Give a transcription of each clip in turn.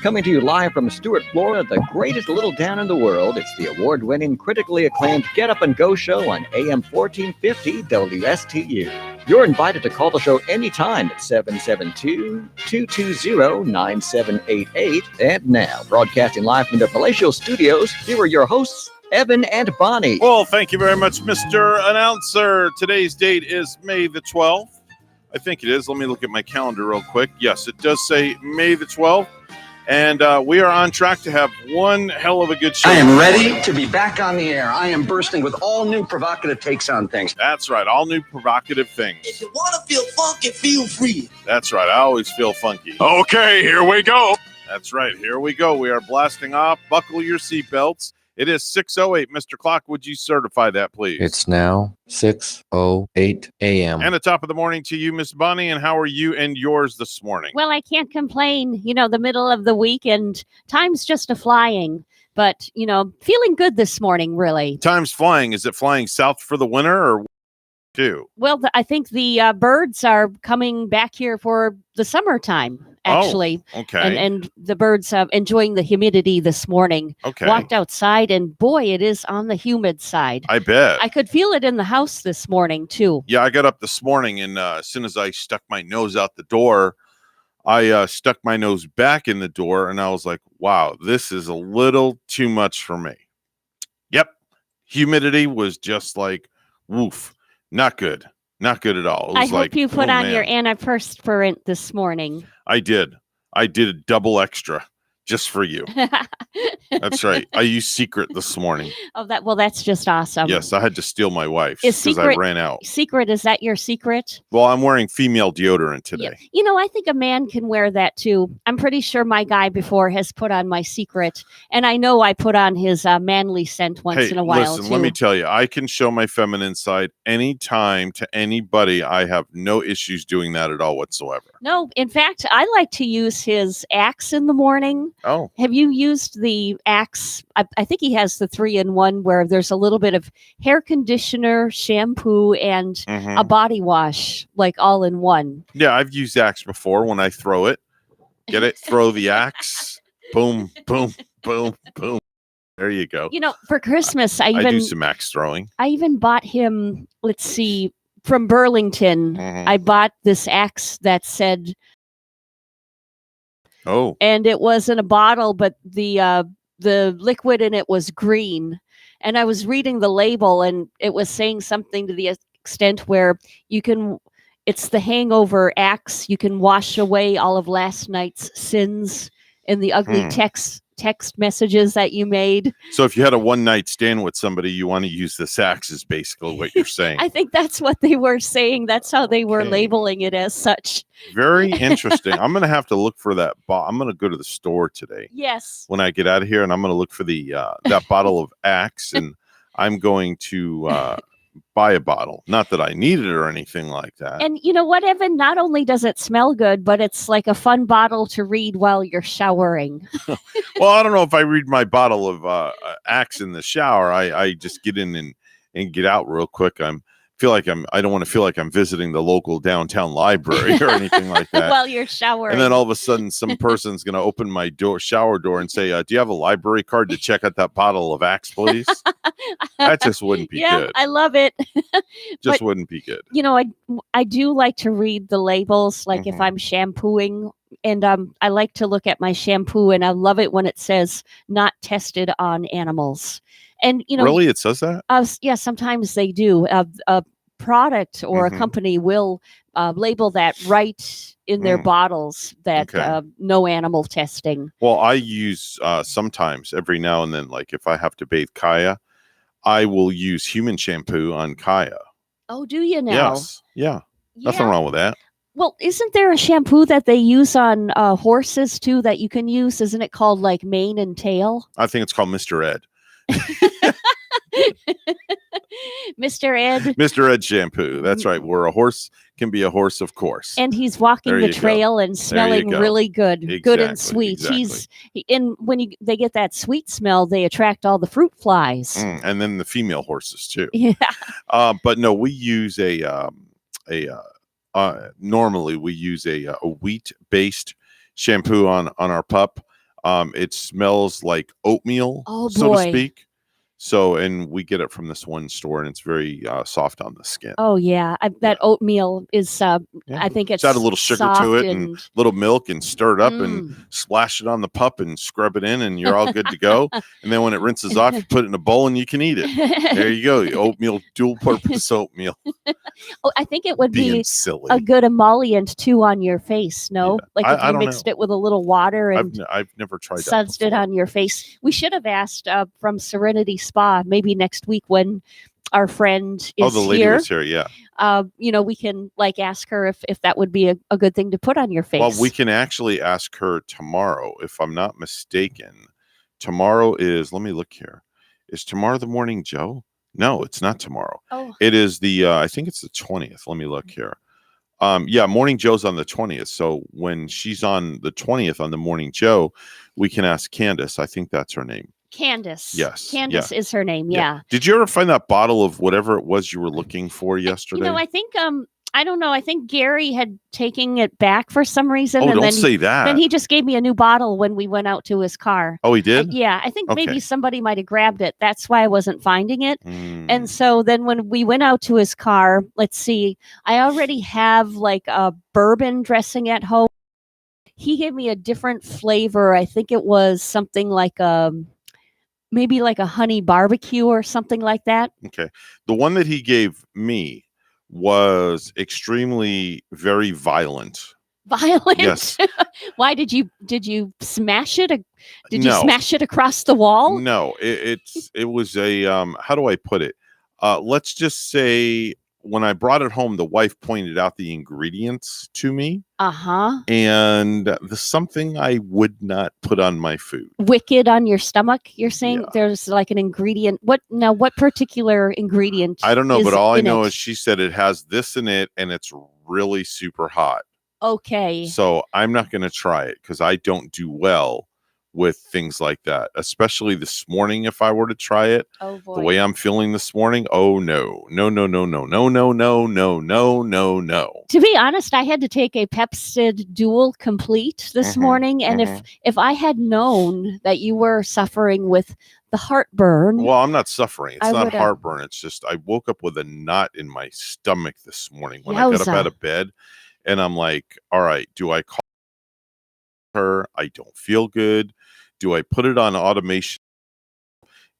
Coming to you live from Stuart, Florida, the greatest little town in the world, it's the award-winning, critically acclaimed Get Up and Go show on AM 1450 WSTU. You're invited to call the show anytime at 772-220-9788. And now, broadcasting live from the Palatial Studios, here are your hosts, Evan and Bonnie. Well, thank you very much, Mr. Announcer. Today's date is May the 12th. I think it is. Let me look at my calendar real quick. Yes, it does say May the 12th. And we are on track to have one hell of a good show. I am ready to be back on the air. I am bursting with all new provocative takes on things. That's right. All new provocative things. If you want to feel funky, feel free. That's right. I always feel funky. Okay, here we go. That's right. Here we go. We are blasting off. Buckle your seatbelts. It is 6:08. Mr. Clock, would you certify that, please? It's now 6:08 a.m. And the top of the morning to you, Miss Bonnie. And how are you and yours this morning? Well, I can't complain. You know, the middle of the week and time's just a flying. But, you know, feeling good this morning, really. Time's flying. Is it flying south for the winter or too? Well, I think the birds are coming back here for the summertime, actually. Oh, okay. And the birds enjoying the humidity this morning. Okay. Walked outside, and boy, it is on the humid side. I bet. I could feel it in the house this morning, too. Yeah, I got up this morning, and as soon as I stuck my nose out the door, I stuck my nose back in the door, and I was like, wow, this is a little too much for me. Yep. Humidity was just like, woof. Not good. Not good at all. I hope you put on your antiperspirant this morning. I did. I did a double extra just for you. That's right. I used Secret this morning. Oh, that's just awesome. Yes, I had to steal my wife's because I ran out. Secret, is that your secret? Well, I'm wearing female deodorant today. Yeah. You know, I think a man can wear that too. I'm pretty sure my guy before has put on my Secret, and I know I put on his manly scent once in a while. Listen, let me tell you, I can show my feminine side anytime to anybody. I have no issues doing that at all whatsoever. No, in fact, I like to use his Axe in the morning. Oh. Have you used the Axe? I think he has the 3-in-1 where there's a little bit of hair conditioner, shampoo, and a body wash, like all in one. Yeah, I've used Axe before when I throw it. Get it? Throw the Axe. Boom, boom, boom, boom. There you go. You know, for Christmas, I do some Axe throwing. I even bought him, let's see, from Burlington. I bought this Axe that said... Oh. And it was in a bottle, but the liquid in it was green. And I was reading the label, and it was saying something to the extent where it's the hangover Axe. You can wash away all of last night's sins and the ugly text messages that you made. So if you had a one-night stand with somebody, you want to use this Axe is basically what you're saying. I think that's what they were saying. That's how they were labeling it as such. Very interesting. I'm going to have to look for that. I'm going to go to the store today. Yes. When I get out of here, and I'm going to look for the that bottle of Axe, and I'm going to buy a bottle. Not that I need it or anything like that. And you know what, Evan? Not only does it smell good, but it's like a fun bottle to read while you're showering. Well, I don't know if I read my bottle of Axe in the shower. I just get in and get out real quick. I don't want to feel like I'm visiting the local downtown library or anything like that. While you're showering. And then all of a sudden, some person's going to open my shower door and say, do you have a library card to check out that bottle of Axe, please? That just wouldn't be good. I love it. Just wouldn't be good. You know, I do like to read the labels, like if I'm shampooing. And I like to look at my shampoo, and I love it when it says not tested on animals. And, you know, really, it says that? Yeah, sometimes they do. A product or a company will label that right in their bottles that no animal testing. Well, I use sometimes every now and then, like if I have to bathe Kaya, I will use human shampoo on Kaya. Oh, do you now? Yes. Yeah. Nothing wrong with that. Well, isn't there a shampoo that they use on horses too that you can use? Isn't it called like mane and tail? I think it's called Mr. Ed. Mr. Ed. Mr. Ed shampoo. That's right. Where a horse can be a horse, of course. And he's walking the trail and smelling really good. Exactly, good and sweet. Exactly. When they get that sweet smell, they attract all the fruit flies. And then the female horses too. Yeah. But no, we use normally we use a wheat-based shampoo on our pup. It smells like oatmeal, Oh, so to boy. speak. So, and we get it from this one store, and it's very soft on the skin. Oh yeah, that oatmeal is. Yeah. I think it's Just add a little sugar to soft it and little milk and stir it up and Mm. splash it on the pup and scrub it in, and you're all good to go. And then when it rinses off, you put it in a bowl and you can eat it. There you go. Oatmeal, dual purpose oatmeal. Oh, I think it would Being be silly. a good emollient too on your face. No, Yeah. like I if you don't mixed know. it with a little water and I've never tried that sudsed it before. on your face. We should have asked from Serenity Spa maybe next week when our friend is Oh, the lady here. was here. Yeah. We can like ask her if that would be a good thing to put on your face. Well, we can actually ask her tomorrow, if I'm not mistaken. Tomorrow is, let me look here. Is tomorrow the Morning Joe? No, it's not tomorrow. Oh. It is I think it's the 20th. Let me look here. Yeah, Morning Joe's on the 20th. So when she's on the 20th on the Morning Joe, we can ask Candace. I think that's her name. Candace. Yes, Candace is her name. Yeah. Did you ever find that bottle of whatever it was you were looking for yesterday? I think I don't know. I think Gary had taken it back for some reason. Oh, and don't then say that. Then he just gave me a new bottle when we went out to his car. Oh, he did? Yeah, I think Okay. maybe somebody might have grabbed it. That's why I wasn't finding it. Mm. And so then when we went out to his car, let's see, I already have like a bourbon dressing at home. He gave me a different flavor. I think it was something like maybe like a honey barbecue or something like that. Okay. The one that he gave me was extremely very violent. Violent. Yes. Why did you smash it? Did you No. smash it across the wall? No, it was a how do I put it? Let's just say when I brought it home, the wife pointed out the ingredients to me, Uh-huh. and the something I would not put on my food. Wicked on your stomach, you're saying? Yeah. There's like an ingredient. What particular ingredient? I don't know, is but all I in know it? is she said it has this in it, and it's really super hot. Okay. So I'm not going to try it because I don't do well with things like that, especially this morning. If I were to try it, Oh boy. the way I'm feeling this morning, oh no, no, no, no, no, no, no, no, no, no, no, no. To be honest, I had to take a Pepcid Dual Complete this morning, and if I had known that you were suffering with the heartburn, Well, I'm not suffering. It's I not would've- heartburn. It's just I woke up with a knot in my stomach this morning when I got up Yowza. out of bed, and I'm like, all right, do I call her? I don't feel good. Do I put it on automation?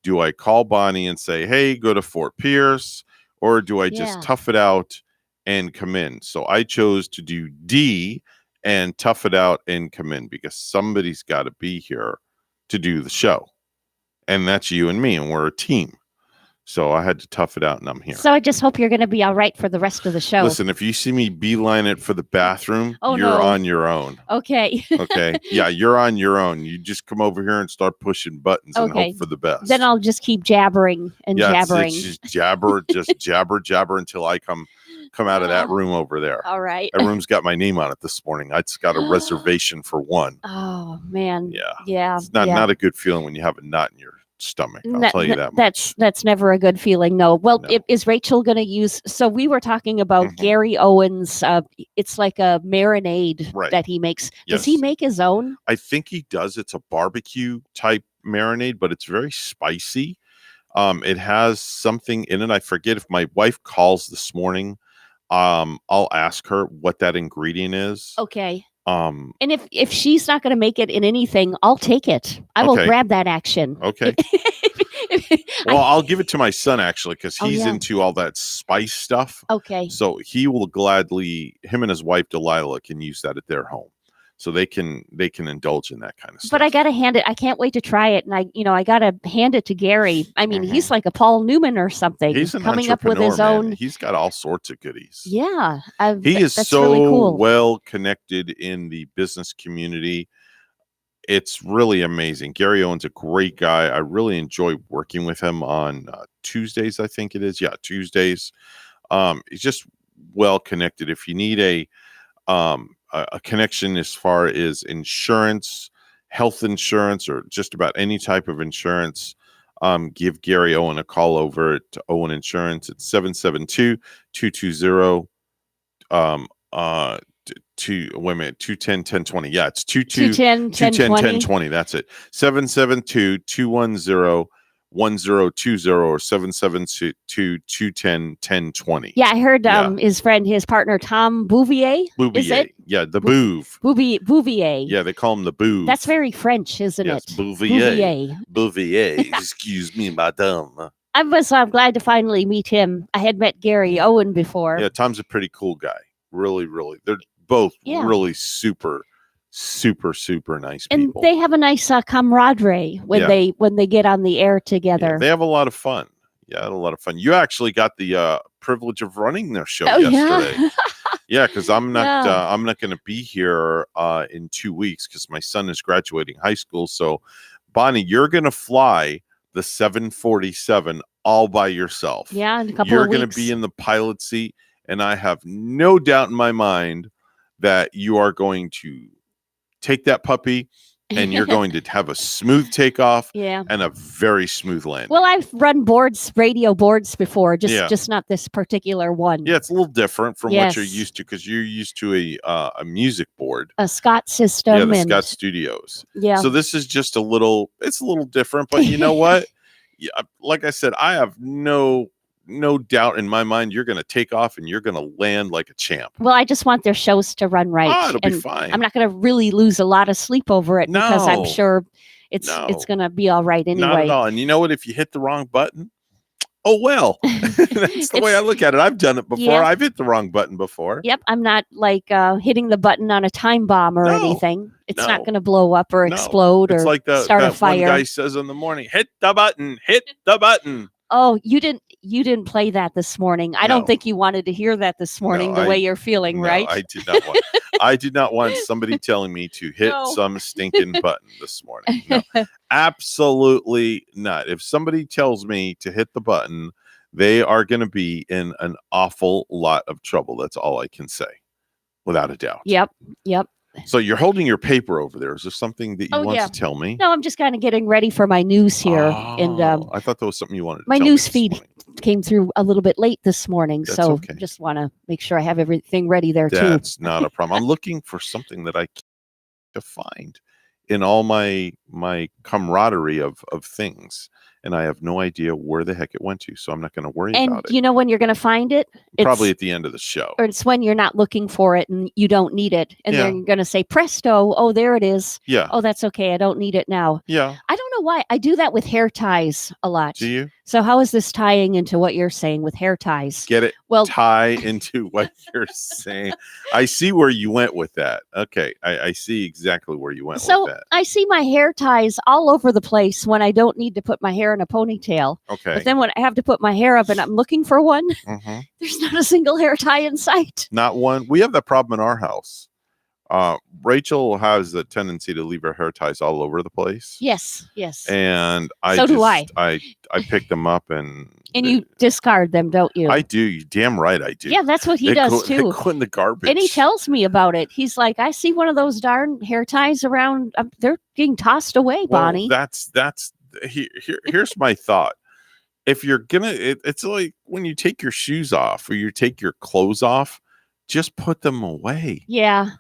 Do I call Bonnie and say, hey, go to Fort Pierce? Or do I just Yeah. tough it out and come in? So I chose to do D and tough it out and come in because somebody's got to be here to do the show. And that's you and me, and we're a team. So I had to tough it out, and I'm here. so I just hope you're going to be all right for the rest of the show. Listen, if you see me beeline it for the bathroom, Oh, you're no. on your own. Okay. Okay. Yeah, you're on your own. You just come over here and start pushing buttons and Okay. hope for the best. Then I'll just keep jabbering and jabbering. It's just jabber, just jabber until I come out of that room over there. All right. That room's got my name on it this morning. I just got a reservation for one. Oh man. Yeah. Yeah. It's not a good feeling when you have a knot in your stomach. I'll tell you that much. That's never a good feeling. No. Well, No. is Rachel going to use? So we were talking about Mhm. Gary Owens. It's like a marinade Right. that he makes. Does he Yes. make his own? I think he does. It's a barbecue type marinade, but it's very spicy. It has something in it. I forget if my wife calls this morning. I'll ask her what that ingredient is. Okay. Um, And if she's not going to make it in anything, I'll take it. I will Okay. grab that action. okay. Well, I'll give it to my son actually because Oh, he's yeah. into all that spice stuff. Okay. So he will gladly, him and his wife Delilah can use that at their home, so they can indulge in that kind of stuff. But I gotta hand it. I can't wait to try it, and I gotta hand it to Gary. I mean, Mhm. he's like a Paul Newman or something. He's an coming up with entrepreneur, his man. own. He's got all sorts of goodies. Yeah, He is that's so really cool. well connected in the business community. It's really amazing. Gary Owen's a great guy. I really enjoy working with him on Tuesdays. I think it is. Yeah, Tuesdays. He's just well connected. If you need a connection as far as insurance, health insurance, or just about any type of insurance, give Gary Owen a call over at Owen Insurance. It's 772-220 wait a minute, 210-1020. Yeah, it's 210 1020. That's it. 772-210-1020 or 772-210-1020. Yeah, I heard Yeah. his partner Tom Bouvier. Is it? Yeah, the Bouv. Bouvier. Yeah, they call him the Bouv. That's very French, isn't Yes, it? Bouvier. Bouvier. Excuse me, madame. I was glad to finally meet him. I had met Gary Owen before. Yeah, Tom's a pretty cool guy. Really, really. They're both Yeah. really super nice And people. they have a nice camaraderie when Yeah. they get on the air Yeah, together. they have a lot of fun. Yeah, a lot of fun. You actually got the privilege of running their show Oh, yesterday. yeah. Yeah, because I'm not Yeah. I'm not going to be here in 2 weeks because my son is graduating high school. So, Bonnie, you're going to fly the 747 all by yourself. Yeah, in a couple You're of weeks. going to be in the pilot seat, and I have no doubt in my mind that you are going to take that puppy and you're going to have a smooth takeoff Yeah. and a very smooth landing. Well, I've run radio boards before, Yeah. just not this particular one. Yeah, it's a little different from what you're Yes. used to because you're used to a music board. A Scott system. Yeah, the and, Scott Studios. yeah. So this is just it's a little different, but you know what? Yeah, like I said, I have no doubt in my mind you're going to take off and you're going to land like a champ. Well, I just want their shows to run right. Ah, it'll be and fine. I'm not going to really lose a lot of sleep over it because I'm No. sure it's No. going to be all right Not at anyway. all. And you know what? If you hit the wrong button, oh well. That's the way I look at it. I've done it before. Yeah. I've hit the wrong button before. Yep, I'm not like hitting the button on a time bomb or No. anything. It's No. not going to blow up or No. explode It's or like start a that one fire. guy says in the morning, hit the button, hit the button. Oh, you didn't play that this morning. I No. don't think you wanted to hear that this morning. No, the way you're feeling, No, right? I did not want. I did not want somebody telling me to hit No. some stinking button this morning. No, absolutely not. If somebody tells me to hit the button, they are going to be in an awful lot of trouble. That's all I can say, without a doubt. Yep. So you're holding your paper over there. Is there something that you Oh, want yeah. to tell me? No, I'm just kind of getting ready for my news here, and I thought that was something you wanted. To my tell me news this feed morning. came through a little bit late this morning, That's so okay. just want to make sure I have everything ready there too. That's not a problem. I'm looking for something that I can to find in all my camaraderie of things, and I have no idea where the heck it went to. So I'm not going to worry And about it. you know when you're going to find it? Probably at the end of the show. Or it's when you're not looking for it and you don't need it, and Yeah. then you're going to say, "Presto! Oh, there it is. Yeah, Oh, that's okay. I don't need it now." yeah. I don't know why I do that with hair ties a lot. Do you So how is this tying into what you're saying with hair ties? get it? Well, Tie into what you're saying. I see where you went with that. Okay, I see exactly where you went so with that. I see my hair ties all over the place when I don't need to put my hair in a ponytail. Okay. But then when I have to put my hair up and I'm looking for one, Mhm. there's not a single hair tie in sight. Not one. We have that problem in our house. Rachel has the tendency to leave her hair ties all over the place. Yes. And I So do just, I. I pick them up and You discard them, don't you? I do. You damn right I do. Yeah, that's what he They does go, they too. go in the garbage. And he tells me about it. He's like, I see one of those darn hair ties around. They're getting tossed away, Well, Bonnie. Here's my thought. If you're gonna, it's like when you take your shoes off or you take your clothes off, just put them away. Yeah.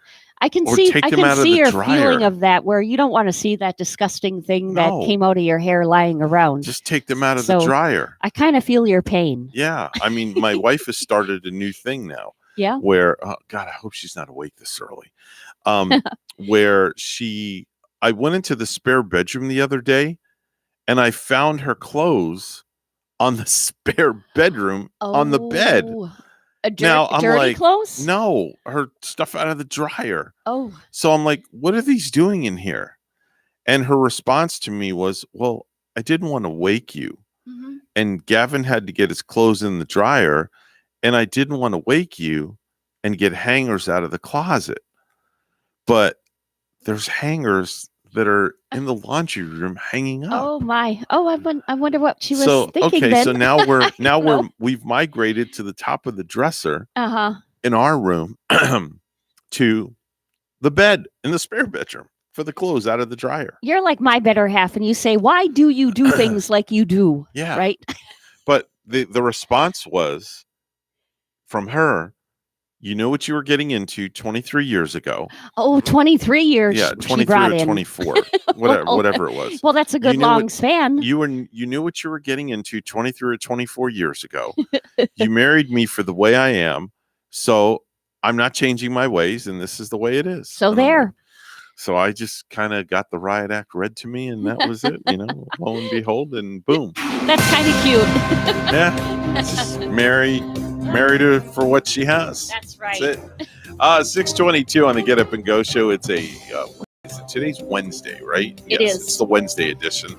I can Or see take I them out can of see the your dryer. feeling of that where you don't want to see that disgusting thing that No. came out of your hair lying around. Just take them out of the So- dryer. I kind of feel your pain. Yeah, I mean, my wife has started a new thing now. Yeah. Where, oh God, I hope she's not awake this early. Where I went into the spare bedroom the other day, and I found her clothes on the spare bedroom on the bed. Oh, Now, I'm dirty like, clothes? No, her stuff out of the dryer. Oh, So I'm like, what are these doing in here? And her response to me was, well, I didn't want to wake you. mhm. And Gavin had to get his clothes in the dryer, and I didn't want to wake you and get hangers out of the closet. But there's hangers that are in the laundry room hanging up. Oh my. Oh, I wonder what she was So thinking okay, then. so now know. we've migrated to the top of the dresser Uh-huh. in our room to the bed in the spare bedroom for the clothes out of the dryer. You're like my better half and you say, "Why do you do things like you do?" Yeah. Right? But the response was from her, You knew what you were getting into 23 years ago. Oh, 23 years. Yeah, she 23 brought or in. 24, whatever it was. Well, that's a good You knew long what- span. You knew what you were getting into 23 or 24 years ago. You married me for the way I am, so I'm not changing my ways, and this is the way it is. So And I'm there. like- so I just kind of got the riot act read to me, and that was it. Lo and behold, and boom. That's kind of cute. Yeah, just marry her for what she has. That's right. That's it. 6:22 on the Get Up and Go show. It's today's Wednesday, right? It is. It's the Wednesday edition.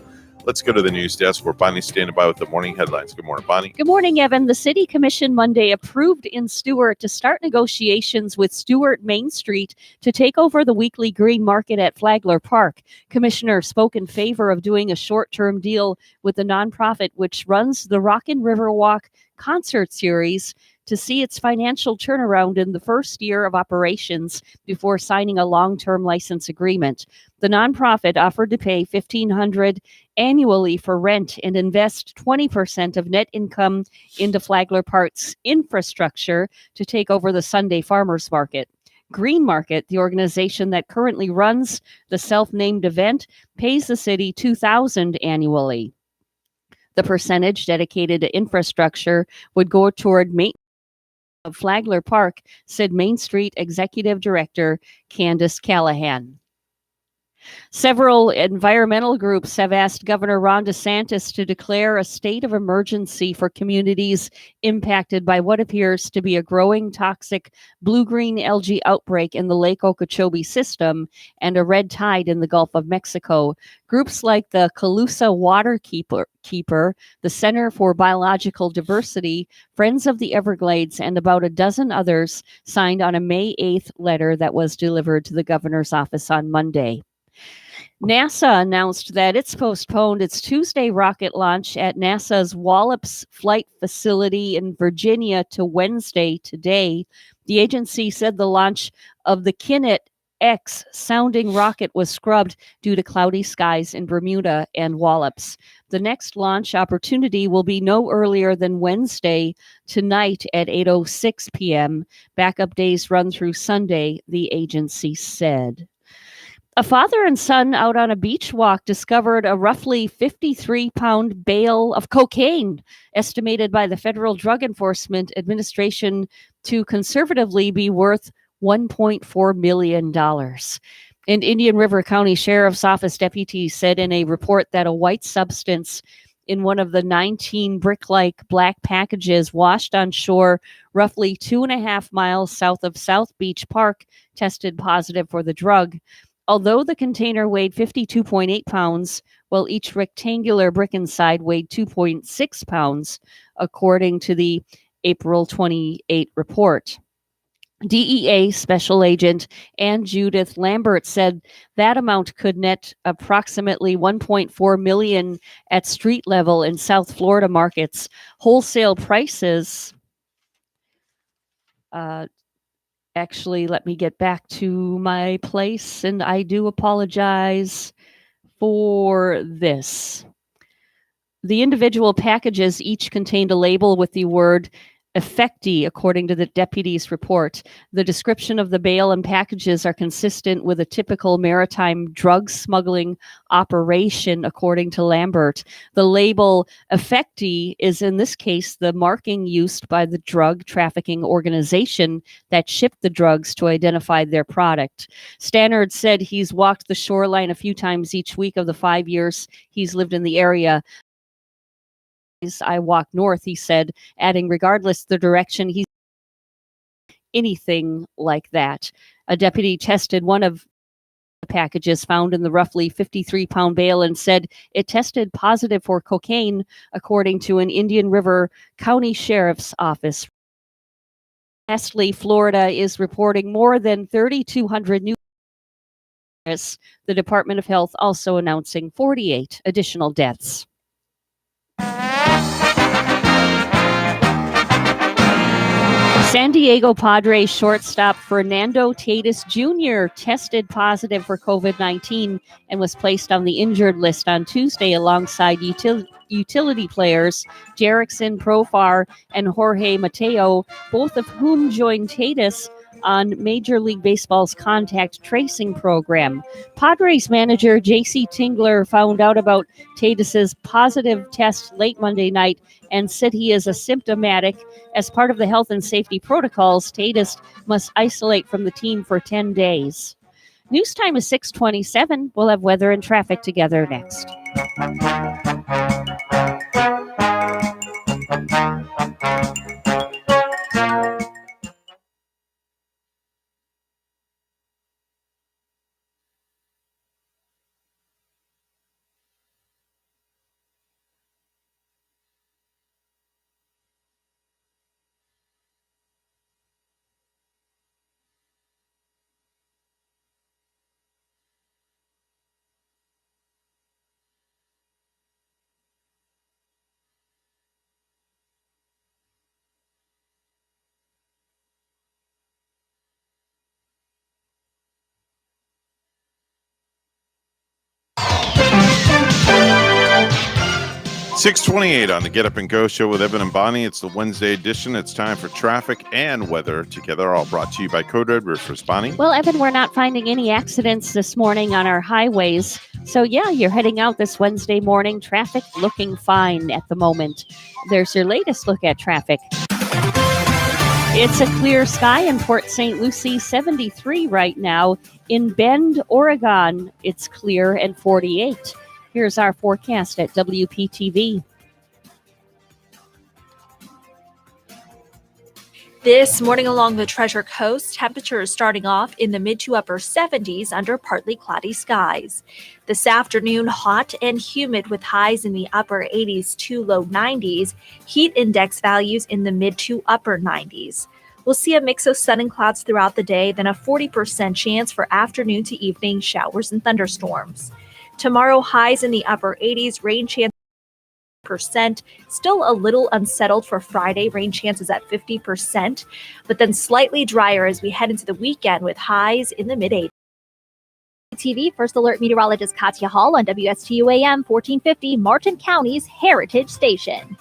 Let's go to the news desk where Bonnie's standing by with the morning headlines. Good morning, Bonnie. Good morning, Evan. The City Commission Monday approved in Stewart to start negotiations with Stewart Main Street to take over the weekly green market at Flagler Park. Commissioner spoke in favor of doing a short-term deal with the nonprofit which runs the Rockin' River Walk concert series to see its financial turnaround in the first year of operations before signing a long-term license agreement. The nonprofit offered to pay $1,500 annually for rent and invest 20% of net income into Flagler Park's infrastructure to take over the Sunday Farmers Market. Green Market, the organization that currently runs the self-named event, pays the city $2,000 annually. The percentage dedicated to infrastructure would go toward maintenance of Flagler Park, said Main Street Executive Director Candace Callahan. Several environmental groups have asked Governor Ron DeSantis to declare a state of emergency for communities impacted by what appears to be a growing toxic blue-green algae outbreak in the Lake Okeechobee system and a red tide in the Gulf of Mexico. Groups like the Calusa Water Keeper, the Center for Biological Diversity, Friends of the Everglades, and about a dozen others signed on a May 8th letter that was delivered to the governor's office on Monday. NASA announced that it's postponed its Tuesday rocket launch at NASA's Wallops Flight Facility in Virginia to Wednesday today. The agency said the launch of the Kinnett X sounding rocket was scrubbed due to cloudy skies in Bermuda and Wallops. The next launch opportunity will be no earlier than Wednesday tonight at 8:06 p.m. Backup days run through Sunday, the agency said. A father and son out on a beach walk discovered a roughly 53-pound bale of cocaine, estimated by the Federal Drug Enforcement Administration to conservatively be worth $1.4 million. An Indian River County Sheriff's Office deputy said in a report that a white substance in one of the 19 brick-like black packages washed on shore roughly 2.5 miles south of South Beach Park tested positive for the drug. Although the container weighed 52.8 pounds, while each rectangular brick inside weighed 2.6 pounds, according to the April 28 report. DEA Special Agent Ann Judith Lambert said that amount could net approximately $1.4 million at street level in South Florida markets. Wholesale prices... Actually, let me get back to my place, and I do apologize for this. The individual packages each contained a label with the word effecti, according to the deputy's report. The description of the bale and packages are consistent with a typical maritime drug smuggling operation, according to Lambert. The label effecti is in this case the marking used by the drug trafficking organization that shipped the drugs to identify their product. Stannard said he's walked the shoreline a few times each week of the 5 years he's lived in the area. I walk north, he said, adding, regardless the direction he's anything like that. A deputy tested one of the packages found in the roughly 53-pound bale and said it tested positive for cocaine, according to an Indian River County Sheriff's Office. Lastly, Florida is reporting more than 3,200 new cases. The Department of Health also announcing 48 additional deaths. San Diego Padres shortstop Fernando Tatis Jr. tested positive for COVID-19 and was placed on the injured list on Tuesday alongside utility players Jerickson Profar and Jorge Mateo, both of whom joined Tatis on Major League Baseball's contact tracing program. Padres manager J.C. Tingler found out about Tatis's positive test late Monday night and said he is asymptomatic. As part of the health and safety protocols, Tatis must isolate from the team for 10 days. News time is 6:27. We'll have weather and traffic together next. 6:28 on the Get Up and Go show with Evan and Bonnie. It's the Wednesday edition. It's time for traffic and weather together, all brought to you by Code Red Roofers. Bonnie? Well, Evan, we're not finding any accidents this morning on our highways. So, yeah, you're heading out this Wednesday morning. Traffic looking fine at the moment. There's your latest look at traffic. It's a clear sky in Port St. Lucie, 73 right now. In Bend, Oregon, it's clear and 48. Here's our forecast at WPTV. This morning along the Treasure Coast, temperatures starting off in the mid to upper 70s under partly cloudy skies. This afternoon, hot and humid with highs in the upper 80s to low 90s, heat index values in the mid to upper 90s. We'll see a mix of sun and clouds throughout the day, then a 40% chance for afternoon to evening showers and thunderstorms. Tomorrow, highs in the upper 80s, rain chance percent. Still a little unsettled for Friday, rain chances at 50%, but then slightly drier as we head into the weekend with highs in the mid-80s. TV First Alert meteorologist Katya Hall on WSTU AM 1450, Martin County's Heritage Station.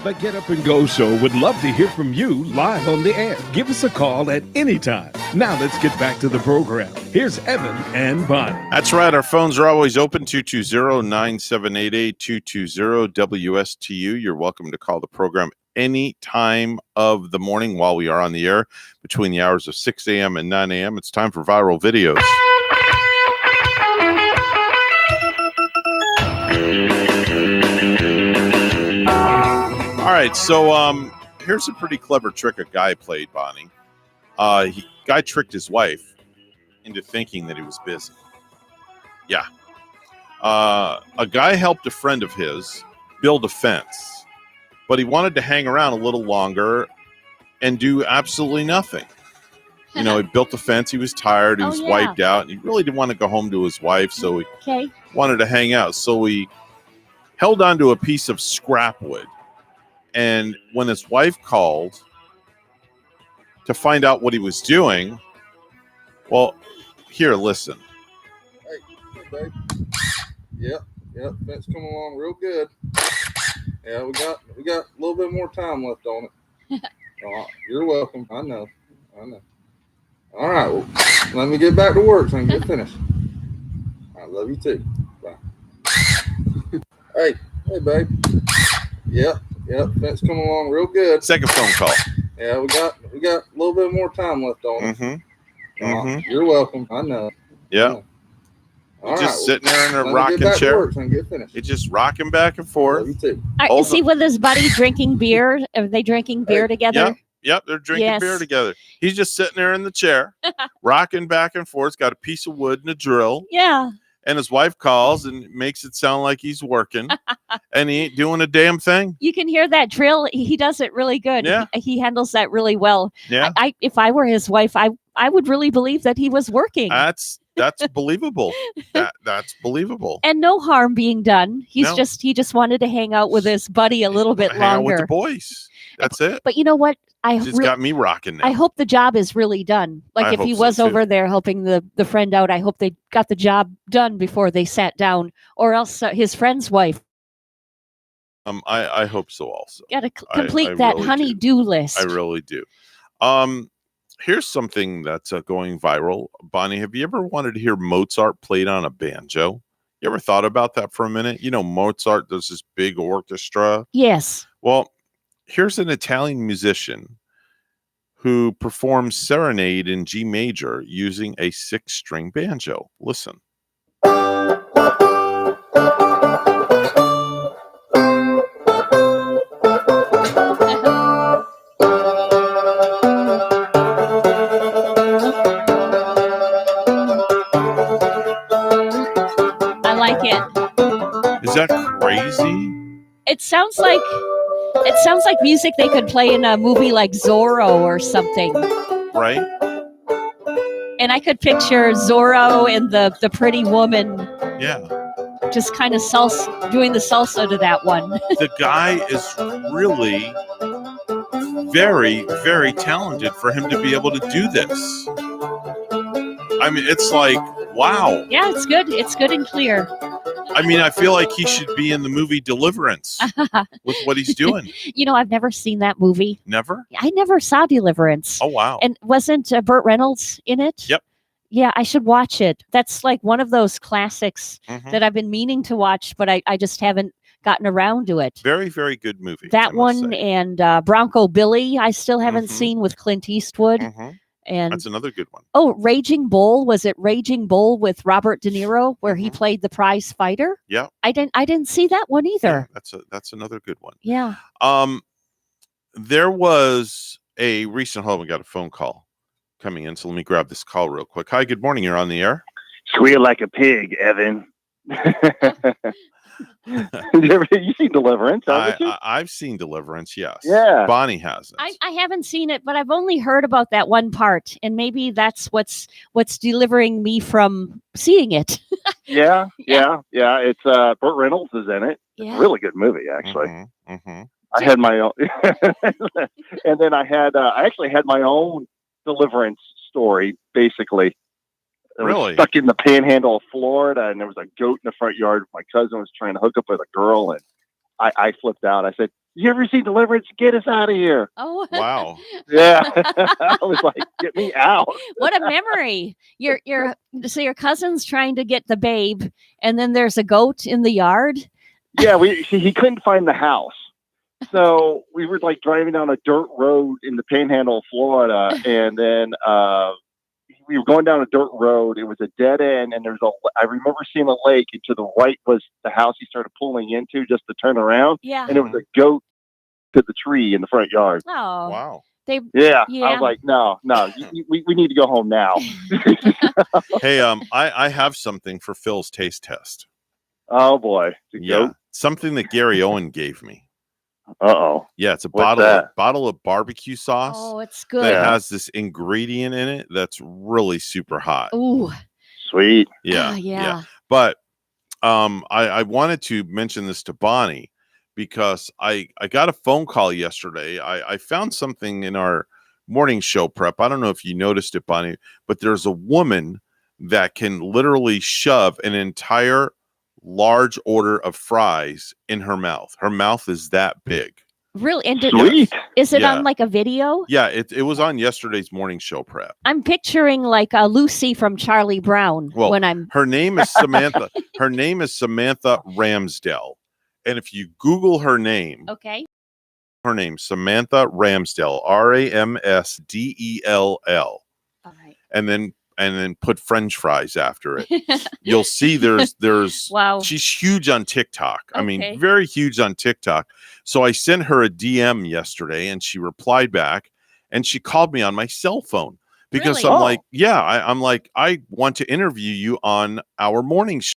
The Get Up and Go Show would love to hear from you live on the air. Give us a call at any time. Now let's get back to the program. Here's Evan and Bonnie. That's right. Our phones are always open, 220-9788-220-WSTU. You're welcome to call the program any time of the morning while we are on the air between the hours of 6 a.m. and 9 a.m. It's time for viral videos. All right, so here's a pretty clever trick a guy played, Bonnie. Guy tricked his wife into thinking that he was busy. Yeah. A guy helped a friend of his build a fence, but he wanted to hang around a little longer and do absolutely nothing. He built the fence. He was tired. He was wiped out. And he really didn't want to go home to his wife, so he wanted to hang out. So he held onto a piece of scrap wood. And when his wife called to find out what he was doing, well, here, listen. Hey, babe. Yep, fence coming along real good. Yeah, we got a little bit more time left on it. You're welcome. I know. All right, well, let me get back to work so I can get finished. I love you too. Bye. Hey, babe. Yep, fence coming along real good. Second phone call. Yeah, we got a little bit more time left on it. You're welcome. I know. Yeah. He's just sitting there in a rocking chair. He's just rocking back and forth. Is he with his buddy drinking beer? Are they drinking beer together? Yep, they're drinking beer together. He's just sitting there in the chair, rocking back and forth. Got a piece of wood and a drill. Yeah. And his wife calls and makes it sound like he's working, and he ain't doing a damn thing. You can hear that drill. He does it really good. Yeah. He handles that really well. Yeah. If I were his wife, I would really believe that he was working. That's believable. That's believable. And no harm being done. He just wanted to hang out with his buddy a little bit longer. Hang out with the boys. That's it. But you know what? Just got me rocking now. I hope the job is really done. Like if he was over there helping the friend out, I hope they got the job done before they sat down, or else his friend's wife. I hope so also. Got to complete that really honey-do list. I really do. Here's something that's going viral. Bonnie, have you ever wanted to hear Mozart played on a banjo? You ever thought about that for a minute? Mozart does this big orchestra. Yes. Well, here's an Italian musician who performs Serenade in G major using a 6-string banjo. Listen. I like it. Is that crazy? It sounds like music they could play in a movie like Zorro or something. Right. And I could picture Zorro and the pretty woman. Yeah. Just kind of doing the salsa to that one. The guy is really very, very talented for him to be able to do this. I mean, it's like, wow. Yeah, it's good. It's good and clear. I mean, I feel like he should be in the movie Deliverance with what he's doing. I've never seen that movie. Never? I never saw Deliverance. Oh, wow. And wasn't Burt Reynolds in it? Yep. Yeah, I should watch it. That's like one of those classics that I've been meaning to watch, but I just haven't gotten around to it. Very, very good movie. That one and Bronco Billy I still haven't seen with Clint Eastwood. And that's another good one. Oh, Raging Bull. Was it Raging Bull with Robert De Niro where he played the prize fighter? Yeah. I didn't see that one either. Yeah, that's another good one. Yeah. There was a recent we got a phone call coming in, so let me grab this call real quick. Hi, good morning. You're on the air. Squeal like a pig, Evan. You seen Deliverance, haven't you? I've seen Deliverance, yes. Yeah. Bonnie hasn't. I haven't seen it, but I've only heard about that one part, and maybe that's what's delivering me from seeing it. Yeah. It's Burt Reynolds is in it. Yeah. It's a really good movie, actually. I had my own, and then I actually had my own Deliverance story, basically. I was stuck in the panhandle of Florida, and there was a goat in the front yard. My cousin was trying to hook up with a girl, and I flipped out. I said, "You ever see Deliverance? Get us out of here!" Oh, wow! Yeah, I was like, "Get me out!" What a memory! Your cousin's trying to get the babe, and then there's a goat in the yard. Yeah, he couldn't find the house, so we were like driving down a dirt road in the panhandle of Florida, and then we were going down a dirt road. It was a dead end, and I remember seeing a lake, and to the right was the house he started pulling into just to turn around. Yeah. And it was a goat to the tree in the front yard. Oh. Wow. They I was like, no, we need to go home now. Hey, I have something for Phil's taste test. Oh boy. Yeah. Something that Gary Owen gave me. Uh-oh. Yeah, it's a What's bottle of barbecue sauce. Oh, it's good. That has this ingredient in it that's really super hot. Ooh. Sweet. Yeah. Yeah. But I wanted to mention this to Bonnie because I got a phone call yesterday. I found something in our morning show prep. I don't know if you noticed it, Bonnie, but there's a woman that can literally shove an entire large order of fries in her mouth. Her mouth is that big. Really? And Sweet. is it Yeah. on like a video? Yeah, it was on yesterday's morning show prep. I'm picturing like a Lucy from Charlie Brown Well, when I'm. her name is Samantha. Her name is Samantha Ramsdell. And if you Google her name, Okay. her name, Samantha Ramsdell, Ramsdell. All right. And then put French fries after it. You'll see there's Wow. she's huge on TikTok. I Okay. mean, very huge on TikTok. So I sent her a DM yesterday and she replied back and she called me on my cell phone because Really? I'm like, yeah, I'm like, I want to interview you on our morning show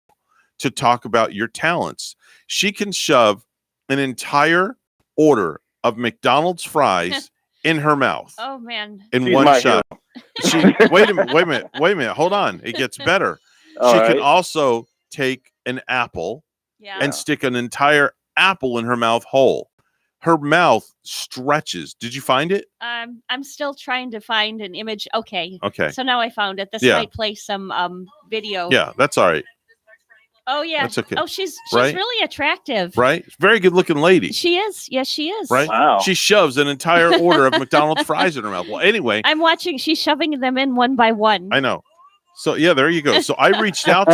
to talk about your talents. She can shove an entire order of McDonald's fries in her mouth Oh man. in She's one my shot. Wait a minute. Hold on. It gets better. All She right. can also take an apple Yeah. and stick an entire apple in her mouth whole. Her mouth stretches. Did you find it? I'm still trying to find an image. Okay. Okay. So now I found it. This Yeah. might play some video. Yeah, that's all right. Oh yeah. That's okay. Oh, she's Right? really attractive. Right? Very good looking lady. She is. Yes, she is. Right? Wow. She shoves an entire order of McDonald's fries in her mouth. Well, anyway, I'm watching. She's shoving them in one by one. I know. So yeah, there you go. So I reached out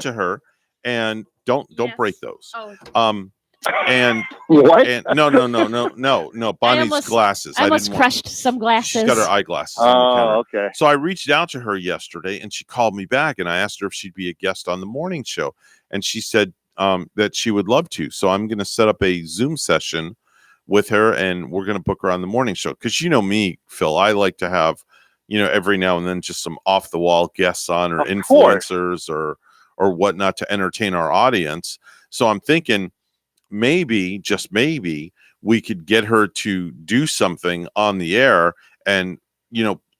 to her and don't Yes. break those. Oh. And What? and no, Bonnie's almost- glasses. I almost didn't want- crushed some glasses. She's got her eyeglasses on the counter. Oh, okay. So I reached out to her yesterday and she called me back and I asked her if she'd be a guest on the morning show. And she said that she would love to. So I'm going to set up a Zoom session with her and we're going to book her on the morning show. Because you know me, Phil, I like to have, every now and then just some off the wall guests on or Of influencers or whatnot to entertain our audience. So I'm thinking maybe, just maybe, we could get her to do something on the air and,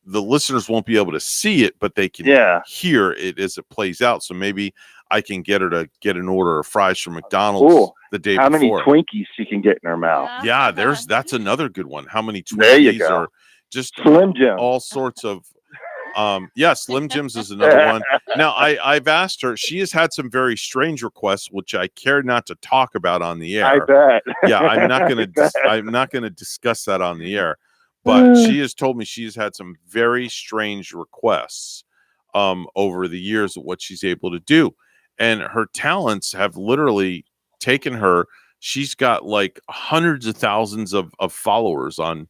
the listeners won't be able to see it, but they can hear it as it plays out. So maybe I can get her to get an order of fries from McDonald's Ooh, the day How many before. Twinkies she can get in her mouth? Yeah, that's another good one. How many There you Twinkies go. or just Slim Jim. all sorts of Slim Jims is another one. Now I've asked her, she has had some very strange requests, which I care not to talk about on the air. I bet. Yeah, I'm not gonna discuss that on the air. But she has told me she has had some very strange requests over the years of what she's able to do. And her talents have literally taken her. She's got like hundreds of thousands of followers on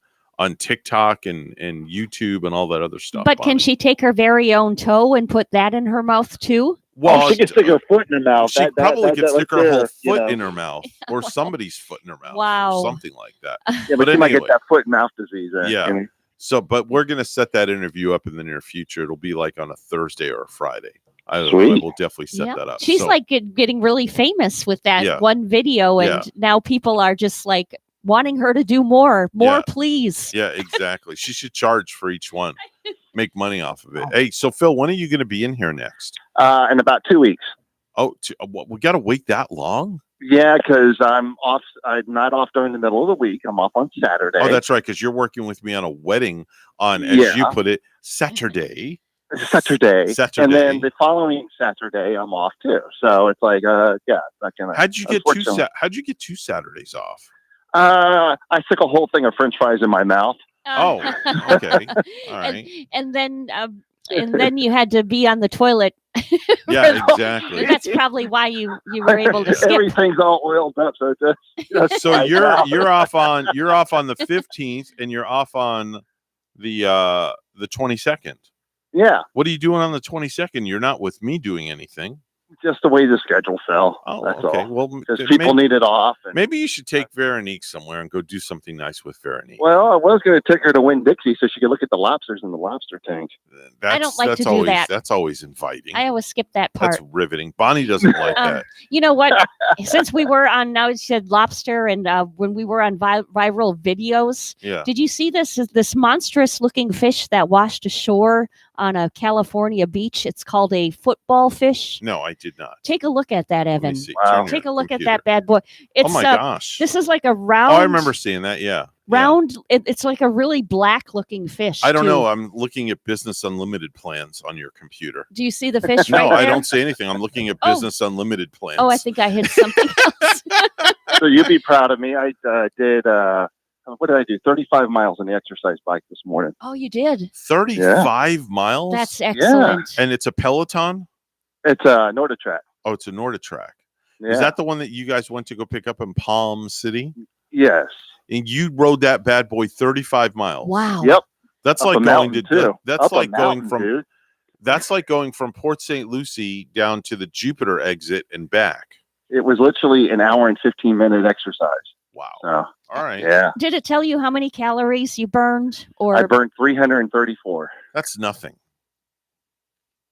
TikTok and YouTube and all that other stuff. But can she take her very own toe and put that in her mouth too? Well, she can stick her foot in her mouth. She probably could stick her whole there, foot in her mouth or somebody's foot in her mouth. Wow. Or something like that. Yeah, but she might anyway. get that foot and mouth disease. Yeah. you know? So, but we're going to set that interview up in the near future. It'll be like on a Thursday or a Friday. I Sweet. will definitely set that up. She's So, like getting really famous with that Yeah. one video, and Yeah. now people are just like wanting her to do more, Yeah. please. yeah, exactly. She should charge for each one, make money off of it. Hey, so Phil, when are you going to be in here next? In about 2 weeks. Oh, we got to wait that long? Yeah, because I'm off. I'm not off during the middle of the week. I'm off on Saturday. Oh, that's right. Because you're working with me on a wedding on, as Yeah. you put it, Saturday. Saturday. Saturday. And then the following Saturday, I'm off too. So it's like, it's not gonna. How'd you get unfortunately. How'd you get 2 Saturdays off? I stick a whole thing of French fries in my mouth. Oh, okay. All right. And then you had to be on the toilet. Yeah, exactly. That's probably why you were able to skip. Everything's all oiled up, so it's just So you're off on the 15th and you're off on the 22nd. Yeah. What are you doing on the 22nd? You're not with me doing anything. Just the way the schedule fell. Oh, that's okay. all. Well, Because people need it off. And, maybe you should take Veronique somewhere and go do something nice with Veronique. well, I was going to take her to Winn-Dixie so she could look at the lobsters in the lobster tank. I don't like to do always, that. That's always inviting. I always skip that part. That's riveting. Bonnie doesn't like that. You know what? Since we were on, now you said lobster, and when we were on viral videos, Yeah. did you see this monstrous looking fish that washed ashore on a California beach? It's called a football fish. No, I did not. Take a look at that, Evan. see. Wow. Take a look at Computer. that bad boy. It's, Oh my gosh. This is like a round. Oh, I remember seeing that. Yeah. Round. It's like a really black looking fish. I don't too. know. I'm looking at Business Unlimited plans on your computer. Do you see the fish? No, right I there? don't say anything. I'm looking at Oh. Business Unlimited plans. Oh, I think I hit something else. So you'd be proud of me. I did, what did I do? 35 miles on the exercise bike this morning. Oh, you did. 35 miles. That's excellent. And it's a Peloton. It's a NordiTrack. Oh, it's a NordiTrack. Yeah. Is that the one that you guys went to go pick up in Palm City? Yes. And you rode that bad boy 35 miles. Wow. Yep. That's Up like a going to mountain, too. that's Up a like going mountain, from dude. that's like going from Port St. Lucie down to the Jupiter exit and back. It was literally an hour and 15-minute exercise. Wow. So, All right. yeah. Did it tell you how many calories you burned? Or I burned 334. That's nothing.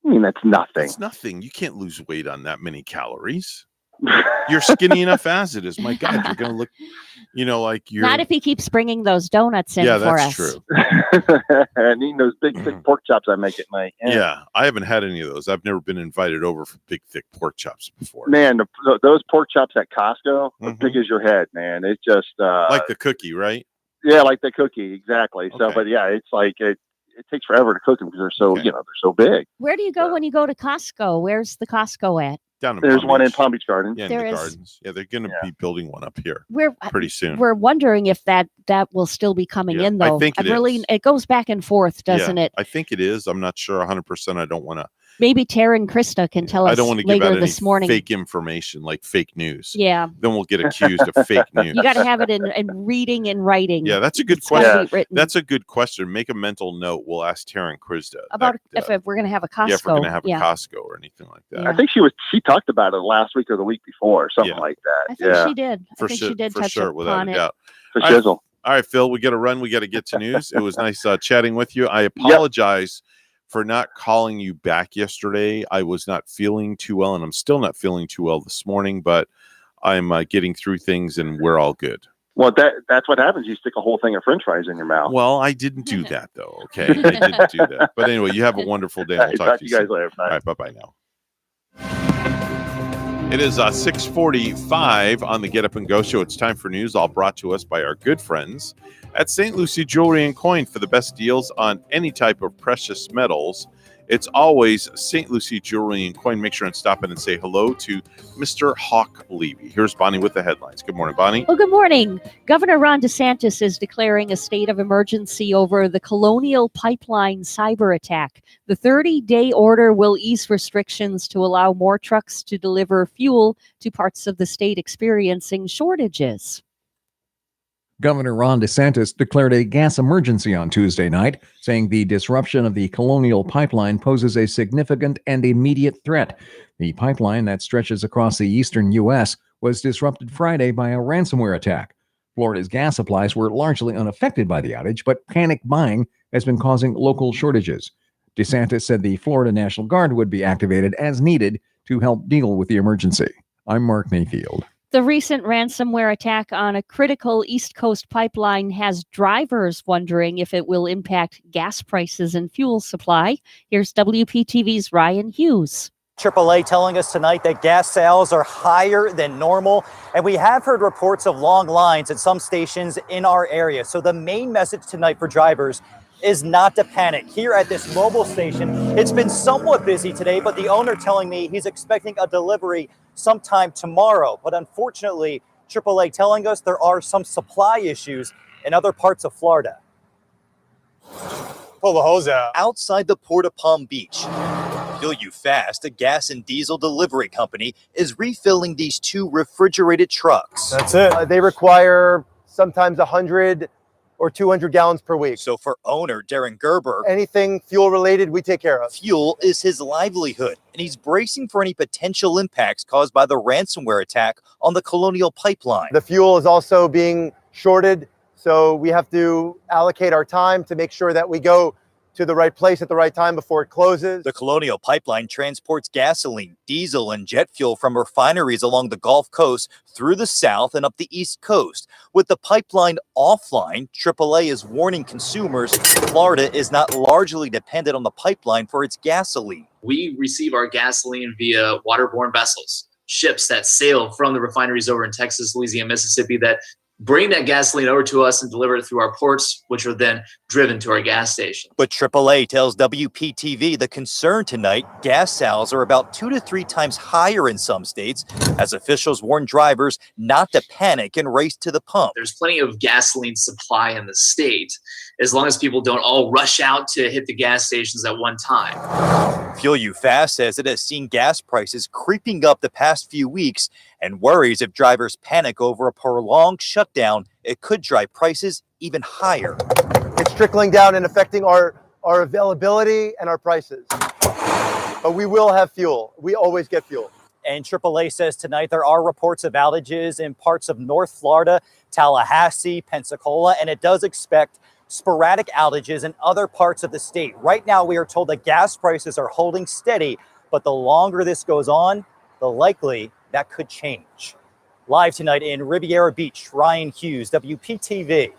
I mean, that's nothing. That's nothing. You can't lose weight on that many calories. You're skinny enough as it is. My God, you're going to look, like you're. not if he keeps bringing those donuts in Yeah, for that's us. true. And eating those big, thick pork chops I make at night. Yeah, I haven't had any of those. I've never been invited over for big, thick pork chops before. Man, those pork chops at Costco are Mhm. big as your head, man. It's just Like the cookie, right? yeah, like the cookie, exactly. So, Okay. but yeah, it's like it takes forever to cook them because they're so Okay. they're so big. Where do you go when you go to Costco? Where's the Costco at? Down in There's Palm one in Beach. Palm Beach Gardens. Yeah, in There the is. gardens. Yeah, they're going to be building one up here We're pretty soon. we're wondering if that will still be coming Yeah, in I though. think it really is. it goes back and forth, doesn't it? I think it is. I'm not sure 100%. I don't want to. Maybe Tara and Krista can tell us I don't want to give later out any this morning. fake information like fake news. Yeah. Then we'll get accused of fake news. You got to have it in reading and writing. Yeah, that's a good It's gotta question. be written. That's a good question. Make a mental note. We'll ask Tara and Krista about that, if we're going to have a Costco. yeah, if we're going to have a Costco or anything like that. Yeah. I think she talked about it last week or the week before, something Yeah. like that. I think yeah, she did. I For think sure, she did for touch sure, without upon a it. doubt. for All right. shizzle. All right, Phil, we got to run. We got to get to news. It was nice chatting with you. I apologize for not calling you back yesterday. I was not feeling too well, and I'm still not feeling too well this morning, but I'm getting through things, and we're all good. Well, that's what happens. You stick a whole thing of French fries in your mouth. Well, I didn't do that, though, okay? I didn't do that. But anyway, you have a wonderful day. I'll talk to you guys soon. later. Bye. All right, bye-bye now. It is 6:45 on the Get Up and Go Show. It's time for news, all brought to us by our good friends at St. Lucie Jewelry and Coin. For the best deals on any type of precious metals, it's always St. Lucie Jewelry and Coin. Make sure and stop in and say hello to Mr. Hawk Levy. Here's Bonnie with the headlines. Good morning, Bonnie. Well, good morning. Governor Ron DeSantis is declaring a state of emergency over the Colonial Pipeline cyber attack. The 30-day order will ease restrictions to allow more trucks to deliver fuel to parts of the state experiencing shortages. Governor Ron DeSantis declared a gas emergency on Tuesday night, saying the disruption of the Colonial Pipeline poses a significant and immediate threat. The pipeline that stretches across the eastern U.S. was disrupted Friday by a ransomware attack. Florida's gas supplies were largely unaffected by the outage, but panic buying has been causing local shortages. DeSantis said the Florida National Guard would be activated as needed to help deal with the emergency. I'm Mark Mayfield. The recent ransomware attack on a critical East Coast pipeline has drivers wondering if it will impact gas prices and fuel supply. Here's WPTV's Ryan Hughes. AAA telling us tonight that gas sales are higher than normal, and we have heard reports of long lines at some stations in our area. So the main message tonight for drivers is not to panic. Here at this mobile station, it's been somewhat busy today, but the owner telling me he's expecting a delivery sometime tomorrow. But unfortunately, AAA telling us there are some supply issues in other parts of Florida. Pull the hose out. Outside the Port of Palm Beach, Fill You Fast, a gas and diesel delivery company, is refilling these two refrigerated trucks. That's it. They require sometimes 100 or 200 gallons per week. So for owner Darren Gerber, anything fuel related, we take care of. Fuel is his livelihood, and he's bracing for any potential impacts caused by the ransomware attack on the Colonial Pipeline. The fuel is also being shorted, so we have to allocate our time to make sure that we go to the right place at the right time before it closes. The Colonial Pipeline transports gasoline, diesel, and jet fuel from refineries along the Gulf Coast through the South and up the East Coast. With the pipeline offline, AAA is warning consumers Florida is not largely dependent on the pipeline for its gasoline. We receive our gasoline via waterborne vessels, ships that sail from the refineries over in Texas, Louisiana, Mississippi that bring that gasoline over to us and deliver it through our ports, which are then driven to our gas station. But AAA tells WPTV the concern tonight, gas sales are about 2 to 3 times higher in some states, as officials warn drivers not to panic and race to the pump. There's plenty of gasoline supply in the state, as long as people don't all rush out to hit the gas stations at one time. Fuel You Fast says it has seen gas prices creeping up the past few weeks and worries if drivers panic over a prolonged shutdown, it could drive prices even higher. It's trickling down and affecting our availability and our prices. But we will have fuel. We always get fuel. And AAA says tonight there are reports of outages in parts of North Florida, Tallahassee, Pensacola, and it does expect sporadic outages in other parts of the state. Right now, we are told that gas prices are holding steady, but the longer this goes on, the likely that could change. Live tonight in Riviera Beach, Ryan Hughes, WPTV,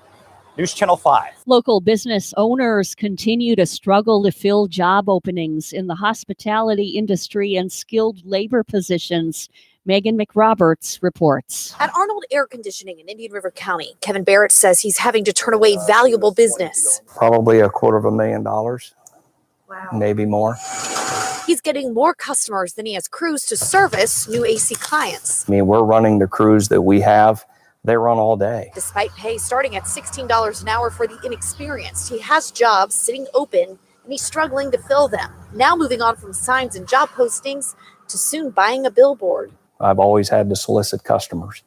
News Channel 5. Local business owners continue to struggle to fill job openings in the hospitality industry and skilled labor positions. Megan McRoberts reports. At Arnold Air Conditioning in Indian River County, Kevin Barrett says he's having to turn away valuable business. Probably $250,000. Wow. Maybe more. He's getting more customers than he has crews to service new AC clients. I mean, we're running the crews that we have. They run all day. Despite pay starting at $16 an hour for the inexperienced, he has jobs sitting open and he's struggling to fill them. Now moving on from signs and job postings to soon buying a billboard. I've always had to solicit customers.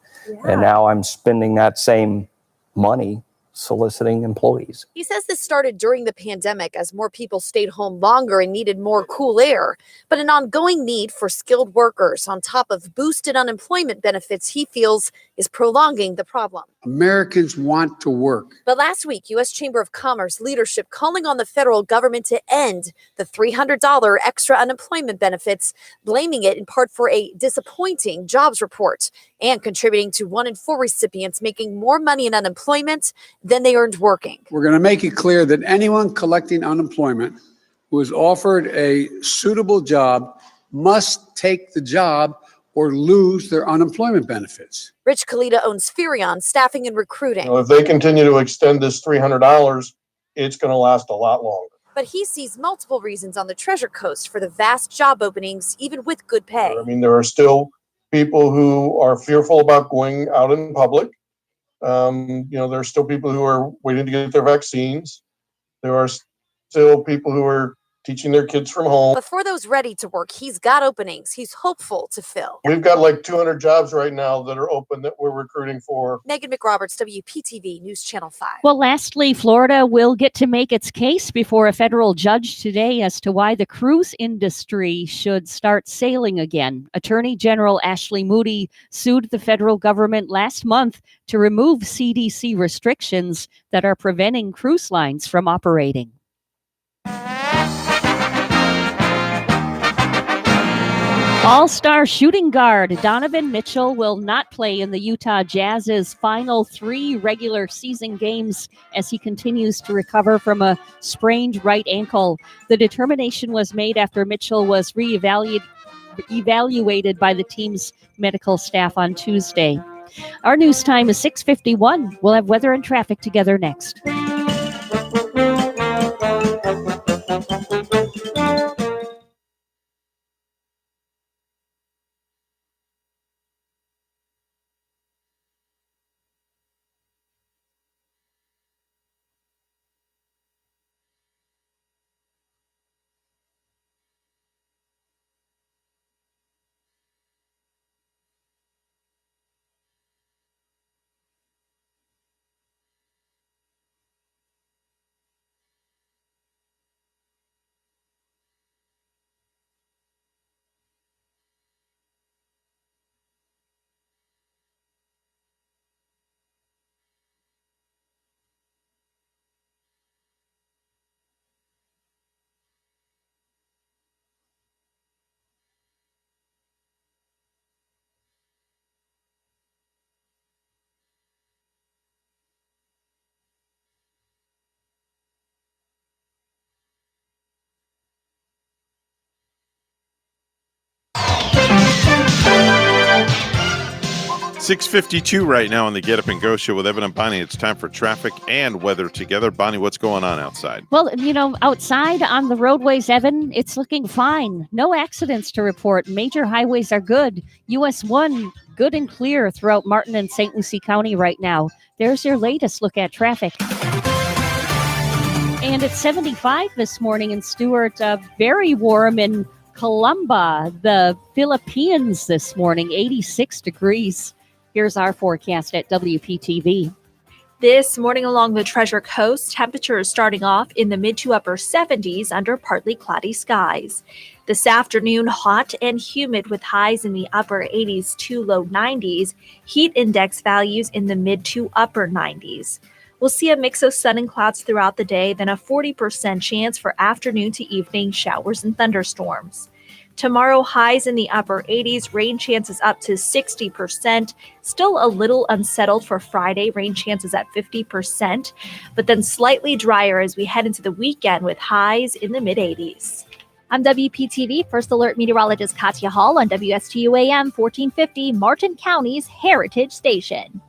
And now I'm spending that same money soliciting employees. He says this started during the pandemic as more people stayed home longer and needed more cool air, but an ongoing need for skilled workers on top of boosted unemployment benefits he feels is prolonging the problem. Americans want to work. But last week, U.S. Chamber of Commerce leadership calling on the federal government to end the $300 extra unemployment benefits, blaming it in part for a disappointing jobs report and contributing to 1 in 4 recipients making more money in unemployment than they earned working. We're going to make it clear that anyone collecting unemployment who is offered a suitable job must take the job or lose their unemployment benefits. Rich Kalita owns Furion Staffing and Recruiting. If they continue to extend this $300, it's going to last a lot longer. But he sees multiple reasons on the Treasure Coast for the vast job openings, even with good pay. I mean, there are still people who are fearful about going out in public. There are still people who are waiting to get their vaccines. There are still people who are teaching their kids from home. But for those ready to work, he's got openings he's hopeful to fill. We've got like 200 jobs right now that are open that we're recruiting for. Megan McRoberts, WPTV News Channel 5. Well, lastly, Florida will get to make its case before a federal judge today as to why the cruise industry should start sailing again. Attorney General Ashley Moody sued the federal government last month to remove CDC restrictions that are preventing cruise lines from operating. All-star shooting guard Donovan Mitchell will not play in the Utah Jazz's final 3 regular season games as he continues to recover from a sprained right ankle. The determination was made after Mitchell was evaluated by the team's medical staff on Tuesday. Our news time is 6:51. We'll have weather and traffic together next. 6:52 right now on the Get Up and Go show with Evan and Bonnie. It's time for traffic and weather together. Bonnie, what's going on outside? Well, outside on the roadways, Evan, it's looking fine. No accidents to report. Major highways are good. US 1, good and clear throughout Martin and St. Lucie County right now. There's your latest look at traffic. And it's 75 this morning in Stewart. Very warm in Columba, the Philippines this morning, 86 degrees. Here's our forecast at WPTV. This morning along the Treasure Coast, temperatures starting off in the mid to upper 70s under partly cloudy skies. This afternoon, hot and humid with highs in the upper 80s to low 90s, heat index values in the mid to upper 90s. We'll see a mix of sun and clouds throughout the day, then a 40% chance for afternoon to evening showers and thunderstorms. Tomorrow, highs in the upper 80s, rain chances up to 60%. Still a little unsettled for Friday, rain chances at 50%, but then slightly drier as we head into the weekend with highs in the mid 80s. I'm WPTV First Alert Meteorologist Katya Hall on WSTU AM 1450, Martin County's Heritage Station.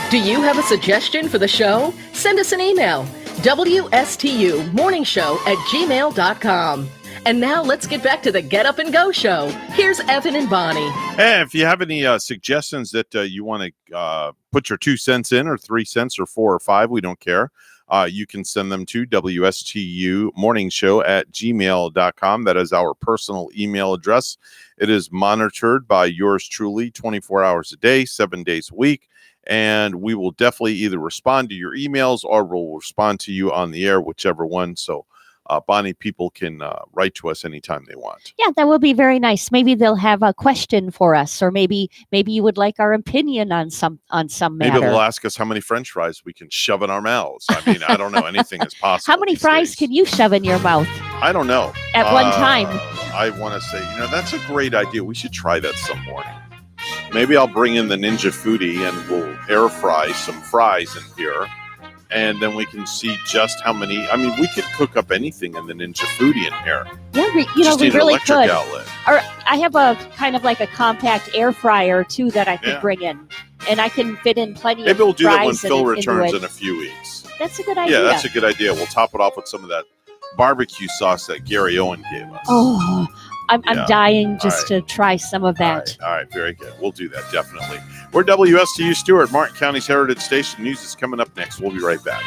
Do you have a suggestion for the show? Send us an email, WSTUmorningshow@gmail.com. And now let's get back to the Get Up and Go show. Here's Evan and Bonnie. Hey, if you have any suggestions that you want to put your 2 cents in, or 3 cents, or 4 or 5, we don't care. You can send them to WSTUmorningshow@gmail.com. That is our personal email address. It is monitored by yours truly 24 hours a day, 7 days a week. And we will definitely either respond to your emails or we'll respond to you on the air, whichever one. So, Bonnie, people can write to us anytime they want. Yeah, that would be very nice. Maybe they'll have a question for us, or maybe you would like our opinion on some matter. Maybe they'll ask us how many French fries we can shove in our mouths. I mean, I don't know. Anything is possible. How many fries can you shove in your mouth I don't know. at one time? I want to say, that's a great idea. We should try that some morning. Maybe I'll bring in the Ninja Foodie and we'll air fry some fries in here. And then we can see just how many. I mean, we could cook up anything in the Ninja Foodie in here. Yeah, we Just we need an really electric could. outlet. Or I have a kind of like a compact air fryer too that I could bring in, and I can fit in plenty Maybe of we'll do that when fries Phil into returns it. in a few weeks. That's a good idea. Yeah, that's a good idea. We'll top it off with some of that barbecue sauce that Gary Owen gave us. Oh, I'm Yeah. dying just All to try some of that. All right, very good. We'll do that, definitely. We're WSTU Stewart, Martin County's Heritage Station. News is coming up next. We'll be right back.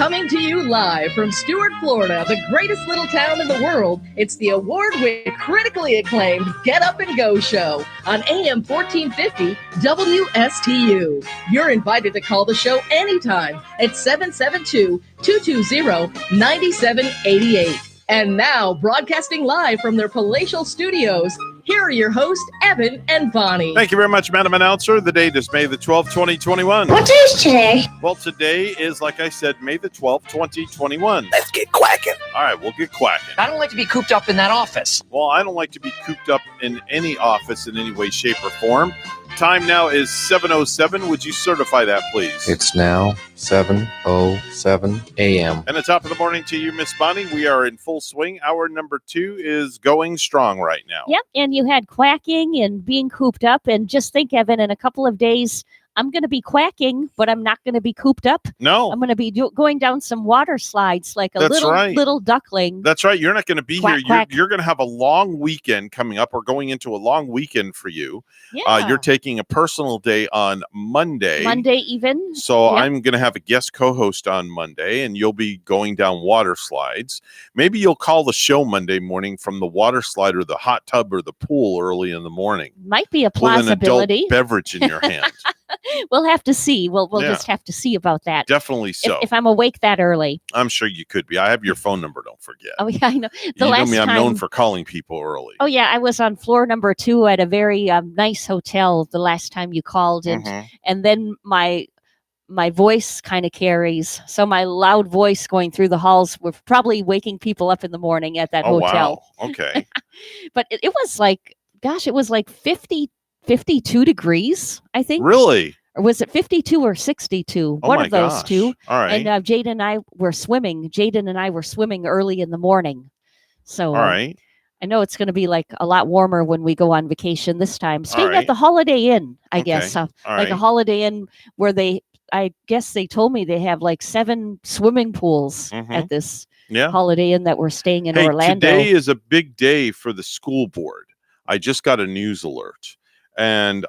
Coming to you live from Stuart, Florida, the greatest little town in the world, it's the award-winning, critically acclaimed Get Up and Go show on AM 1450 WSTU. You're invited to call the show anytime at 772-220-9788. And now, broadcasting live from their palatial studios, here are your hosts, Evan and Bonnie. Thank you very much, Madam Announcer. The date is May the 12th, 2021. What is today? Well, today is, like I said, May the 12th, 2021. Let's get quacking. All right, we'll get quacking. I don't like to be cooped up in that office. Well, I don't like to be cooped up in any office in any way, shape, or form. Time now is 7:07. Would you certify that, please? It's now 7:07 a.m. And the top of the morning to you, Miss Bonnie. We are in full swing. Hour number 2 is going strong right now. Yep, and you had quacking and being cooped up. And just think, Evan, in a couple of days, I'm going to be quacking, but I'm not going to be cooped up. No. I'm going to be going down some water slides like a little duckling. That's right. You're not going to be Quack, here. quack. You're going to have a long weekend coming up, or going into a long weekend for you. Yeah. You're taking a personal day on Monday. Monday even. So Yep. I'm going to have a guest co-host on Monday, and you'll be going down water slides. Maybe you'll call the show Monday morning from the water slide or the hot tub or the pool early in the morning Might be a with an adult plausibility. beverage in your hand. We'll have to see. We'll Yeah. just have to see about that. Definitely so. If I'm awake that early. I'm sure you could be. I have your phone number. Don't forget. Oh, yeah, I know. You know last me. I'm time, known for calling people early. Oh, yeah. I was on floor number 2 at a very nice hotel the last time you called. And then my voice kind of carries. So my loud voice going through the halls were probably waking people up in the morning at that hotel. Wow. Okay. But it was like, gosh, it was like 52 degrees, I think. Really? Or was it 52 or 62? Oh One my of those gosh. two. All right. And Jaden and I were swimming. Jaden and I were swimming early in the morning. So All right. I know it's going to be like a lot warmer when we go on vacation this time. Staying right. at the Holiday Inn, I Okay. guess. All Like a right. Holiday Inn where I guess they told me they have like 7 swimming pools at this Yeah. Holiday Inn that we're staying in Hey, Orlando. today is a big day for the school board. I just got a news alert. And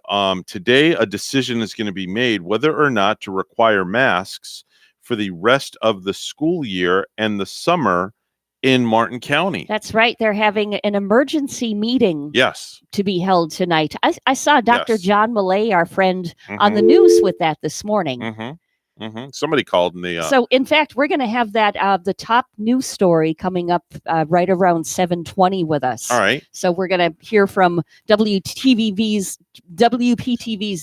today a decision is going to be made whether or not to require masks for the rest of the school year and the summer in Martin County. That's right. They're having an emergency meeting Yes. to be held tonight. I saw Dr. Yes. John Millay, our friend, on the Mhm. news with that this morning. Somebody called in the So, in fact, we're going to have that the top news story coming up right around 7:20 with us. All right. So we're going to hear from WPTV's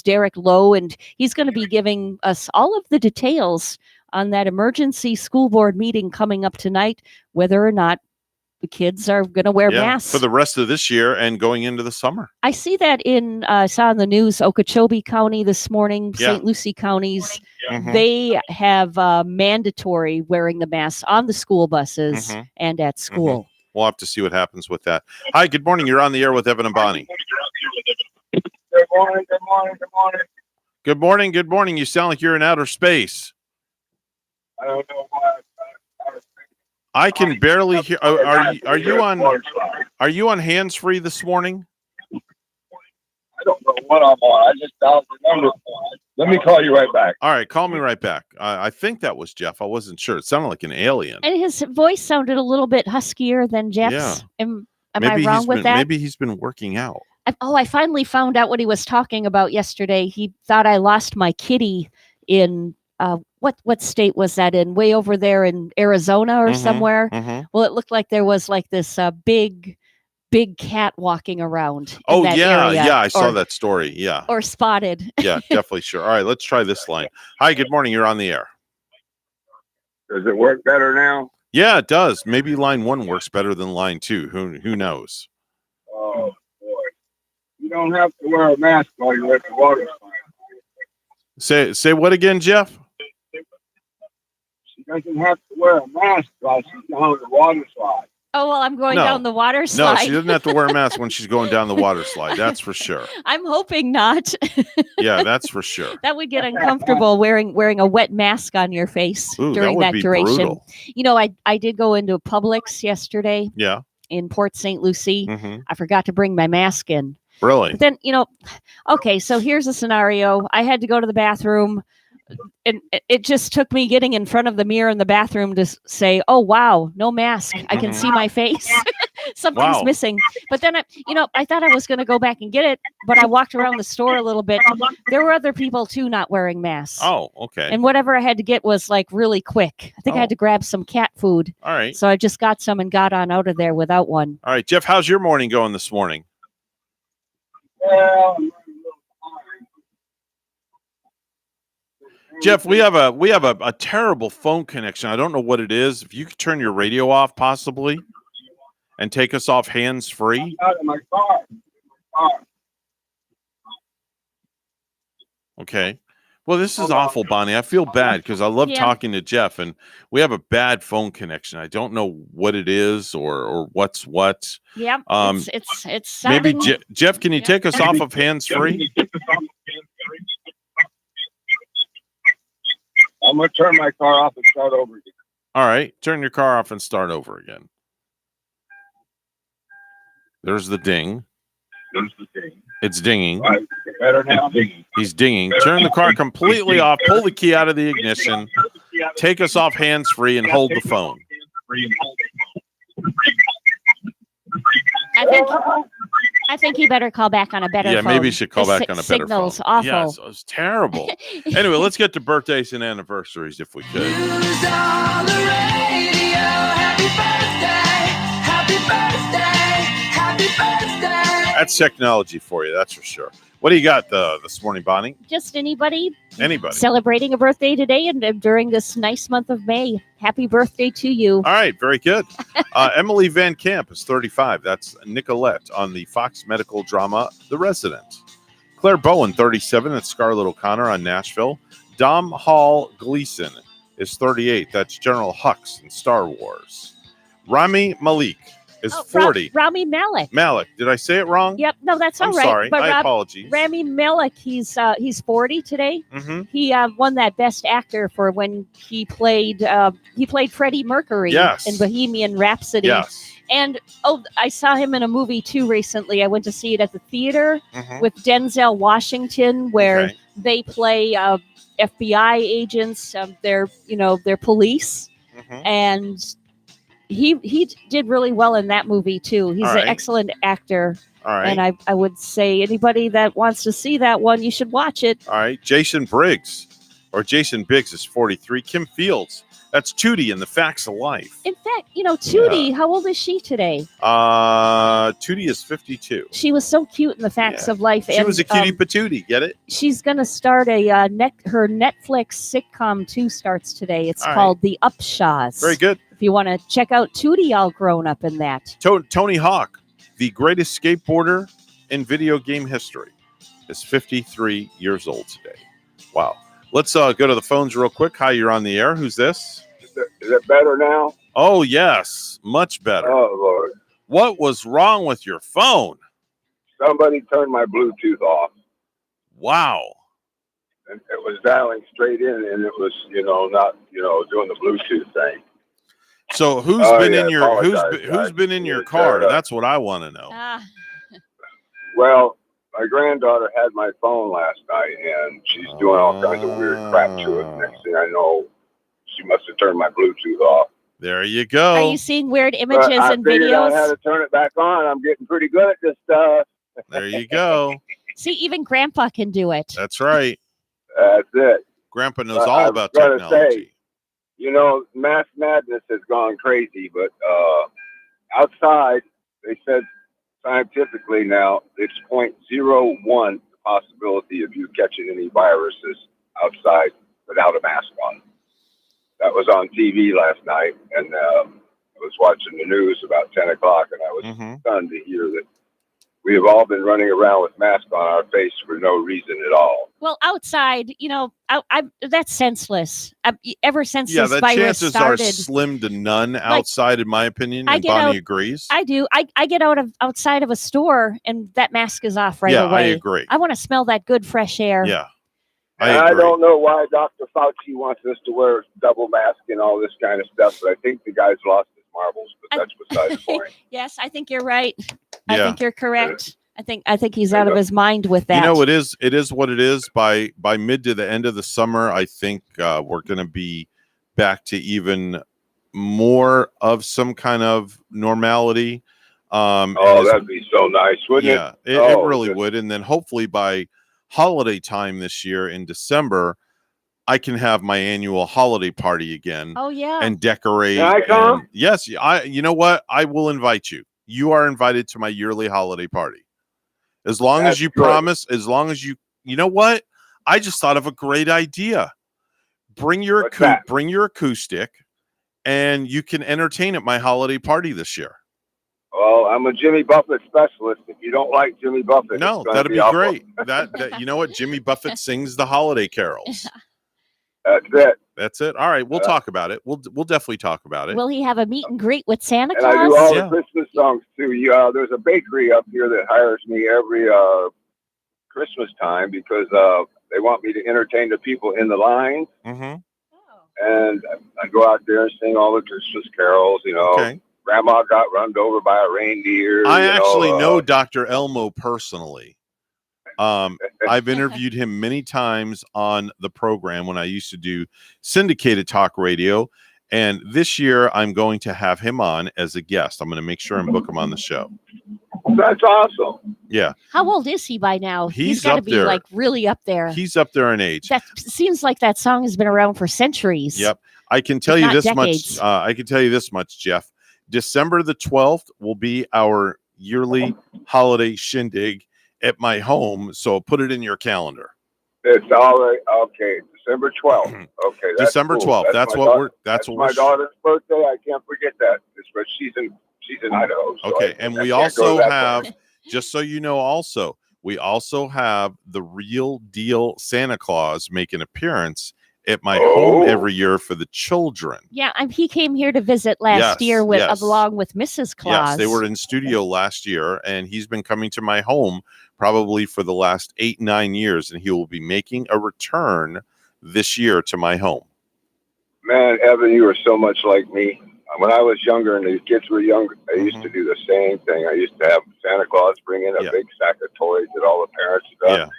Derek Lowe, and he's going to be giving us all of the details on that emergency school board meeting coming up tonight, whether or not the kids are going to wear masks. for the rest of this year and going into the summer. I see that I saw in the news, Okeechobee County this morning, Yeah. St. Lucie counties, Mhm. they have mandatory wearing the masks on the school buses Mhm. and at school. We'll have to see what happens with that. Hi, good morning. You're on the air with Evan and Bonnie. Good morning, good morning, good morning. Good morning. Good morning. You sound like you're in outer space. I don't know why. I can barely hear. Are you on hands free this morning? I don't know what I'm on. I just dialed the number. Let me call you right back. All right, call me right back. I think that was Jeff. I wasn't sure. It sounded like an alien. And his voice sounded a little bit huskier than Jeff's. Am I wrong with that? Maybe he's been working out. I finally found out what he was talking about yesterday. He thought I lost my kitty in what state was that in? Way over there in Arizona or Mhm, somewhere. mhm. Well, it looked like there was like this big cat walking around. in Oh that yeah, area, yeah. I saw or- that story. Yeah, Or spotted. yeah, definitely sure. All right, let's try this line. Hi, good morning. You're on the air. Does it work better now? Yeah, it does. Maybe line 1 works better than line 2. Who knows? Oh, boy. You don't have to wear a mask while you're at the water slide. Say what again, Jeff? She doesn't have to wear a mask while she's down the water slide. Oh, well, I'm going No. down the water No, slide. she doesn't have to wear a mask when she's going down the water slide. That's for sure. I'm hoping not. Yeah, that's for sure. That would get uncomfortable wearing a wet mask on your face Ooh, that during would that be duration. brutal. You know, I did go into Publix yesterday Yeah. in Port St. Lucie. Mhm. I forgot to bring my mask in. Really? But then, okay, so here's a scenario. I had to go to the bathroom. and it just took me getting in front of the mirror in the bathroom to say, "Oh wow, no mask. I can see my face. Something's Wow. missing." But then I thought I was going to go back and get it, but I walked around the store a little bit. There were other people too not wearing masks. Oh, okay. And whatever I had to get was like really quick. I think I had to grab some cat food. All right. So I just got some and got on out of there without one. All right, Jeff, how's your morning going this morning? Well, Jeff, we have a terrible phone connection. I don't know what it is. If you could turn your radio off possibly and take us off hands free. out of my car. Okay. Well, this is awful, Bonnie. I feel bad because I love Yeah. talking to Jeff, and we have a bad phone connection. I don't know what it is or what's what. Yep. Um, it's Maybe sounding- Jeff, can you take us off of hands free? I'm going to turn my car off and start over again. All right, turn your car off and start over again. There's the ding. There's the thing. It's dinging. All right, better now? He's dinging. Turn the car completely off. Pull the key out of the ignition. Take us off hands free and hold the phone. I think he better call back on a better Yeah, phone. maybe you should call The back on a better signal's phone. awful. Yes, it was terrible. Anyway, let's get to birthdays and anniversaries if we could. That's technology for you, that's for sure. What do you got this morning, Bonnie? Just anybody Anybody? celebrating a birthday today and during this nice month of May. Happy birthday to you. All right, very good. Emily Van Camp is 35. That's Nicolette on the Fox medical drama The Resident. Claire Bowen, 37. That's Scarlett O'Connor on Nashville. Dom Hall Gleason is 38. That's General Hux in Star Wars. Rami Malik is 40. Rami Malek. Malik, did I say it wrong? Yep. No, that's all I'm right. sorry. But I apologize. Rami Malek, he's 40 today. Mm-hmm. He won that Best Actor for when he played Freddie Mercury Yes. in Bohemian Rhapsody. Yes. And I saw him in a movie too recently. I went to see it at the theater Mhm. with Denzel Washington, where Okay. they play FBI agents. They're police, Mhm. and he did really well in that movie too. He's All an right. excellent actor. All right. And I would say anybody that wants to see that one, you should watch it. All right. Jason Biggs is 43. Kim Fields, that's Tootie in The Facts of Life. In fact, Tootie, how old is she today? Tootie is 52. She was so cute in The Facts Yeah. of Life. She was a cutie patootie. Get it? She's going to start her Netflix sitcom 2 starts today. It's All right. called The Upshaws. Very good. If you want to check out Tootie all grown up in that. Tony Hawk, the greatest skateboarder in video game history, is 53 years old today. Wow. Let's go to the phones real quick. Hi, you're on the air. Who's this? Is it better now? Oh, yes. Much better. Oh, Lord. What was wrong with your phone? Somebody turned my Bluetooth off. Wow. And it was dialing straight in, and it was, not, doing the Bluetooth thing. So who's Oh, been yeah, in your apologize, who's guys. been in your Yeah, car? fair enough. That's what I want to know. Well, my granddaughter had my phone last night, and she's doing all kinds of weird crap to it. Next thing I know, she must have turned my Bluetooth off. There you go. Are you seeing weird images But I and figured out how videos? to turn it back on. I'm getting pretty good at this stuff. There you go. See, even Grandpa can do it. That's right. That's it. Grandpa knows But all I've about gotta technology. Say, mass madness has gone crazy, but outside, they said scientifically now it's 0.01 the possibility of you catching any viruses outside without a mask on. That was on TV last night, and I was watching the news about 10 o'clock, and I was stunned to hear that we have all been running around with masks on our face for no reason at all. Well, outside, that's senseless. Ever since Yeah, this the virus chances started, are slim to none outside, in my opinion. I And get Bonnie out- agrees. I do. I get outside of a store and that mask is off right Yeah, I away. agree. I want to smell that good fresh air. Yeah. And I don't know why Dr. Fauci wants us to wear double mask and all this kind of stuff, but I think the guy's lost his marbles, but that's beside the point. Yes, I think you're right. I Yeah. think you're correct. I think he's out of his mind with that. You know, it is what it is. By mid to the end of the summer, I think we're going to be back to even more of some kind of normality. That'd be so nice, wouldn't it? it? Yeah, it really would. And then hopefully by holiday time this year in December, I can have my annual holiday party again. Oh yeah, and decorate. Can I come? Yes, you know what? I will invite you. You are invited to my yearly holiday party. As long as you promise, as long as you know what? I just thought of a great idea. Bring your acoustic, and you can entertain at my holiday party this year. Well, I'm a Jimmy Buffett specialist. If you don't like Jimmy Buffett, no, that'd be awful. great. That you know what? Jimmy Buffett sings the holiday carols. That's it. That's it. All right, we'll talk about it. We'll definitely talk about it. Will he have a meet and greet with Santa And Claus? I do all the Christmas songs too. There's a bakery up here that hires me every Christmas time because they want me to entertain the people in the lines. Mm-hmm. And I go out there and sing all the Christmas carols. Okay. Grandma got run over by a reindeer. I actually know Dr. Elmo personally. I've interviewed him many times on the program when I used to do syndicated talk radio. And this year I'm going to have him on as a guest. I'm going to make sure and book him on the show. That's awesome. Yeah. How old is he by now? He's got to up be there. like really up there. He's up there in age. That seems like that song has been around for centuries. Yep. I can tell if you not this decades. much. I can tell you this much, Jeff. December the 12th will be our yearly holiday shindig at my home. So put it in your calendar. It's all right. Okay. December 12th. Okay. That's December cool. 12th. That's my what daughter- we're. That's what my we're. daughter's birthday. I can't forget that. But she's in Idaho. So Okay, I and can't we go to also that have, party. just so you know, also we also have the Real Deal Santa Claus make an appearance at my home every year for the children. Yeah, he came here to visit last year with along with Mrs. Claus. Yes, they were in studio last year, and he's been coming to my home probably for the last 8-9 years, and he will be making a return this year to my home. Man, Evan, you are so much like me. When I was younger and the kids were younger, I used to do the same thing. I used to have Santa Claus bring in a big sack of toys that all the parents stuff.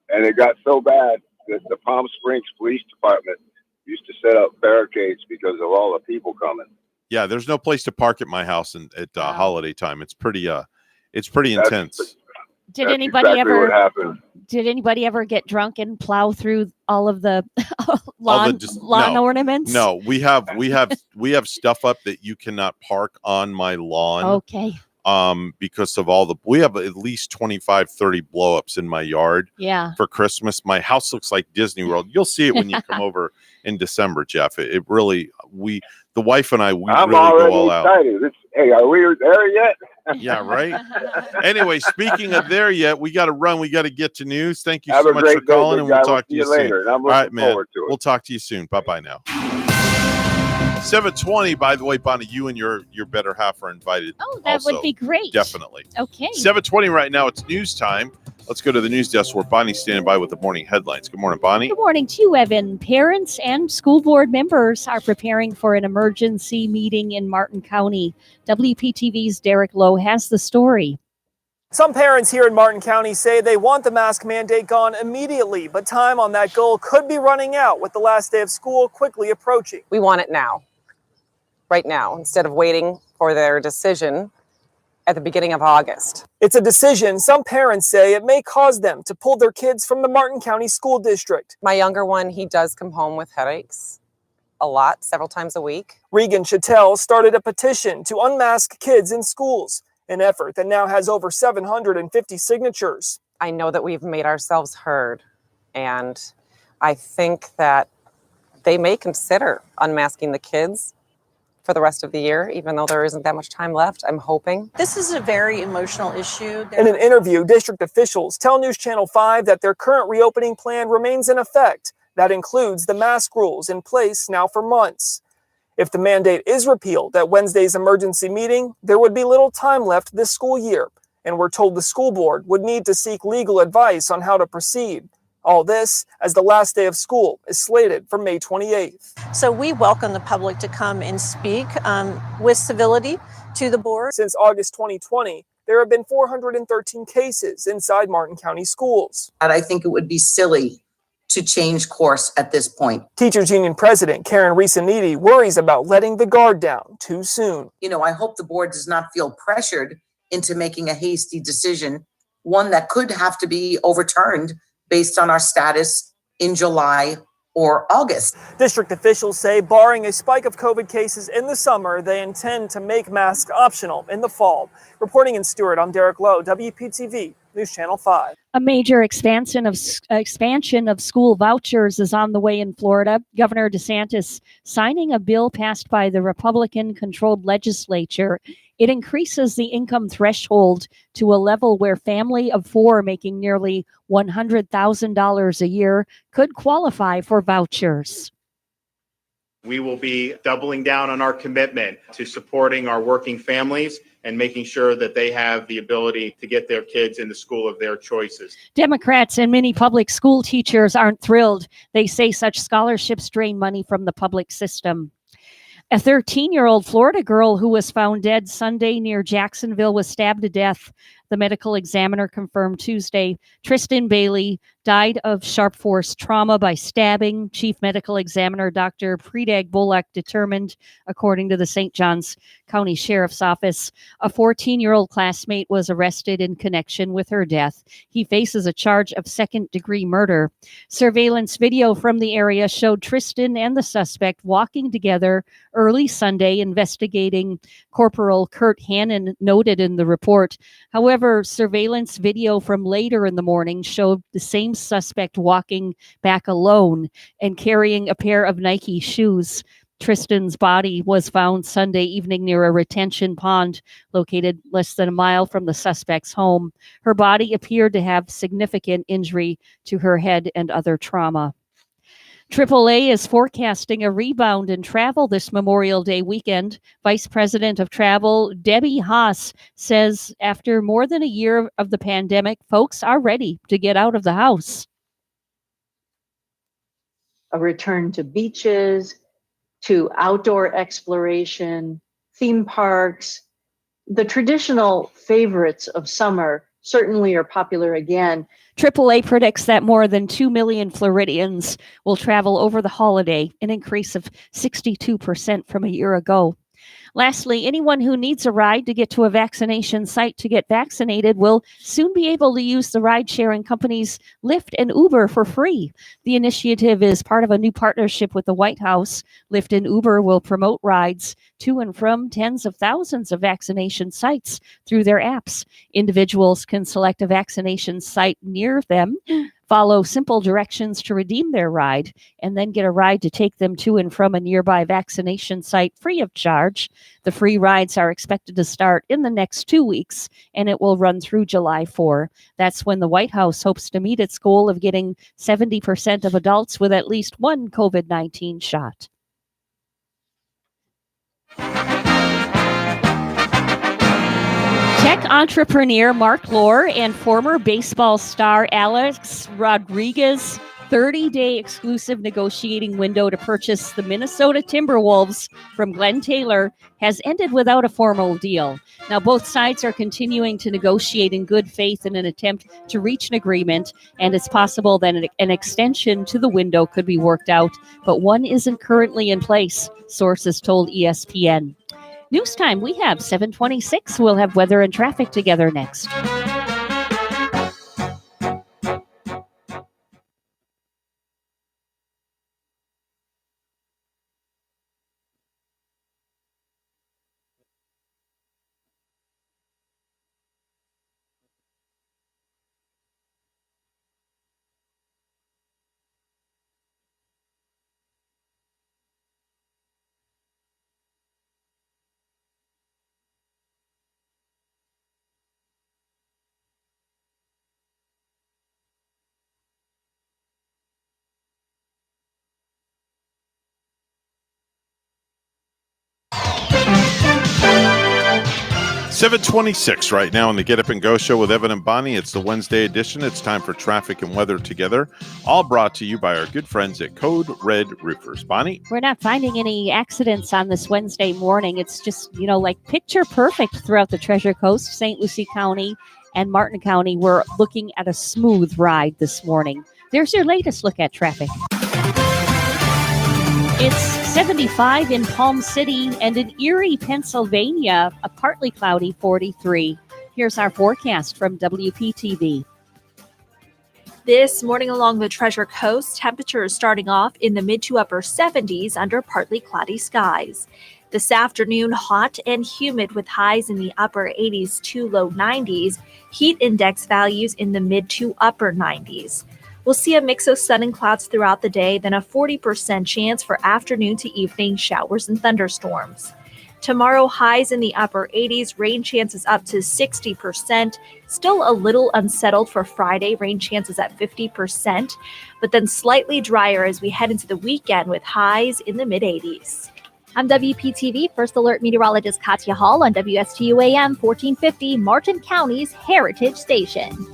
And it got so bad that the Palm Springs Police Department used to set up barricades because of all the people coming. Yeah, there's no place to park at my house at holiday time. It's pretty intense. Did That's anybody exactly ever? what happened. Did anybody ever get drunk and plow through all of the lawn No. ornaments? No, we have stuff up that you cannot park on my lawn. Okay. Because of we have at least 25-30 blow-ups in my yard. Yeah. For Christmas. My house looks like Disney World. You'll see it when you come over in December, Jeff. It really, the wife and I'm really already go all out. excited. Hey, are we there yet? Yeah, right. Anyway, speaking of there yet, we got to run. We got to get to news. Thank you Have so a much great for calling, day, and big we'll guy. talk to you later. soon. And I'm All right, looking man. forward to it. We'll talk to you soon. Bye-bye now. 7:20, by the way, Bonnie, you and your better half are invited. Oh, that would be great. Definitely. Okay. 7:20 right now. It's news time. Let's go to the news desk where Bonnie's standing by with the morning headlines. Good morning, Bonnie. Good morning to you, Evan. Parents and school board members are preparing for an emergency meeting in Martin County. WPTV's Derek Lowe has the story. Some parents here in Martin County say they want the mask mandate gone immediately, but time on that goal could be running out with the last day of school quickly approaching. We want it now, right now, instead of waiting for their decision at the beginning of August. It's a decision some parents say it may cause them to pull their kids from the Martin County School District. My younger one, he does come home with headaches a lot, several times a week. Regan Chattel started a petition to unmask kids in schools, an effort that now has over 750 signatures. I know that we've made ourselves heard, and I think that they may consider unmasking the kids for the rest of the year, even though there isn't that much time left. I'm hoping. This is a very emotional issue. In an interview, district officials tell News Channel 5 that their current reopening plan remains in effect. That includes the mask rules in place now for months. If the mandate is repealed at Wednesday's emergency meeting, there would be little time left this school year, and we're told the school board would need to seek legal advice on how to proceed. All this as the last day of school is slated for May 28th. So we welcome the public to come and speak with civility to the board. Since August 2020, there have been 413 cases inside Martin County schools. And I think it would be silly to change course at this point. Teachers Union President Karen Reesaniti worries about letting the guard down too soon. I hope the board does not feel pressured into making a hasty decision, one that could have to be overturned based on our status in July or August. District officials say barring a spike of COVID cases in the summer, they intend to make masks optional in the fall. Reporting in Stewart, I'm Derek Lowe, WPTV, News Channel 5. A major expansion of school vouchers is on the way in Florida. Governor DeSantis signing a bill passed by the Republican-controlled legislature. It increases the income threshold to a level where family of four making nearly $100,000 a year could qualify for vouchers. We will be doubling down on our commitment to supporting our working families and making sure that they have the ability to get their kids in the school of their choices. Democrats and many public school teachers aren't thrilled. They say such scholarships drain money from the public system. A 13-year-old Florida girl who was found dead Sunday near Jacksonville was stabbed to death. The medical examiner confirmed Tuesday. Tristan Bailey died of sharp force trauma by stabbing. Chief Medical Examiner Dr. Predag Bullock determined, according to the St. Johns County Sheriff's Office. A 14-year-old classmate was arrested in connection with her death. He faces a charge of second-degree murder. Surveillance video from the area showed Tristan and the suspect walking together early Sunday, investigating Corporal Kurt Hannon noted in the report. However, surveillance video from later in the morning showed the same suspect walking back alone and carrying a pair of Nike shoes. Tristan's body was found Sunday evening near a retention pond located less than a mile from the suspect's home. Her body appeared to have significant injury to her head and other trauma. AAA is forecasting a rebound in travel this Memorial Day weekend. Vice President of Travel Debbie Haas says after more than a year of the pandemic, folks are ready to get out of the house. A return to beaches, to outdoor exploration, theme parks. The traditional favorites of summer certainly are popular again. AAA predicts that more than 2 million Floridians will travel over the holiday, an increase of 62% from a year ago. Lastly, anyone who needs a ride to get to a vaccination site to get vaccinated will soon be able to use the ride-sharing companies Lyft and Uber for free. The initiative is part of a new partnership with the White House. Lyft and Uber will promote rides to and from tens of thousands of vaccination sites through their apps. Individuals can select a vaccination site near them, follow simple directions to redeem their ride, and then get a ride to take them to and from a nearby vaccination site free of charge. The free rides are expected to start in the next 2 weeks, and it will run through July 4. That's when the White House hopes to meet its goal of getting 70% of adults with at least one COVID-19 shot. Tech entrepreneur Mark Lohr and former baseball star Alex Rodriguez 30-day exclusive negotiating window to purchase the Minnesota Timberwolves from Glenn Taylor has ended without a formal deal. Now, both sides are continuing to negotiate in good faith in an attempt to reach an agreement, and it's possible that an extension to the window could be worked out, but one isn't currently in place, sources told ESPN. News time, we have 7:26. We'll have weather and traffic together next. 7:26 right now on the Get Up and Go show with Evan and Bonnie. It's the Wednesday edition. It's time for traffic and weather together. All brought to you by our good friends at Code Red Roofers. Bonnie? We're not finding any accidents on this Wednesday morning. It's just, like picture perfect throughout the Treasure Coast, St. Lucie County and Martin County. We're looking at a smooth ride this morning. There's your latest look at traffic. It's 75 in Palm City and in Erie, Pennsylvania, a partly cloudy 43. Here's our forecast from WPTV. This morning along the Treasure Coast, temperatures starting off in the mid to upper 70s under partly cloudy skies. This afternoon, hot and humid with highs in the upper 80s to low 90s, heat index values in the mid to upper 90s. We'll see a mix of sun and clouds throughout the day, then a 40% chance for afternoon to evening showers and thunderstorms. Tomorrow, highs in the upper 80s, rain chances up to 60%. Still a little unsettled for Friday, rain chances at 50%, but then slightly drier as we head into the weekend with highs in the mid-80s. I'm WPTV First Alert Meteorologist Katya Hall on WSTU AM 1450, Martin County's Heritage Station.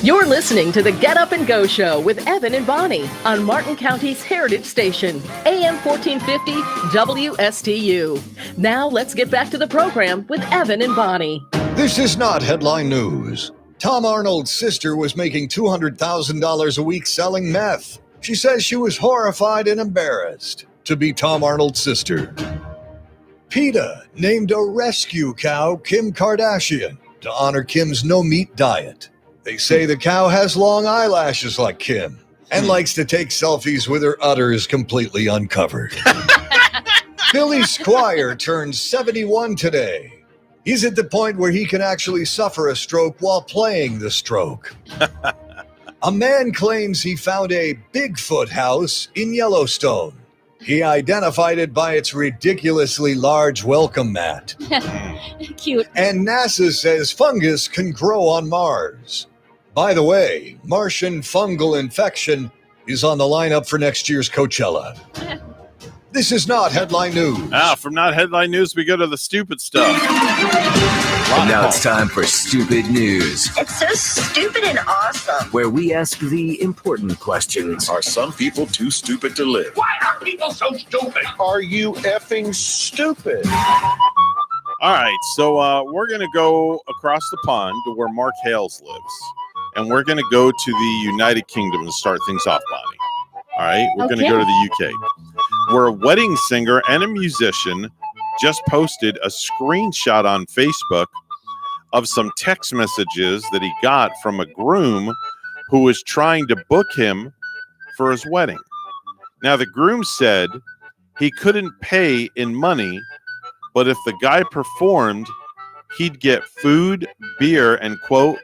You're listening to the Get Up and Go show with Evan and Bonnie on Martin County's Heritage Station, AM 1450 WSTU. Now let's get back to the program with Evan and Bonnie. This is not headline news. Tom Arnold's sister was making $200,000 a week selling meth. She says she was horrified and embarrassed to be Tom Arnold's sister. PETA named a rescue cow Kim Kardashian to honor Kim's no-meat diet. They say the cow has long eyelashes like Kim and likes to take selfies with her udders completely uncovered. Billy Squire turns 71 today. He's at the point where he can actually suffer a stroke while playing the stroke. A man claims he found a Bigfoot house in Yellowstone. He identified it by its ridiculously large welcome mat. Cute. And NASA says fungus can grow on Mars. By the way, Martian fungal infection is on the lineup for next year's Coachella. This is not headline news. From not headline news, we go to the stupid stuff. And now it's time for Stupid News, It's so stupid and awesome. where we ask the important questions. Are some people too stupid to live? Why are people so stupid? Are you effing stupid? All right, so we're going to go across the pond to where Mark Hales lives, and we're going to go to the United Kingdom to start things off, Bonnie. All right, we're going to go to the UK, where a wedding singer and a musician just posted a screenshot on Facebook of some text messages that he got from a groom who was trying to book him for his wedding. Now, the groom said he couldn't pay in money, but if the guy performed, he'd get food, beer, and, quote,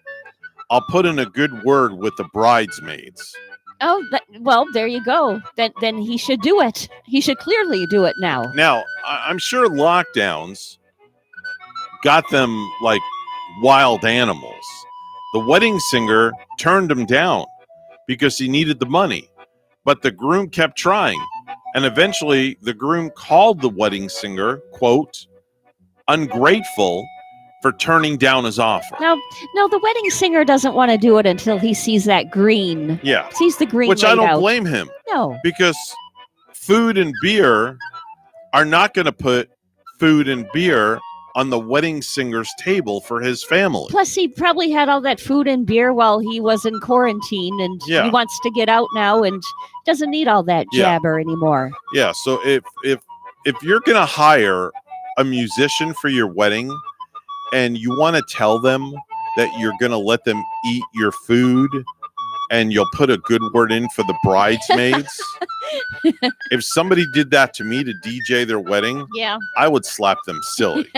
I'll put in a good word with the bridesmaids. Oh, well, there you go. Then he should do it. He should clearly do it now. Now, I'm sure lockdowns got them like wild animals. The wedding singer turned him down because he needed the money, but the groom kept trying. And eventually the groom called the wedding singer, quote, ungrateful for turning down his offer. No, the wedding singer doesn't want to do it until he sees that green. Yeah. Sees the green. Which I don't out. blame him. No. Because food and beer are not going to put food and beer on the wedding singer's table for his family. Plus, he probably had all that food and beer while he was in quarantine, and Yeah. he wants to get out now and doesn't need all that Yeah. jabber anymore. Yeah, so if you're going to hire a musician for your wedding and you want to tell them that you're going to let them eat your food and you'll put a good word in for the bridesmaids, if somebody did that to me to DJ their wedding, Yeah. I would slap them silly.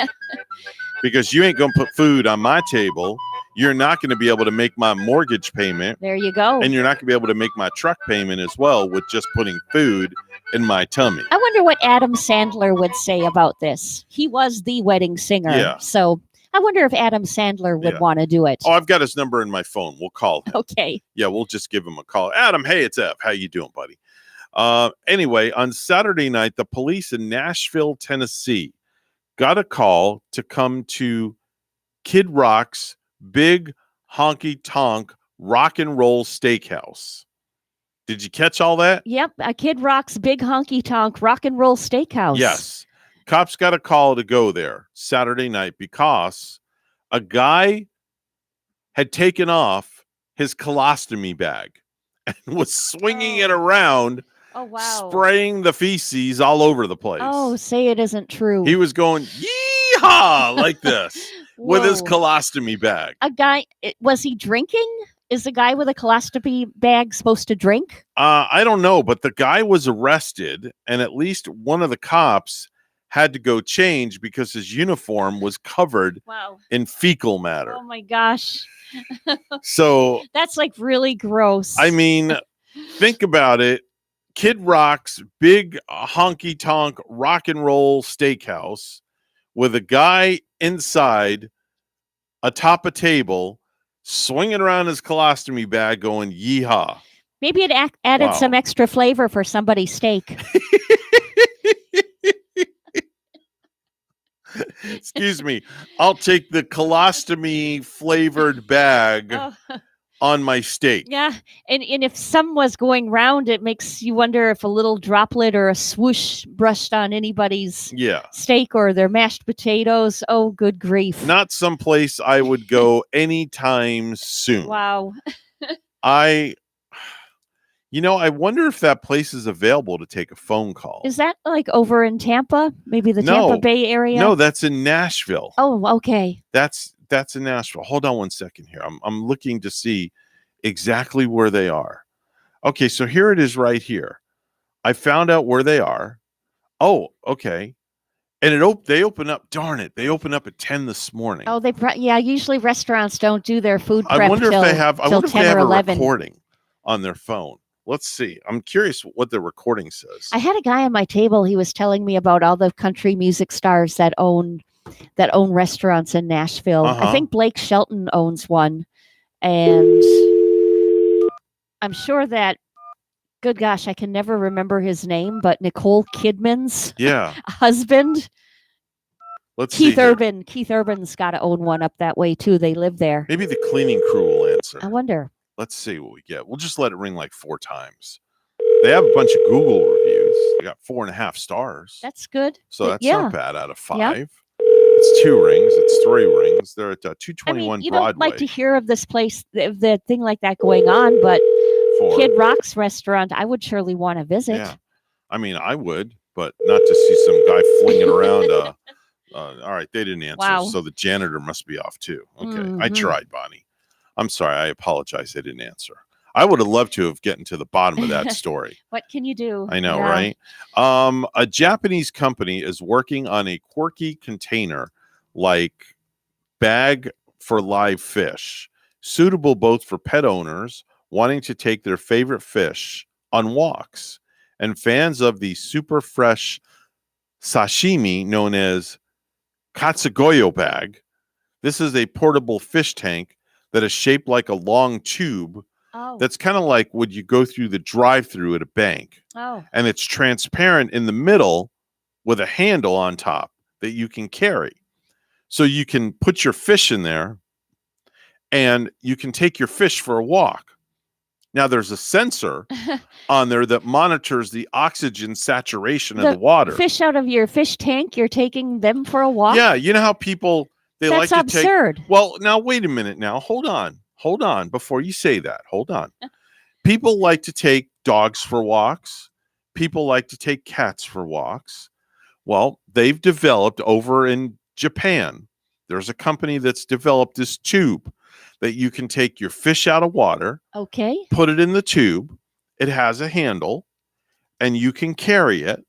Because you ain't going to put food on my table. You're not going to be able to make my mortgage payment. There you go. And you're not going to be able to make my truck payment as well with just putting food in my tummy. I wonder what Adam Sandler would say about this. He was the wedding singer. Yeah. So I wonder if Adam Sandler would Yeah. want to do it. Oh, I've got his number in my phone. We'll call him. Okay. Yeah, we'll just give him a call. Adam, hey, it's Ev. How you doing, buddy? Anyway, on Saturday night, the police in Nashville, Tennessee, got a call to come to Kid Rock's Big Honky Tonk Rock and Roll Steakhouse. Did you catch all that? Yep. A Kid Rock's Big Honky Tonk Rock and Roll Steakhouse. Yes. Cops got a call to go there Saturday night because a guy had taken off his colostomy bag and was swinging it around, Oh, wow. spraying the feces all over the place. Oh, say it isn't true. He was going, yeehaw, like this with his Whoa. colostomy bag. A guy, was he drinking? Is the guy with a colostomy bag supposed to drink? I don't know, but the guy was arrested, and at least one of the cops had to go change because his uniform was covered Wow. in fecal matter. Oh my gosh. So, That's like really gross. I mean, think about it. Kid Rock's Big Honky Tonk Rock and Roll Steakhouse with a guy inside atop a table swinging around his colostomy bag going, yeehaw. Maybe it added Wow. some extra flavor for somebody's steak. Excuse me. I'll take the colostomy flavored bag Oh. on my steak. Yeah, and if some was going round, it makes you wonder if a little droplet or a swoosh brushed on anybody's Yeah. steak or their mashed potatoes. Oh, good grief. Not someplace I would go anytime soon. Wow. I wonder if that place is available to take a phone call. Is that like over in Tampa? Maybe the No. Tampa Bay area? No, that's in Nashville. Oh, okay. That's in Nashville. Hold on one second here. I'm looking to see exactly where they are. Okay, so here it is right here. I found out where they are. Oh, okay. And they open up, darn it. They open up at 10 this morning. Oh, usually restaurants don't do their food prep I wonder till, if they have till 10 or a 11. recording on their phone. Let's see. I'm curious what the recording says. I had a guy at my table. He was telling me about all the country music stars that own restaurants in Nashville. Uh-huh. I think Blake Shelton owns one, and I'm sure that. Good gosh, I can never remember his name, but Nicole Kidman's Yeah. husband, Let's see. Keith here. Urban. Keith Urban's got to own one up that way too. They live there. Maybe the cleaning crew will answer. I wonder. Let's see what we get. We'll just let it ring like 4 times. They have a bunch of Google reviews. They got 4.5 stars. That's good. So that's yeah. not bad out of 5. Yeah. It's 2 rings. It's 3 rings. They're at 221 you Broadway. don't like to hear of this place, the thing like that going on, but 4. Kid Rock's restaurant, I would surely want to visit. Yeah. I mean, I would, but not to see some guy flinging around. All right, they didn't answer. Wow. So the janitor must be off too. Okay. I Mhm. tried, Bonnie. I'm sorry. I apologize. They didn't answer. I would have loved to have gotten to the bottom of that story. What can you do? I know, Yeah. right? A Japanese company is working on a quirky container like bag for live fish, suitable both for pet owners wanting to take their favorite fish on walks and fans of the super fresh sashimi known as Katsugoyo bag. This is a portable fish tank that is shaped like a long tube. Oh. That's kind of like would you go through the drive-through at a bank. Oh. And it's transparent in the middle with a handle on top that you can carry. So you can put your fish in there and you can take your fish for a walk. Now there's a sensor on there that monitors the oxygen saturation of the water. Fish out of your fish tank, you're taking them for a walk? Yeah, you know how people they That's like to absurd. take. Well, now wait a minute. Now hold on. Before you say that, hold on. People like to take dogs for walks. People like to take cats for walks. Well, they've developed over in Japan. There's a company that's developed this tube that you can take your fish out of water. Okay. Put it in the tube. It has a handle, and you can carry it.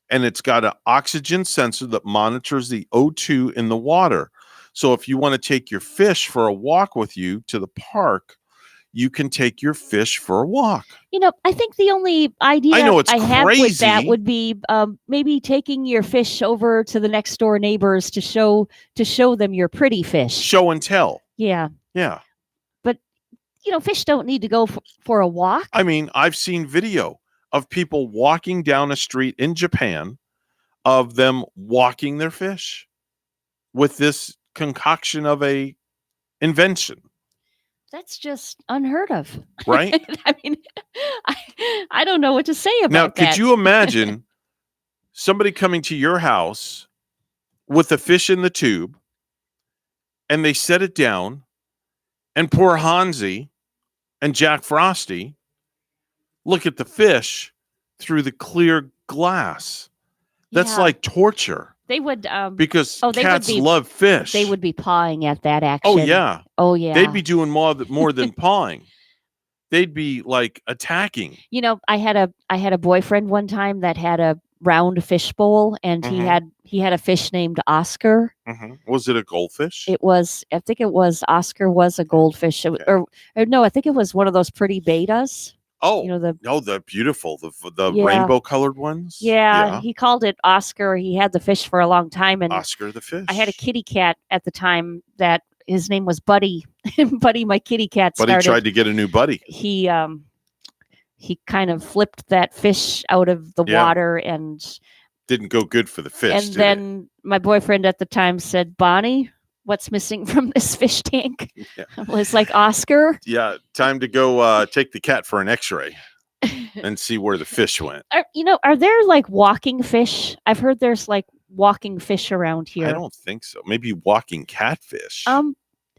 And it's got an oxygen sensor that monitors the O2 in the water. So if you want to take your fish for a walk with you to the park, you can take your fish for a walk. You know, I think the only idea I know it's have with that crazy. would be maybe taking your fish over to the next door neighbors to show them your pretty fish. Show and tell. Yeah. Yeah. But, you know, fish don't need to go for a walk. I mean, I've seen video of people walking down a street in Japan of them walking their fish with this concoction of a invention. That's just unheard of. Right? I mean, I don't know what to say about Now, that. could you imagine somebody coming to your house with the fish in the tube and they set it down and poor Hansi and Jack Frosty look at the fish through the clear glass? That's Yeah. like torture They would because they cats would be, love fish. They would be pawing at that action. Oh yeah. Oh yeah. They'd be doing more than pawing. They'd be like attacking. You know, I had a boyfriend one time that had a round fish bowl, and he had a fish named Oscar. Was it a goldfish? It was, I think it was Oscar was a goldfish, or no, I think it was one of those pretty betas. Oh, you know the beautiful, the Yeah. rainbow colored ones. Yeah, he called it Oscar. He had the fish for a long time, and Oscar the fish. I had a kitty cat at the time that his name was Buddy. Buddy, my kitty cat. But he tried to get a new buddy. He kind of flipped that fish out of the Yeah. water, and Didn't go good for the fish. and did it? then my boyfriend at the time said, "Bonnie, what's missing from this fish tank?" Yeah. I was like, "Oscar." Yeah, time to go take the cat for an X-ray and see where the fish went. Are there like walking fish? I've heard there's like walking fish around here. I don't think so. Maybe walking catfish.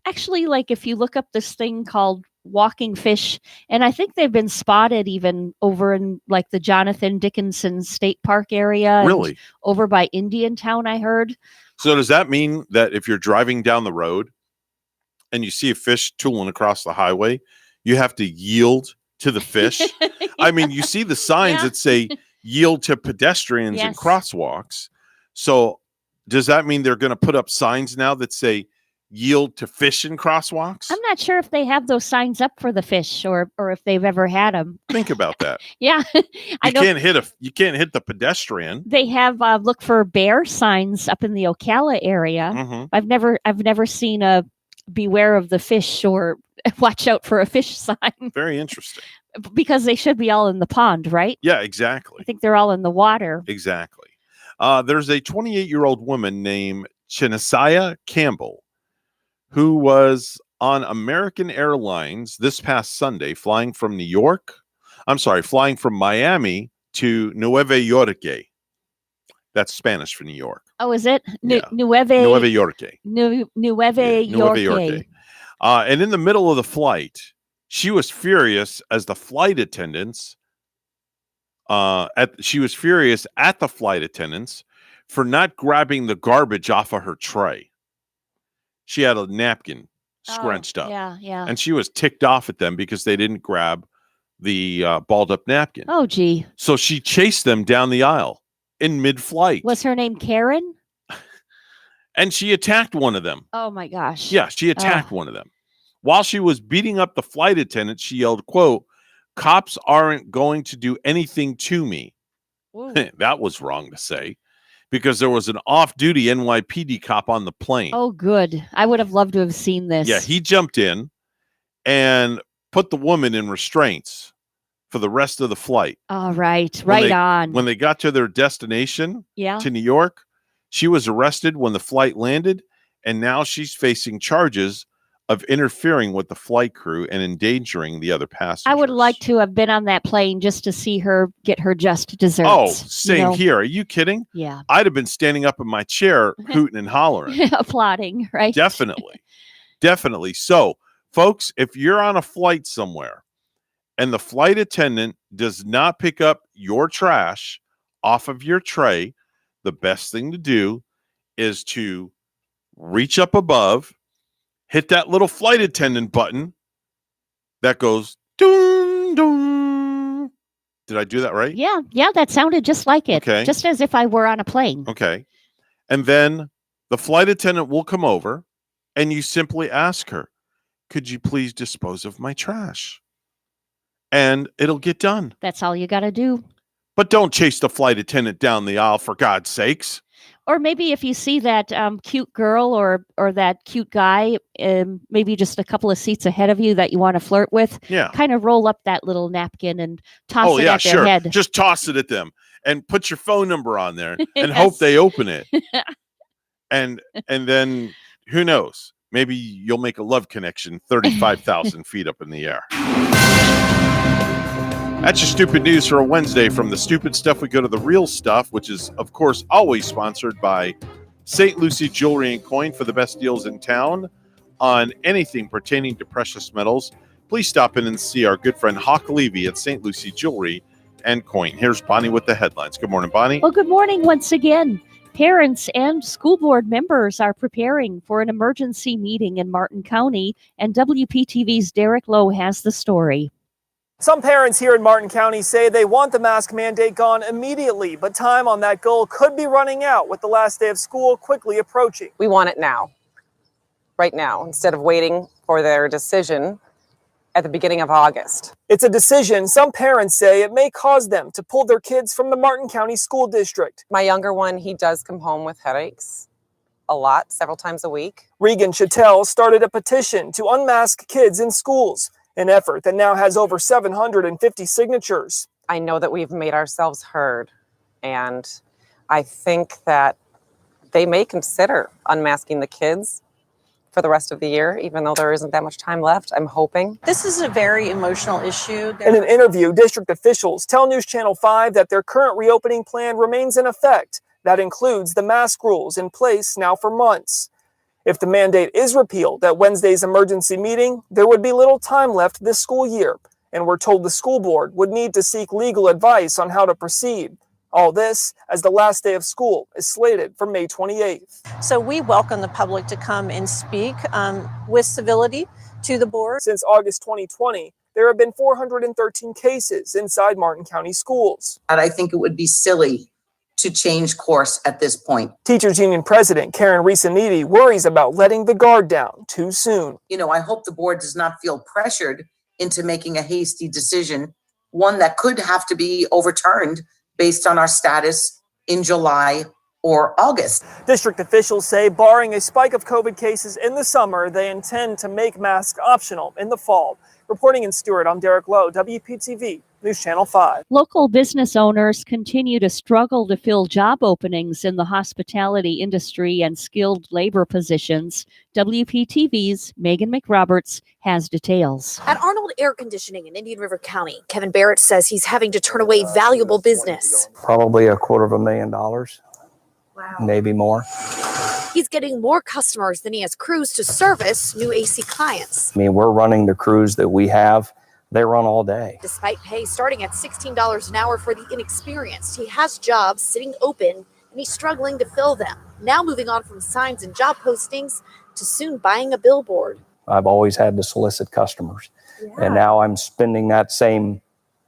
Actually, like if you look up this thing called walking fish, and I think they've been spotted even over in like the Jonathan Dickinson State Park area. and Really? over by Indiantown, I heard. So does that mean that if you're driving down the road and you see a fish tooling across the highway, you have to yield to the fish? I mean, you see the signs that say yield to pedestrians and Yes. crosswalks. So does that mean they're going to put up signs now that say yield to fish and crosswalks? I'm not sure if they have those signs up for the fish or if they've ever had them. Think about that. Yeah, I You know can't hit the pedestrian. they have look for bear signs up in the Ocala area. Mhm. I've never seen a beware of the fish or watch out for a fish sign, Very interesting. because they should be all in the pond, right? Yeah, exactly. I think they're all in the water. Exactly. There's a 28-year-old woman named Chinesaya Campbell who was on American Airlines this past Sunday flying from Miami to Nueva York. That's Spanish for New York. Oh, is it? Yeah. Nueva York. Nueva Nueva York. York. And in the middle of the flight, she was furious as the flight attendants she was furious at the flight attendants for not grabbing the garbage off of her tray. She had a napkin scrunched up. Yeah, yeah. And she was ticked off at them because they didn't grab balled up napkin. Oh, gee. So she chased them down the aisle in mid-flight. Was her name Karen? And she attacked one of them. Oh, my gosh. Yeah, she attacked one of them. While she was beating up the flight attendant, she yelled, quote, "Cops aren't going to do anything to me." That was wrong to say because there was an off-duty NYPD cop on the plane. Oh, good. I would have loved to have seen this. Yeah, he jumped in and put the woman in restraints for the rest of the flight. All right. Right on. When they got to their destination to New York, she was arrested when the flight landed, and now she's facing charges of interfering with the flight crew and endangering the other passengers. I would like to have been on that plane just to see her get her just desserts. Oh, same here. Are you kidding? Yeah. I'd have been standing up in my chair, hooting and hollering. Applauding, right? Definitely. Definitely. So, folks, if you're on a flight somewhere and the flight attendant does not pick up your trash off of your tray, the best thing to do is to reach up above, hit that little flight attendant button that goes doom, doom. Did I do that right? Yeah, that sounded just like it. Okay. Just as if I were on a plane. Okay. And then the flight attendant will come over and you simply ask her, "Could you please dispose of my trash?" And it'll get done. That's all you got to do. But don't chase the flight attendant down the aisle, for God's sakes. Or maybe if you see that cute girl or that cute guy, maybe just a couple of seats ahead of you that you want to flirt with, kind of roll up that little napkin and toss it at their head. Just toss it at them and put your phone number on there and hope they open it. and then who knows? Maybe you'll make a love connection 35,000 feet up in the air. That's your stupid news for a Wednesday. From the stupid stuff, we go to the real stuff, which is, of course, always sponsored by St. Lucie Jewelry and Coin for the best deals in town on anything pertaining to precious metals. Please stop in and see our good friend Hawk Levy at St. Lucie Jewelry and Coin. Here's Bonnie with the headlines. Good morning, Bonnie. Well, good morning once again. Parents and school board members are preparing for an emergency meeting in Martin County, and WPTV's Derek Lowe has the story. Some parents here in Martin County say they want the mask mandate gone immediately, but time on that goal could be running out with the last day of school quickly approaching. We want it now, right now, instead of waiting for their decision at the beginning of August. It's a decision some parents say it may cause them to pull their kids from the Martin County School District. My younger one, he does come home with headaches a lot, several times a week. Regan Chattel started a petition to unmask kids in schools, an effort that now has over 750 signatures. I know that we've made ourselves heard, and I think that they may consider unmasking the kids for the rest of the year, even though there isn't that much time left. I'm hoping. This is a very emotional issue. In an interview, district officials tell News Channel 5 that their current reopening plan remains in effect. That includes the mask rules in place now for months. If the mandate is repealed at Wednesday's emergency meeting, there would be little time left this school year, and we're told the school board would need to seek legal advice on how to proceed. All this as the last day of school is slated for May 28th. So we welcome the public to come and speak with civility to the board. Since August 2020, there have been 413 cases inside Martin County schools. And I think it would be silly to change course at this point. Teachers Union President Karen Risaniti worries about letting the guard down too soon. You know, I hope the board does not feel pressured into making a hasty decision, one that could have to be overturned based on our status in July or August. District officials say barring a spike of COVID cases in the summer, they intend to make masks optional in the fall. Reporting in Stewart, I'm Derek Lowe, WPTV, News Channel 5. Local business owners continue to struggle to fill job openings in the hospitality industry and skilled labor positions. WPTV's Megan McRoberts has details. At Arnold Air Conditioning in Indian River County, Kevin Barrett says he's having to turn away valuable business. Probably $250,000. Wow. Maybe more. He's getting more customers than he has crews to service new AC clients. I mean, we're running the crews that we have. They run all day. Despite pay starting at $16 an hour for the inexperienced, he has jobs sitting open and he's struggling to fill them. Now moving on from signs and job postings to soon buying a billboard. I've always had to solicit customers. And now I'm spending that same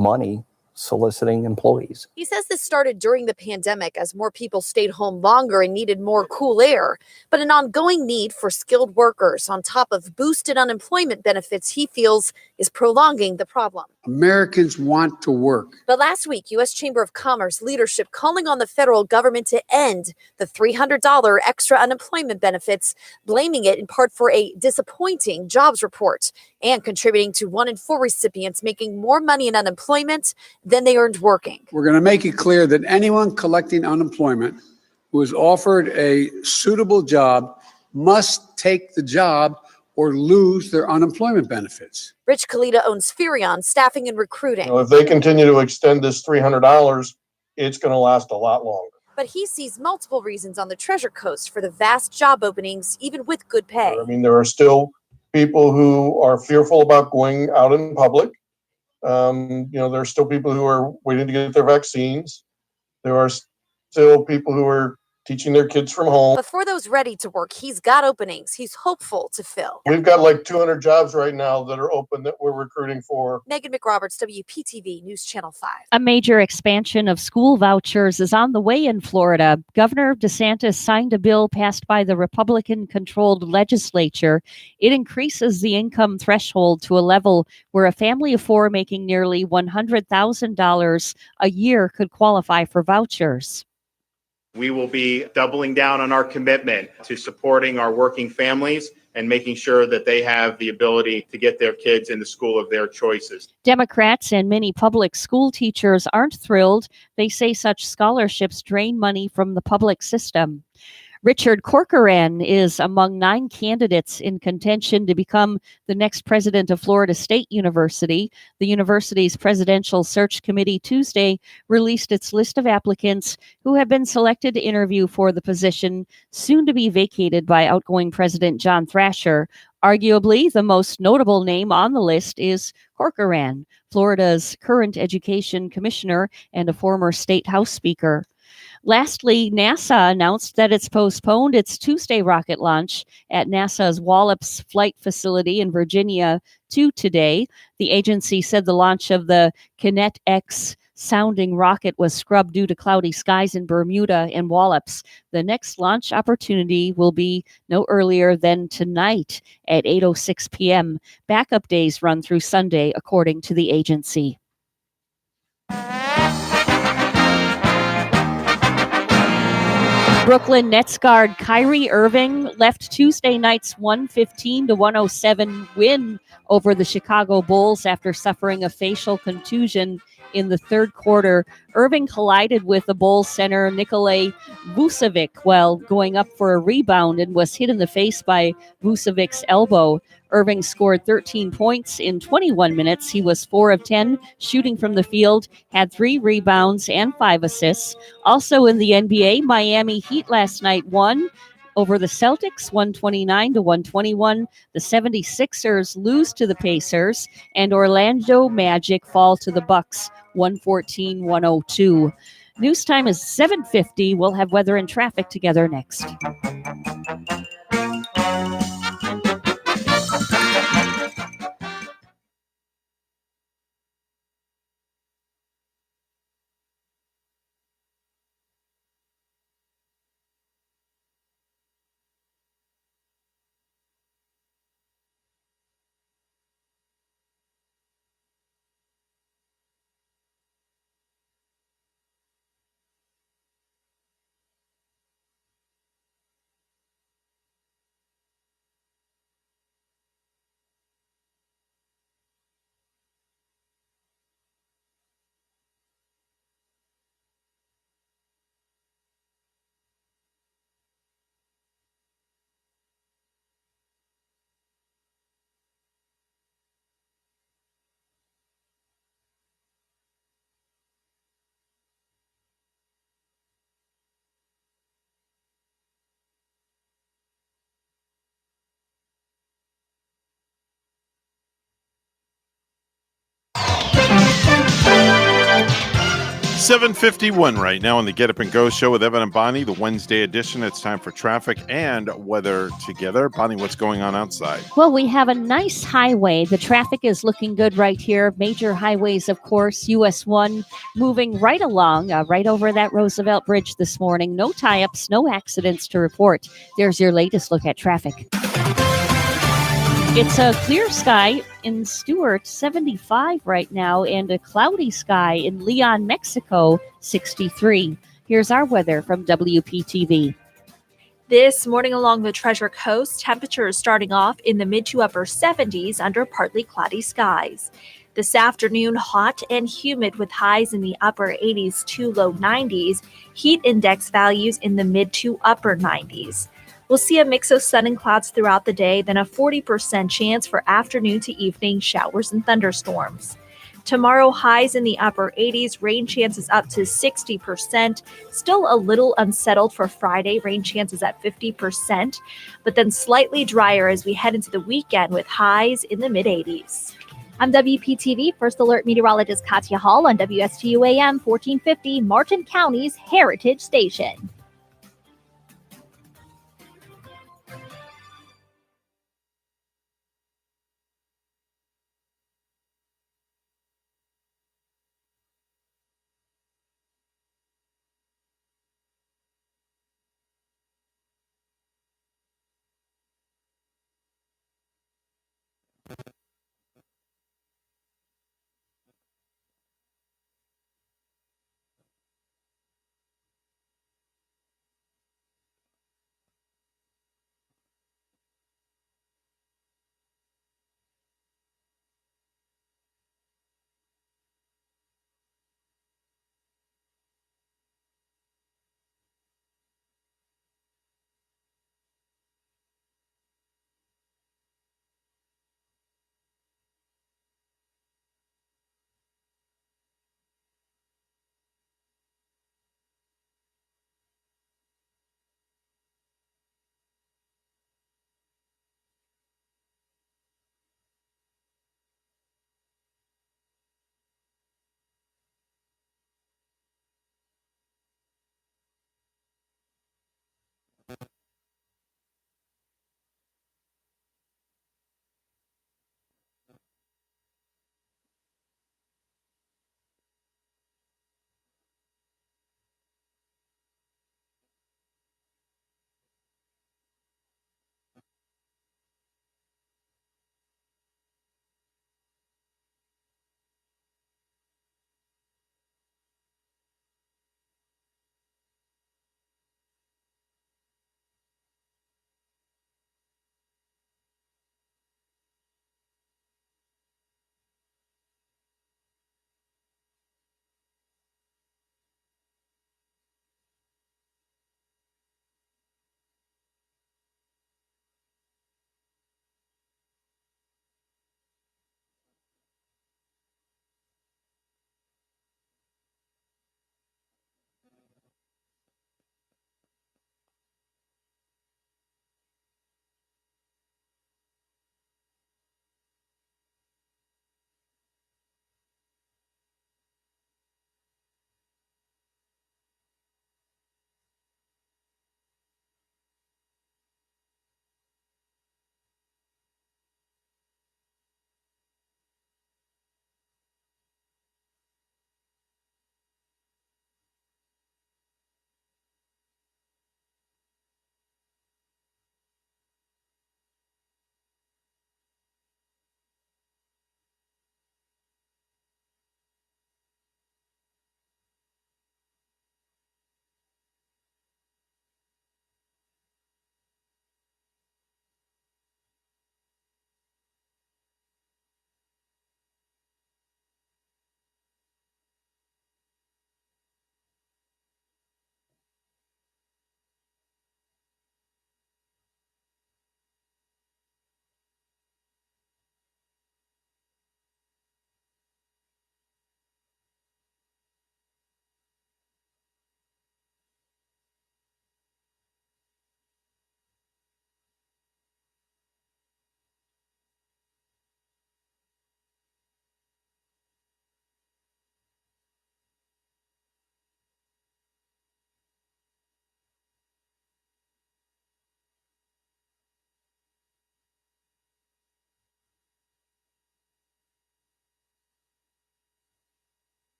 money soliciting employees. He says this started during the pandemic as more people stayed home longer and needed more cool air, but an ongoing need for skilled workers on top of boosted unemployment benefits he feels is prolonging the problem. Americans want to work. But last week, U.S. Chamber of Commerce leadership calling on the federal government to end the $300 extra unemployment benefits, blaming it in part for a disappointing jobs report and contributing to 1 in 4 recipients making more money in unemployment than they earned working. We're going to make it clear that anyone collecting unemployment who is offered a suitable job must take the job or lose their unemployment benefits. Rich Kalita owns Furion Staffing and Recruiting. If they continue to extend this $300, it's going to last a lot longer. But he sees multiple reasons on the Treasure Coast for the vast job openings, even with good pay. I mean, there are still people who are fearful about going out in public. There are still people who are waiting to get their vaccines. There are still people who are teaching their kids from home. But for those ready to work, he's got openings he's hopeful to fill. We've got like 200 jobs right now that are open that we're recruiting for. Megan McRoberts, WPTV News Channel 5. A major expansion of school vouchers is on the way in Florida. Governor DeSantis signed a bill passed by the Republican-controlled legislature. It increases the income threshold to a level where a family of 4 making nearly $100,000 a year could qualify for vouchers. We will be doubling down on our commitment to supporting our working families and making sure that they have the ability to get their kids in the school of their choices. Democrats and many public school teachers aren't thrilled. They say such scholarships drain money from the public system. Richard Corcoran is among 9 candidates in contention to become the next president of Florida State University. The university's presidential search committee Tuesday released its list of applicants who have been selected to interview for the position, soon to be vacated by outgoing President John Thrasher. Arguably, the most notable name on the list is Corcoran, Florida's current education commissioner and a former state house speaker. Lastly, NASA announced that it's postponed its Tuesday rocket launch at NASA's Wallops Flight Facility in Virginia to today. The agency said the launch of the Kinet-X sounding rocket was scrubbed due to cloudy skies in Bermuda and Wallops. The next launch opportunity will be no earlier than tonight at 8:06 p.m. Backup days run through Sunday, according to the agency. Brooklyn Nets guard Kyrie Irving left Tuesday night's 115-107 win over the Chicago Bulls after suffering a facial contusion in the third quarter. Irving collided with the Bulls center Nikola Vucevic while going up for a rebound and was hit in the face by Vucevic's elbow. Irving scored 13 points in 21 minutes. He was 4 of 10 shooting from the field, had 3 rebounds and 5 assists. Also in the NBA, Miami Heat last night won over the Celtics 129-121. The 76ers lose to the Pacers, and Orlando Magic fall to the Bucks 114-102. News time is 7:50. We'll have weather and traffic together next. 7:51 right now on the Get Up and Go show with Evan and Bonnie, the Wednesday edition. It's time for traffic and weather together. Bonnie, what's going on outside? Well, we have a nice highway. The traffic is looking good right here. Major highways, of course. US 1 moving right along, right over that Roosevelt Bridge this morning. No tie-ups, no accidents to report. There's your latest look at traffic. It's a clear sky in Stuart, 75 right now, and a cloudy sky in Leon, Mexico, 63. Here's our weather from WPTV. This morning along the Treasure Coast, temperatures starting off in the mid to upper 70s under partly cloudy skies. This afternoon, hot and humid with highs in the upper 80s to low 90s, heat index values in the mid to upper 90s. We'll see a mix of sun and clouds throughout the day, then a 40% chance for afternoon to evening showers and thunderstorms. Tomorrow, highs in the upper 80s, rain chances up to 60%. Still a little unsettled for Friday, rain chances at 50%, but then slightly drier as we head into the weekend with highs in the mid 80s. I'm WPTV First Alert Meteorologist Katya Hall on WSTU AM 1450, Martin County's Heritage Station.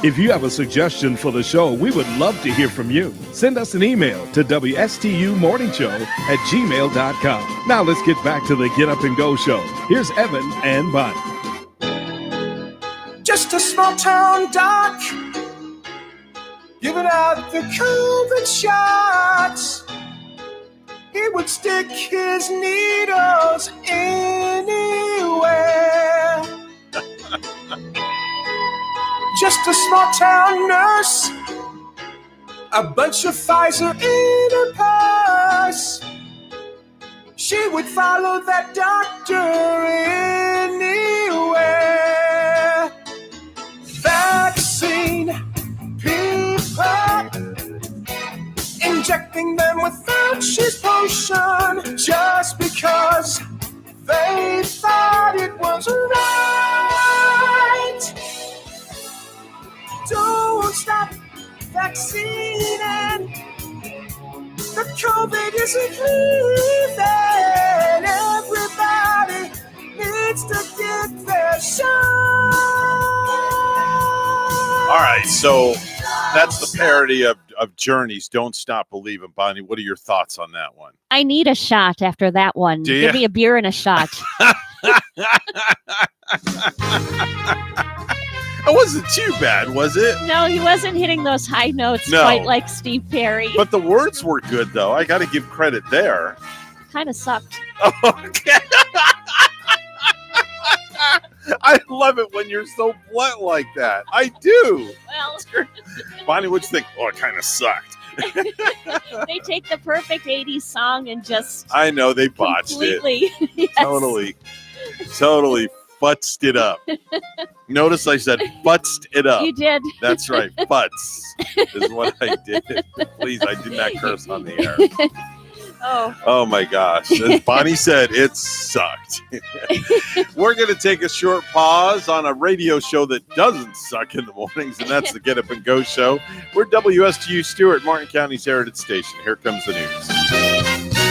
If you have a suggestion for the show, we would love to hear from you. Send us an email to WSTUmorningshow@gmail.com. Now let's get back to the Get Up and Go show. Here's Evan and Bonnie. Just a small town doc giving out the COVID shots. He would stick his needles anywhere. Just a small town nurse, a bunch of Pfizer in her purse. She would follow that doctor anywhere. Vaccine people, injecting them with Fauci's potion just because they thought it was right. Don't stop vaccinating. The COVID isn't leaving. Everybody needs to get their shot. All right, so that's the parody of Journey's Don't Stop Believing. Bonnie, what are your thoughts on that one? I need a shot after that one. Do Give ya? me a beer and a shot. It wasn't too bad, was it? No, he wasn't hitting those high notes No. quite like Steve Perry. But the words were good, though. I got to give credit there. Kind of sucked. Okay. I love it when you're so blunt like that. I do. Well, Bonnie, what'd you think? Oh, it kind of sucked. they take the perfect 80s song and just I know they botched completely. it. Yes. Totally futzed it up. Notice I said futzed it up. You did. That's right. Futz is what I did. Please, I did not curse on the air. Oh my gosh. As Bonnie said, it sucked. We're going to take a short pause on a radio show that doesn't suck in the mornings, and that's the Get Up and Go show. We're WSTU Stewart, Martin County's Heritage Station. Here comes the news.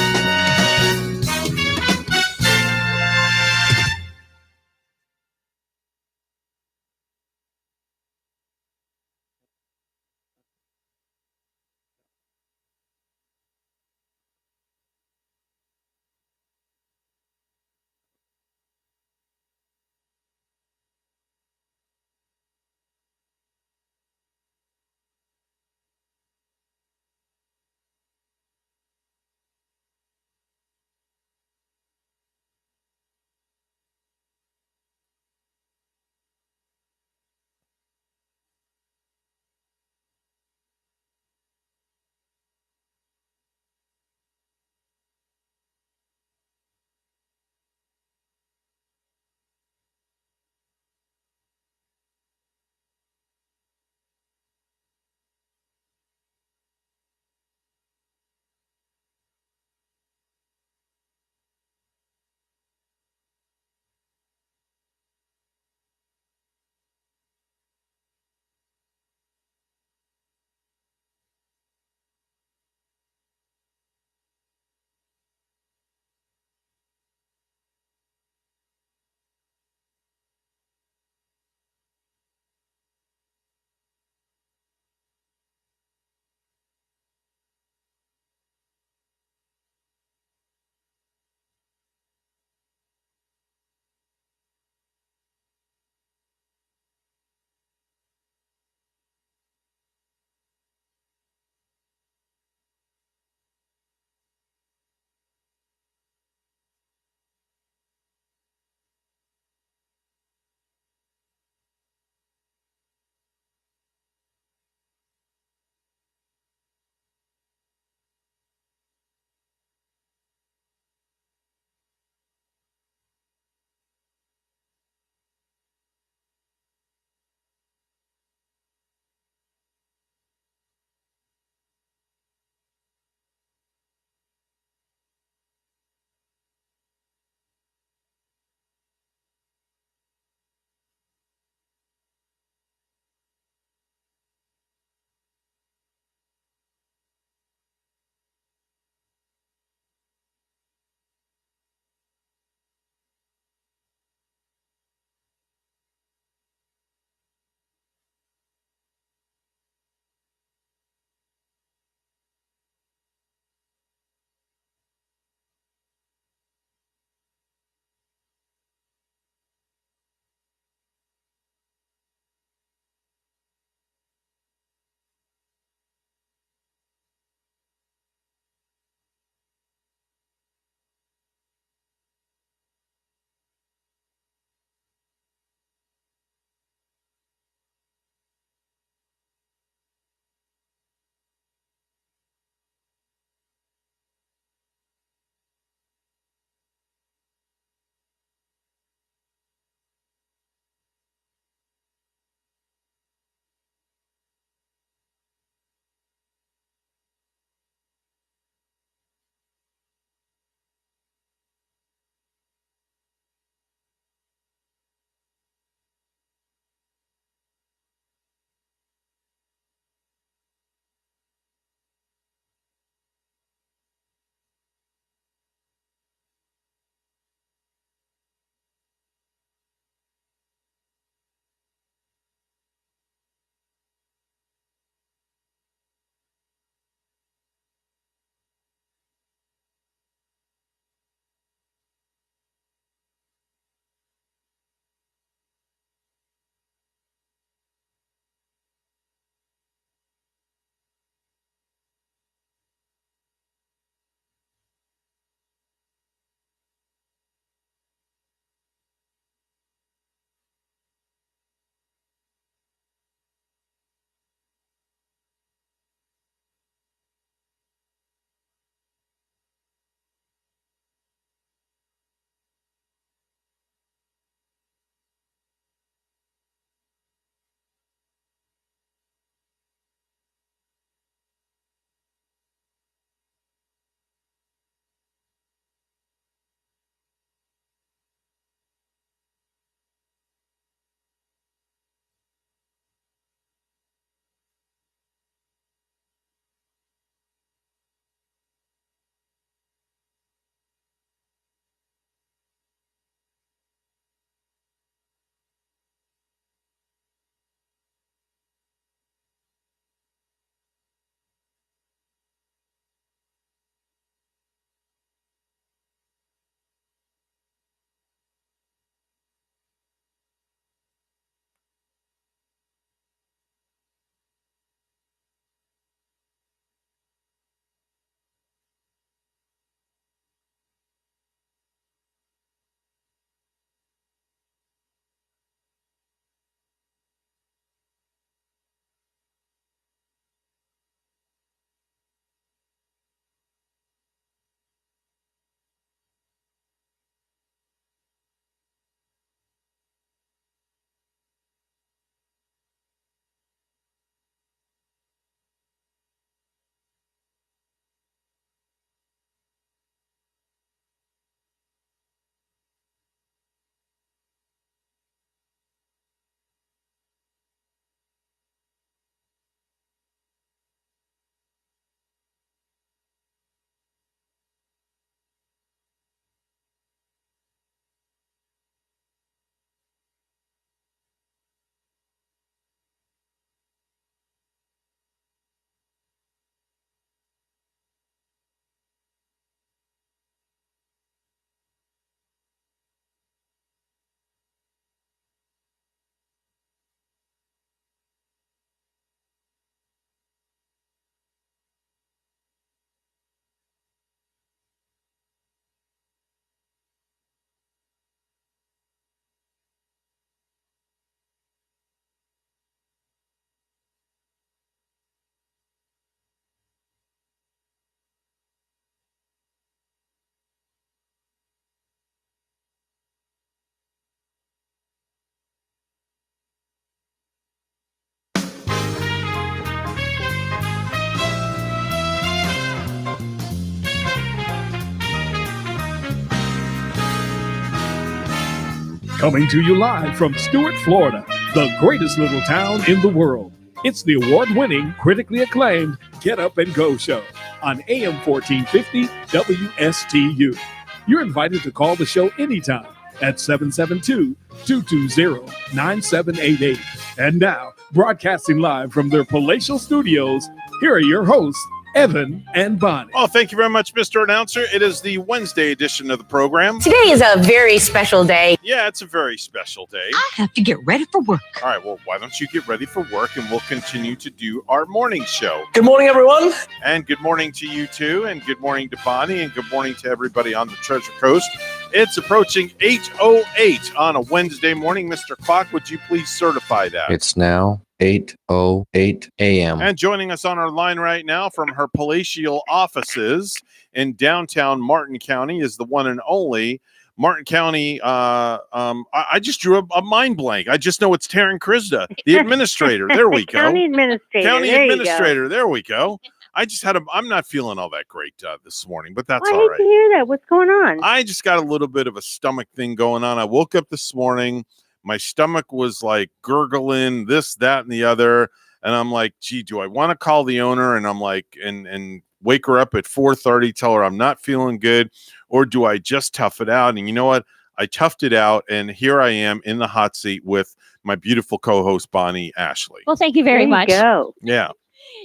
Coming to you live from Stuart, Florida, the greatest little town in the world. It's the award-winning, critically acclaimed Get Up and Go show on AM 1450 WSTU. You're invited to call the show anytime at 772-220-9788. And now, broadcasting live from their palatial studios, here are your hosts, Evan and Bonnie. Oh, thank you very much, Mr. Announcer. It is the Wednesday edition of the program. Today is a very special day. Yeah, it's a very special day. I have to get ready for work. All right, well, why don't you get ready for work and we'll continue to do our morning show. Good morning, everyone. And good morning to you too, and good morning to Bonnie, and good morning to everybody on the Treasure Coast. It's approaching 8:08 on a Wednesday morning. Mr. Clock, would you please certify that? It's now 8:08 a.m. And joining us on our line right now from her palatial offices in downtown Martin County is the one and only Martin County. I just drew a mind blank. I just know it's Taryn Krista, the administrator. There we go. County administrator. County there administrator. You go. There we go. I just I'm not feeling all that great this morning, but that's I all hate right. to hear that. What's going on? I just got a little bit of a stomach thing going on. I woke up this morning. My stomach was like gurgling, this, that, and the other. And I'm like, gee, do I want to call the owner? And I'm like, and wake her up at 4:30, tell her I'm not feeling good, or do I just tough it out? And you know what? I toughed it out, and here I am in the hot seat with my beautiful co-host, Bonnie Ashley. Well, thank you very much. Go. Yeah.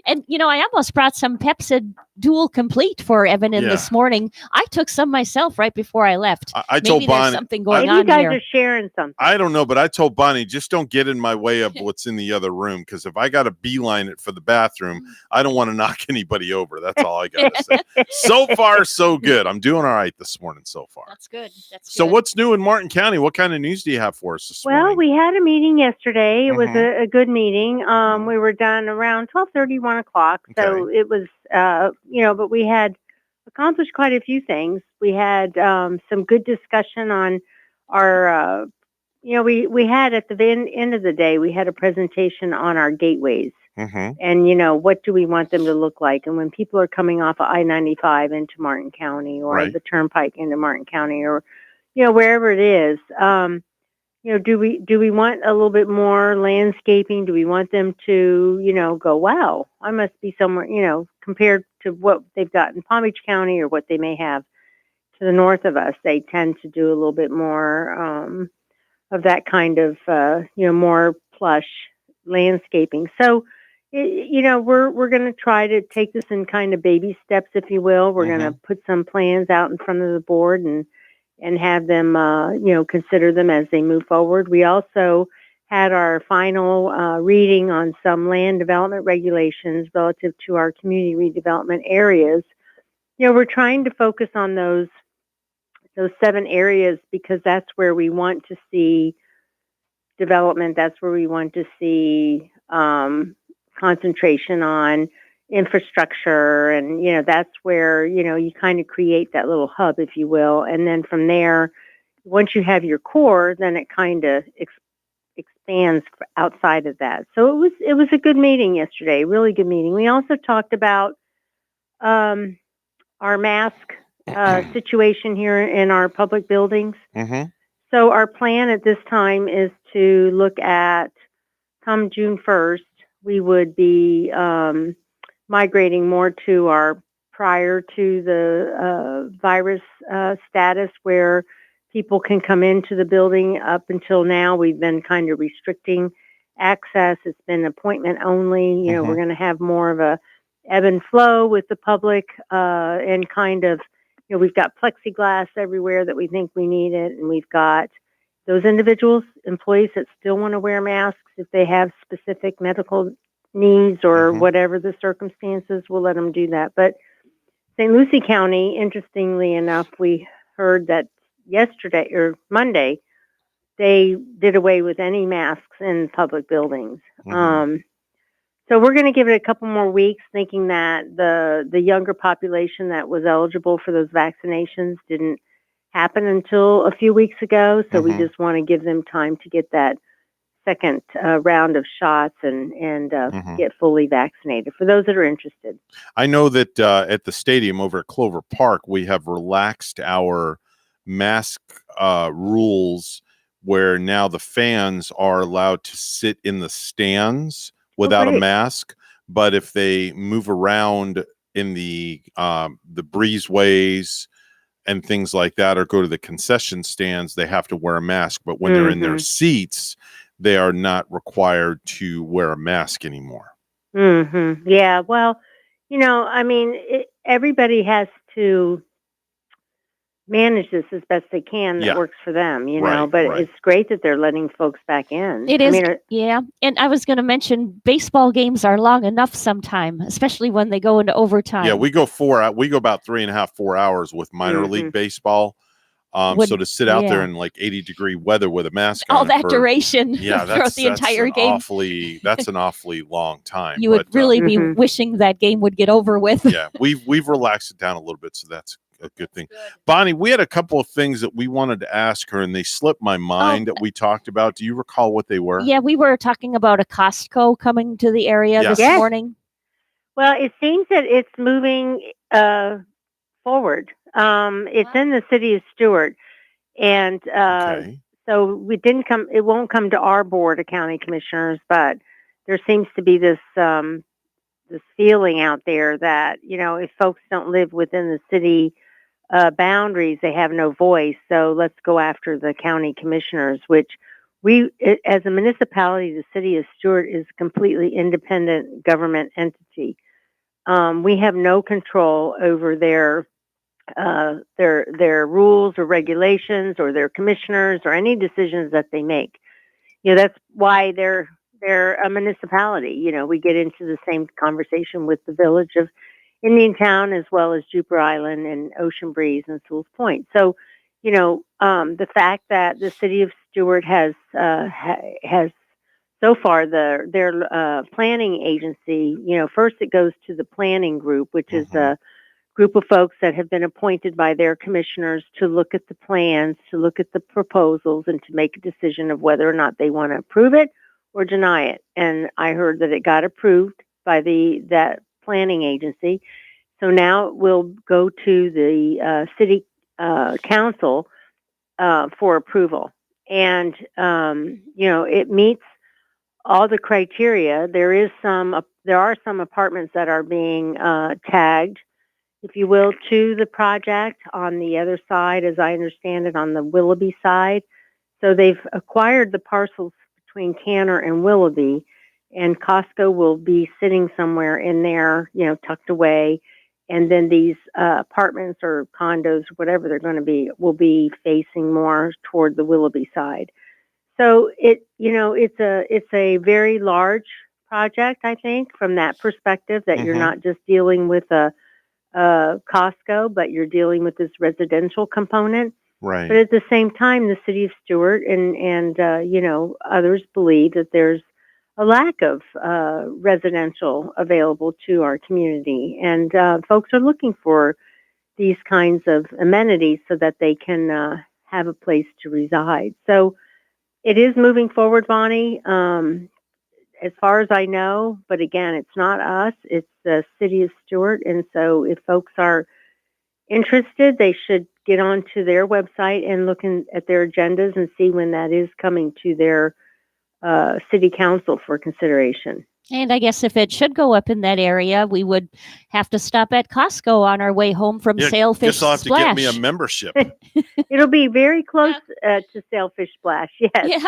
And, I almost brought some Pepsid Dual Complete for Evan in this morning. I took some myself right before I left. I told Maybe Bonnie. there's something going Maybe on you guys here. are sharing something. I don't know, but I told Bonnie, just don't get in my way of what's in the other room, because if I got to beeline it for the bathroom, I don't want to knock anybody over. That's all I got to say. So far, so good. I'm doing all right this morning so far. That's good. So what's new in Martin County? What kind of news do you have for us this morning? Well, we had a meeting yesterday. It was a good meeting. We were done around 12:30, 1 o'clock. So it was, but we had accomplished quite a few things. We had some good discussion on our, we had at the end of the day, we had a presentation on our gateways. And, what do we want them to look like? And when people are coming off of I-95 into Martin County or the Turnpike into Martin County or, wherever it is, do we want a little bit more landscaping? Do we want them to, go, wow, I must be somewhere, compared to what they've got in Palm Beach County or what they may have to the north of us. They tend to do a little bit more of that kind of, more plush landscaping. So, we're going to try to take this in kind of baby steps, if you will. We're going to put some plans out in front of the board and have them, consider them as they move forward. We also had our final reading on some land development regulations relative to our community redevelopment areas. We're trying to focus on those 7 areas because that's where we want to see development. That's where we want to see concentration on infrastructure, and that's where you kind of create that little hub, if you will, and then from there, once you have your core, then it kind of expands outside of that. So it was a good meeting yesterday, really good meeting. We also talked about our mask situation here in our public buildings. So our plan at this time is to look at, come June 1st, we would be migrating more to our prior to the virus status where people can come into the building. Up until now, we've been kind of restricting access. It's been appointment only. We're going to have more of a ebb and flow with the public and kind of, we've got plexiglass everywhere that we think we need it. And we've got those individuals, employees that still want to wear masks if they have specific medical needs or whatever the circumstances, we'll let them do that. But St. Lucie County, interestingly enough, we heard that yesterday or Monday, they did away with any masks in public buildings. So we're going to give it a couple more weeks, thinking that the younger population that was eligible for those vaccinations didn't happen until a few weeks ago. So we just want to give them time to get that second round of shots and get fully vaccinated for those that are interested. I know that at the stadium over at Clover Park, we have relaxed our mask rules where now the fans are allowed to sit in the stands without a great. mask. But if they move around in the breezeways and things like that, or go to the concession stands, they have to wear a mask. But when they're in their seats, they are not required to wear a mask anymore. Yeah. Well, I mean, everybody has to manage this as best they can that Yeah. works for them, Right, but right. it's great that they're letting folks back in. It I is, mean, yeah. And I was going to mention baseball games are long enough sometime, especially when they go into overtime. Yeah, we go about 3.5, 4 hours with minor league baseball. So to sit out there in like 80-degree weather with a mask all on that for, duration yeah, throughout the entire game. That's an awfully long time. You would but, really be wishing that game would get over with. yeah, we've relaxed it down a little bit, so that's a good thing. Bonnie, we had a couple of things that we wanted to ask her, and they slipped my mind that we talked about. Do you recall what they were? Yeah, we were talking about a Costco coming to the area Yes. this Yes. morning. well, it seems that it's moving forward. It's in the city of Stewart, and so it won't come to our board of county commissioners, but there seems to be this feeling out there that if folks don't live within the city boundaries, they have no voice. So let's go after the county commissioners, which as a municipality, the city of Stewart is a completely independent government entity. We have no control over their rules or regulations or their commissioners or any decisions that they make. That's why they're a municipality. We get into the same conversation with the village of Indiantown as well as Jupiter Island and Ocean Breeze and Sewell's Point. So, the fact that the city of Stewart has so far their planning agency, first it goes to the planning group, which is a group of folks that have been appointed by their commissioners to look at the plans, to look at the proposals, and to make a decision of whether or not they want to approve it or deny it. And I heard that it got approved by that planning agency. So now it will go to the city council for approval. And, it meets all the criteria. There are some apartments that are being tagged, if you will, to the project on the other side, as I understand it, on the Willoughby side. So they've acquired the parcels between Tanner and Willoughby, and Costco will be sitting somewhere in there, tucked away. And then these apartments or condos, whatever they're going to be, will be facing more toward the Willoughby side. So it's a very large project, I think, from that perspective, that you're not just dealing with a Costco, but you're dealing with this residential component. Right. But at the same time, the city of Stewart and others believe that there's a lack of residential available to our community, and folks are looking for these kinds of amenities so that they can have a place to reside. So it is moving forward, Bonnie, as far as I know. But again, it's not us; it's the city of Stewart. And so, if folks are interested, they should get onto their website and look at their agendas and see when that is coming to their city council for consideration. And I guess if it should go up in that area, we would have to stop at Costco on our way home from Sailfish Guess I'll have Splash. to get me a membership. It'll be very close to Sailfish Splash, yes. Yeah.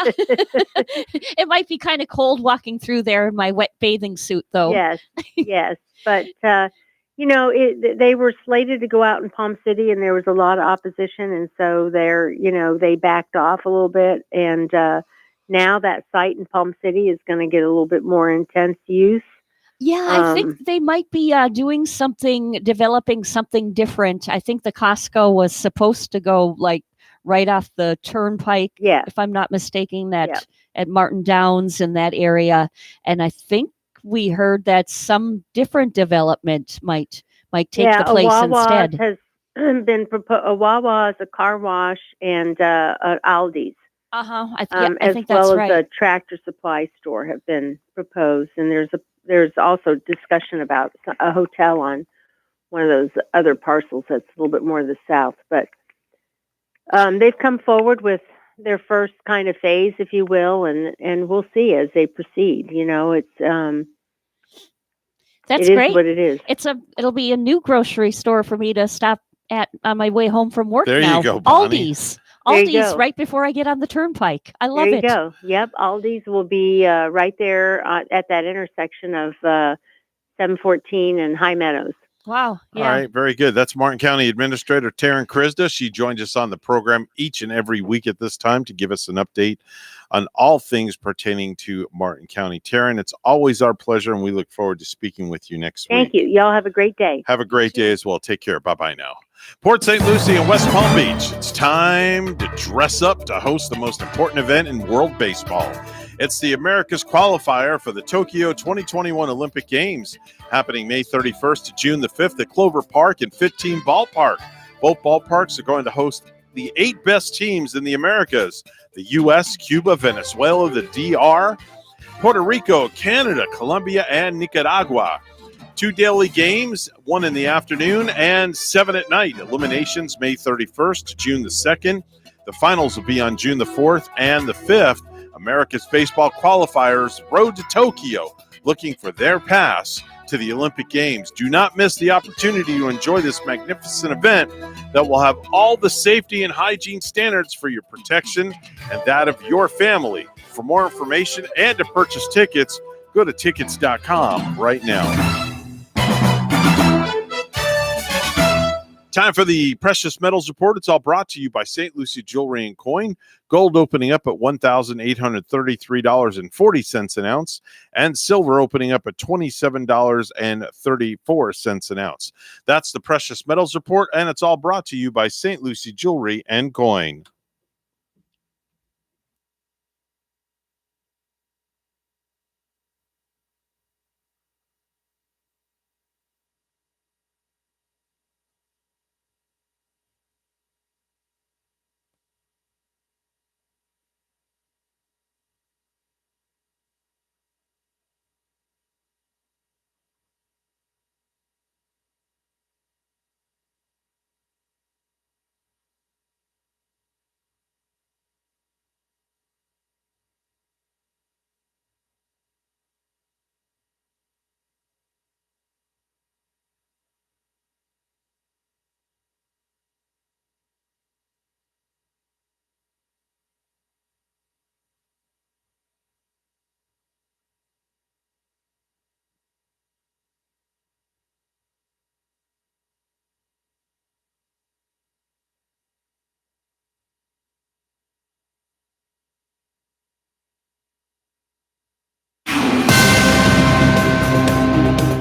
It might be kind of cold walking through there in my wet bathing suit, though. Yes, yes. But, they were slated to go out in Palm City, and there was a lot of opposition. And so they backed off a little bit. And now that site in Palm City is going to get a little bit more intense use. Yeah, I think they might be developing something different. I think the Costco was supposed to go like right off the turnpike, if I'm not mistaken, at Martin Downs in that area. And I think we heard that some different development might take the place instead. Has been proposed. A Wawa is a car wash, and Aldi's. I as think that's well right. as a Tractor Supply store have been proposed, and there's also discussion about a hotel on one of those other parcels that's a little bit more to the south. But they've come forward with their first kind of phase, if you will, and we'll see as they proceed. It's That's it is great. what it is. It'll be a new grocery store for me to stop at on my way home from work There you now. go, Bonnie. Aldi's. There you Aldi's go. right before I get on the turnpike. I love There you it. go. Yep, Aldi's will be right there at that intersection of 714 and High Meadows. Wow. Yeah. All right, very good. That's Martin County Administrator Taryn Krista. She joins us on the program each and every week at this time to give us an update on all things pertaining to Martin County. Taryn, it's always our pleasure, and we look forward to speaking with you next week. Thank you. Y'all have a great day. Have a great day as well. Take care. Bye-bye now. Port St. Lucie and West Palm Beach. It's time to dress up to host the most important event in world baseball. It's the America's Qualifier for the Tokyo 2021 Olympic Games, happening May 31st to June the 5th at Clover Park and 15 Ballpark. Both ballparks are going to host the 8 best teams in the Americas: the U.S., Cuba, Venezuela, the D.R., Puerto Rico, Canada, Colombia, and Nicaragua. 2 daily games, 1 in the afternoon and 7 at night. Eliminations May 31st to June the 2nd. The finals will be on June the 4th and the 5th. America's Baseball Qualifiers Road to Tokyo, looking for their pass to the Olympic Games. Do not miss the opportunity to enjoy this magnificent event that will have all the safety and hygiene standards for your protection and that of your family. For more information and to purchase tickets, go to tickets.com right now. Time for the Precious Metals Report. It's all brought to you by St. Lucie Jewelry and Coin. Gold opening up at $1,833.40 an ounce, and silver opening up at $27.34 an ounce. That's the Precious Metals Report, and it's all brought to you by St. Lucie Jewelry and Coin.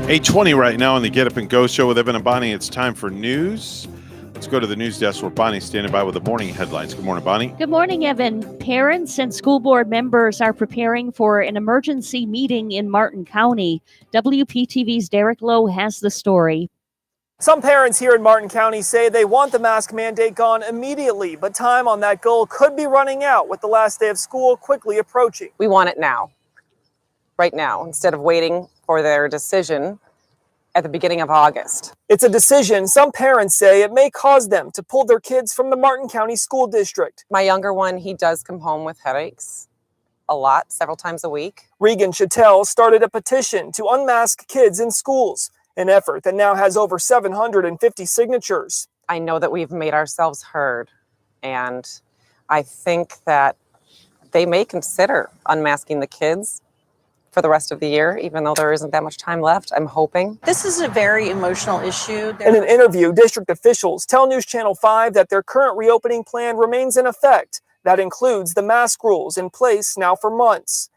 $8:20 right now on the Get Up and Go show with Evan and Bonnie. It's time for news. Let's go to the news desk where Bonnie's standing by with the morning headlines. Good morning, Bonnie. Good morning, Evan. Parents and school board members are preparing for an emergency meeting in Martin County. WPTV's Derek Lowe has the story. Some parents here in Martin County say they want the mask mandate gone immediately, but time on that goal could be running out with the last day of school quickly approaching. We want it now, right now, instead of waiting for their decision at the beginning of August. It's a decision some parents say it may cause them to pull their kids from the Martin County School District. My younger one, he does come home with headaches a lot, several times a week. Regan Chattel started a petition to unmask kids in schools, an effort that now has over 750 signatures. I know that we've made ourselves heard, and I think that they may consider unmasking the kids for the rest of the year, even though there isn't that much time left. I'm hoping. This is a very emotional issue. In an interview, district officials tell News Channel 5 that their current reopening plan remains in effect. That includes the mask rules in place now for months.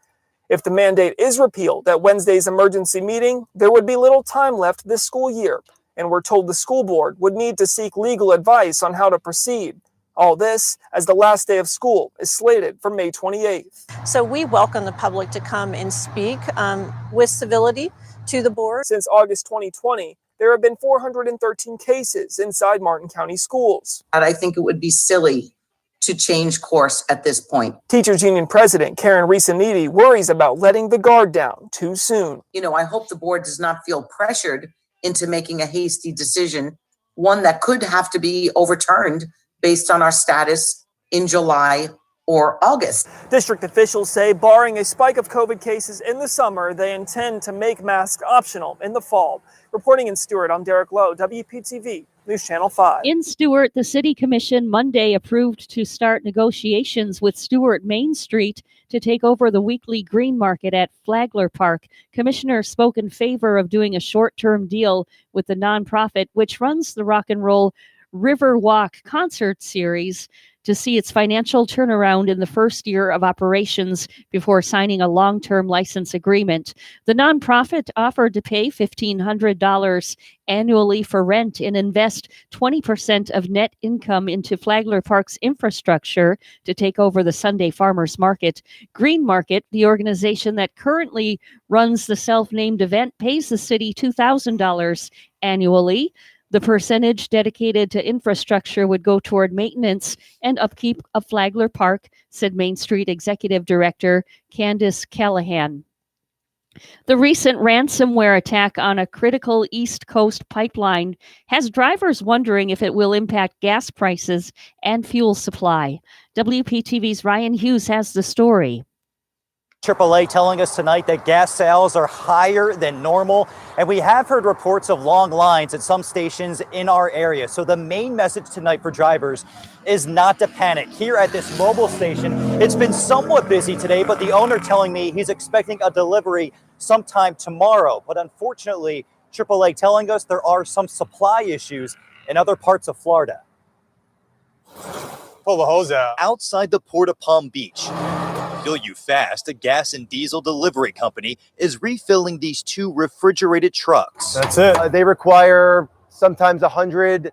If the mandate is repealed at Wednesday's emergency meeting, there would be little time left this school year, and we're told the school board would need to seek legal advice on how to proceed. All this as the last day of school is slated for May 28th. So we welcome the public to come and speak with civility to the board. Since August 2020, there have been 413 cases inside Martin County schools. And I think it would be silly to change course at this point. Teachers Union President Karen Reesaniti worries about letting the guard down too soon. You know, I hope the board does not feel pressured into making a hasty decision, one that could have to be overturned based on our status in July or August. District officials say barring a spike of COVID cases in the summer, they intend to make masks optional in the fall. Reporting in Stewart, I'm Derek Lowe, WPTV, News Channel 5. In Stewart, the City Commission Monday approved to start negotiations with Stewart Main Street to take over the weekly green market at Flagler Park. Commissioners spoke in favor of doing a short-term deal with the nonprofit, which runs the Rock and Roll River Walk concert series, to see its financial turnaround in the first year of operations before signing a long-term license agreement. The nonprofit offered to pay $1,500 annually for rent and invest 20% of net income into Flagler Park's infrastructure to take over the Sunday Farmers Market. Green Market, the organization that currently runs the self-named event, pays the city $2,000 annually. The percentage dedicated to infrastructure would go toward maintenance and upkeep of Flagler Park, said Main Street Executive Director Candace Callahan. The recent ransomware attack on a critical East Coast pipeline has drivers wondering if it will impact gas prices and fuel supply. WPTV's Ryan Hughes has the story. AAA telling us tonight that gas sales are higher than normal, and we have heard reports of long lines at some stations in our area. So the main message tonight for drivers is not to panic. Here at this mobile station, it's been somewhat busy today, but the owner telling me he's expecting a delivery sometime tomorrow. But unfortunately, AAA telling us there are some supply issues in other parts of Florida. Pull the hose out. Outside the Port of Palm Beach, Fill You Fast, a gas and diesel delivery company, is refilling these two refrigerated trucks. That's it. They require sometimes 100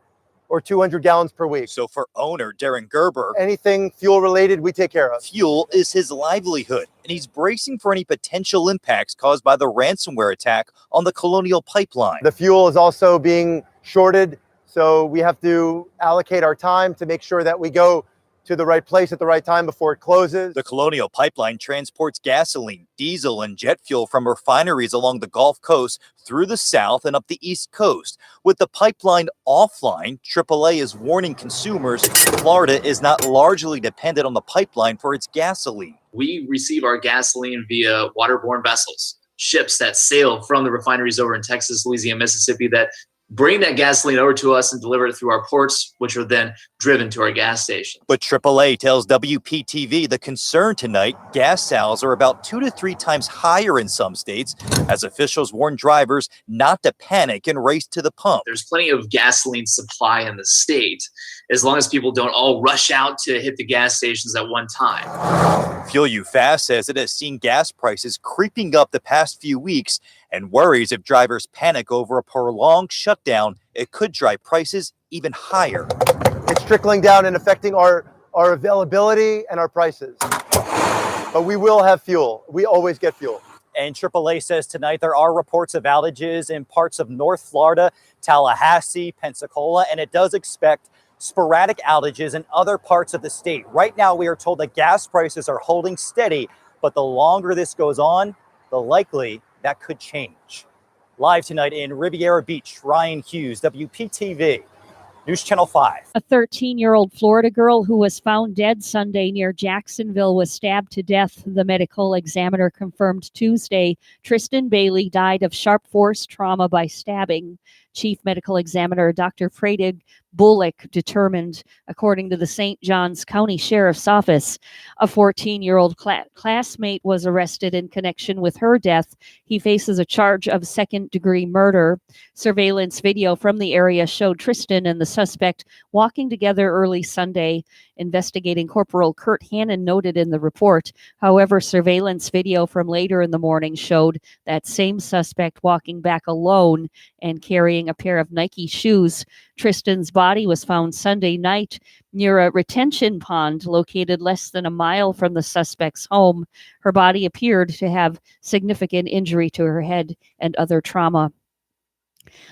or 200 gallons per week. So for owner Darren Gerber, anything fuel related, we take care of. Fuel is his livelihood, and he's bracing for any potential impacts caused by the ransomware attack on the Colonial Pipeline. The fuel is also being shorted, so we have to allocate our time to make sure that we go to the right place at the right time before it closes. The Colonial Pipeline transports gasoline, diesel, and jet fuel from refineries along the Gulf Coast through the South and up the East Coast. With the pipeline offline, AAA is warning consumers Florida is not largely dependent on the pipeline for its gasoline. We receive our gasoline via waterborne vessels, ships that sail from the refineries over in Texas, Louisiana, Mississippi, that bring that gasoline over to us and deliver it through our ports, which are then driven to our gas station. But AAA tells WPTV the concern tonight, gas sales are about 2 to 3 times higher in some states, as officials warn drivers not to panic and race to the pump. There's plenty of gasoline supply in the state, as long as people don't all rush out to hit the gas stations at one time. Fuel You Fast says it has seen gas prices creeping up the past few weeks and worries if drivers panic over a prolonged shutdown, it could drive prices even higher. It's trickling down and affecting our availability and our prices. But we will have fuel. We always get fuel. And AAA says tonight there are reports of outages in parts of North Florida, Tallahassee, Pensacola, and it does expect sporadic outages in other parts of the state. Right now, we are told that gas prices are holding steady, but the longer this goes on, the likely that could change. Live tonight in Riviera Beach, Ryan Hughes, WPTV, News Channel 5. A 13-year-old Florida girl who was found dead Sunday near Jacksonville was stabbed to death, the medical examiner confirmed Tuesday. Tristan Bailey died of sharp force trauma by stabbing. Chief Medical Examiner Dr. Fredig Bullock determined, according to the St. Johns County Sheriff's Office. A 14-year-old classmate was arrested in connection with her death. He faces a charge of second-degree murder. Surveillance video from the area showed Tristan and the suspect walking together early Sunday. Investigating Corporal Kurt Hannon noted in the report. However, surveillance video from later in the morning showed that same suspect walking back alone and carrying a pair of Nike shoes. Tristan's body was found Sunday night near a retention pond located less than a mile from the suspect's home. Her body appeared to have significant injury to her head and other trauma.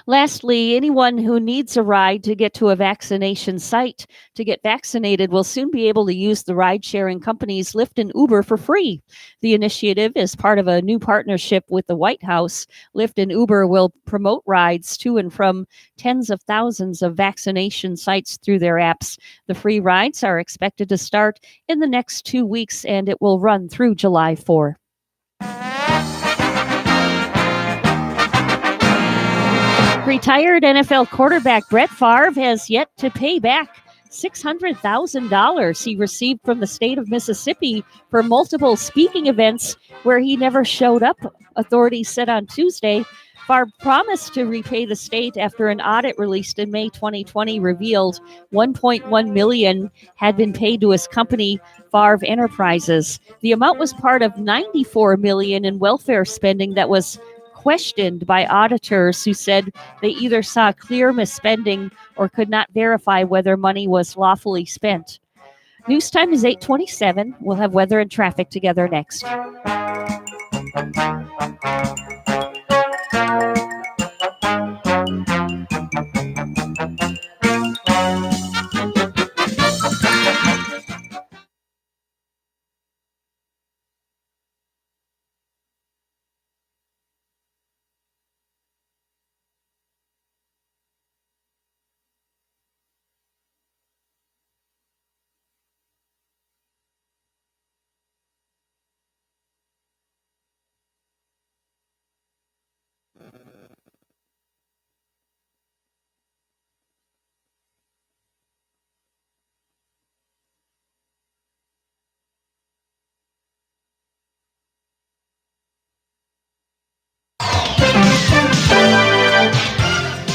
Lastly, anyone who needs a ride to get to a vaccination site to get vaccinated will soon be able to use the ride-sharing companies Lyft and Uber for free. The initiative is part of a new partnership with the White House. Lyft and Uber will promote rides to and from tens of thousands of vaccination sites through their apps. The free rides are expected to start in the next 2 weeks, and it will run through July 4. Retired NFL quarterback Brett Favre has yet to pay back $600,000 he received from the state of Mississippi for multiple speaking events where he never showed up, authorities said on Tuesday. Favre promised to repay the state after an audit released in May 2020 revealed $1.1 million had been paid to his company, Favre Enterprises. The amount was part of $94 million in welfare spending that was questioned by auditors who said they either saw clear misspending or could not verify whether money was lawfully spent. News time is 8:27. We'll have weather and traffic together next.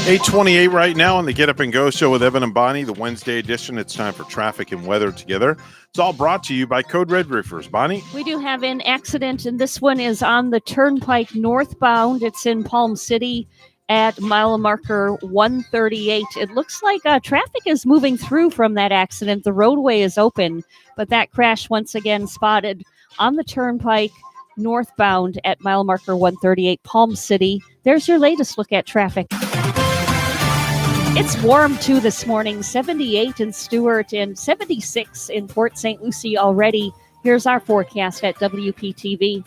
8:28 right now on the Get Up and Go show with Evan and Bonnie, the Wednesday edition. It's time for traffic and weather together. It's all brought to you by Code Red Roofers. Bonnie? We do have an accident, and this one is on the Turnpike northbound. It's in Palm City at mile marker 138. It looks like traffic is moving through from that accident. The roadway is open, but that crash once again spotted on the Turnpike northbound at mile marker 138, Palm City. There's your latest look at traffic. It's warm too this morning, 78 in Stewart and 76 in Port St. Lucie already. Here's our forecast at WPTV.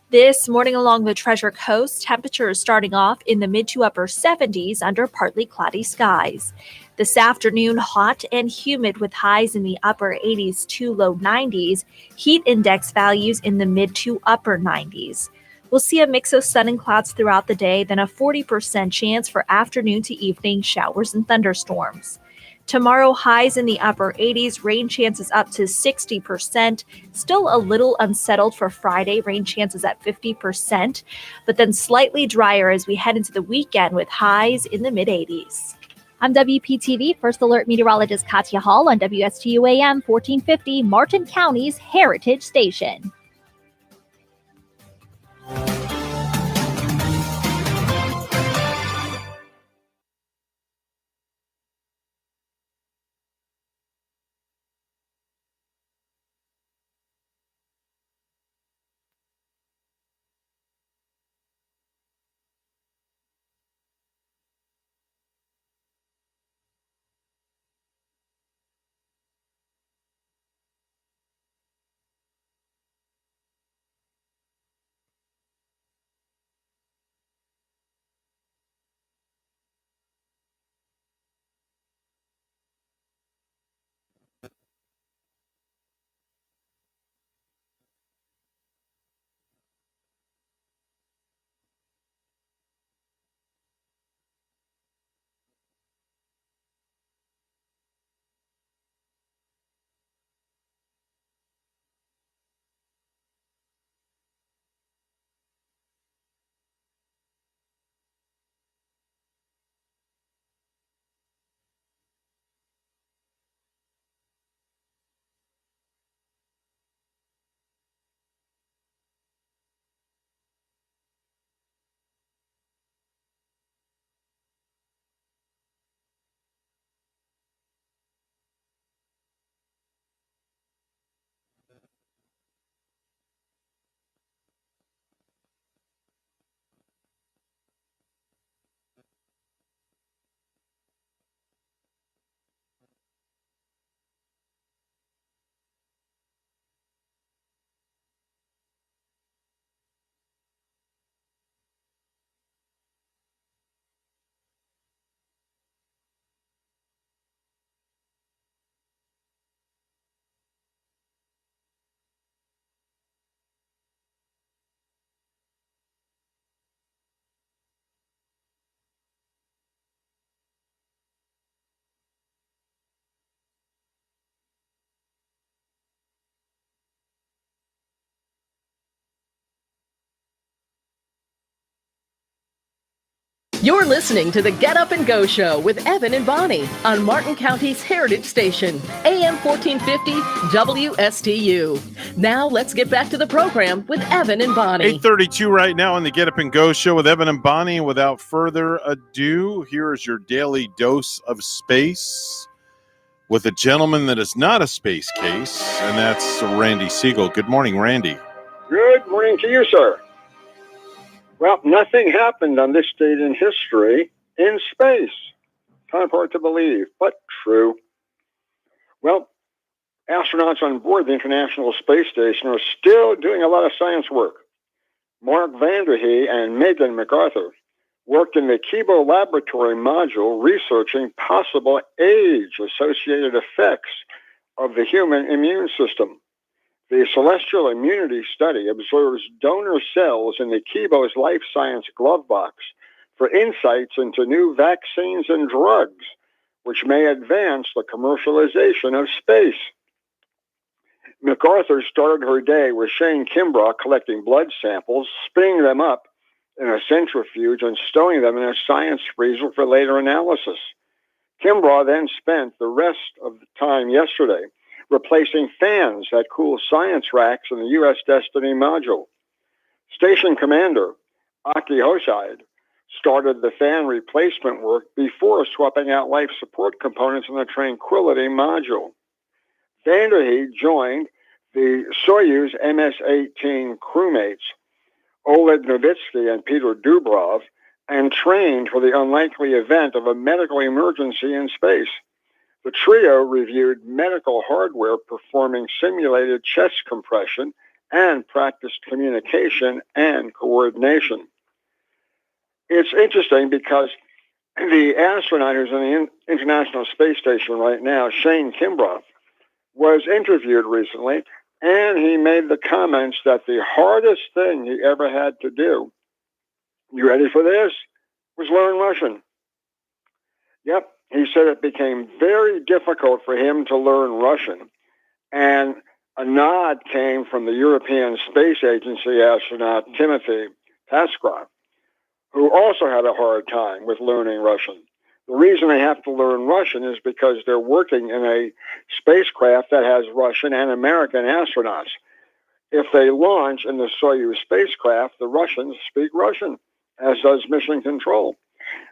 This morning along the Treasure Coast, temperatures starting off in the mid to upper 70s under partly cloudy skies. This afternoon, hot and humid with highs in the upper 80s to low 90s, heat index values in the mid to upper 90s. We'll see a mix of sun and clouds throughout the day, then a 40% chance for afternoon to evening showers and thunderstorms. Tomorrow, highs in the upper 80s, rain chances up to 60%. Still a little unsettled for Friday, rain chances at 50%, but then slightly drier as we head into the weekend with highs in the mid-80s. I'm WPTV First Alert Meteorologist Katya Hall on WSTU AM 1450, Martin County's Heritage Station. You're listening to the Get Up and Go Show with Evan and Bonnie on Martin County's Heritage Station, AM 1450 WSTU. Now let's get back to the program with Evan and Bonnie. 8:32 right now on the Get Up and Go Show with Evan and Bonnie. Without further ado, here is your daily dose of space with a gentleman that is not a space case, and that's Randy Siegel. Good morning, Randy. Good morning to you, sir. Well, nothing happened on this date in history in space. Kind of hard to believe, but true. Well, astronauts on board the International Space Station are still doing a lot of science work. Mark Vande Hei and Megan MacArthur worked in the Kibo Laboratory module researching possible age-associated effects of the human immune system. The Celestial Immunity Study observes donor cells in the Kibo's Life Science glove box for insights into new vaccines and drugs, which may advance the commercialization of space. MacArthur started her day with Shane Kimbrough collecting blood samples, spinning them up in a centrifuge, and stowing them in a science freezer for later analysis. Kimbrough then spent the rest of the time yesterday replacing fans that cool science racks in the U.S. Destiny module. Station Commander Aki Hoshide started the fan replacement work before swapping out life support components in the Tranquility module. Vande Hei joined the Soyuz MS-18 crewmates Oleg Novitsky and Peter Dubrov and trained for the unlikely event of a medical emergency in space. The trio reviewed medical hardware performing simulated chest compression and practiced communication and coordination. It's interesting because the astronaut who's in the International Space Station right now, Shane Kimbrough, was interviewed recently, and he made the comments that the hardest thing he ever had to do, you ready for this, was learn Russian. Yep. He said it became very difficult for him to learn Russian, and a nod came from the European Space Agency astronaut Timothy Pascrov, who also had a hard time with learning Russian. The reason they have to learn Russian is because they're working in a spacecraft that has Russian and American astronauts. If they launch in the Soyuz spacecraft, the Russians speak Russian, as does Mission Control.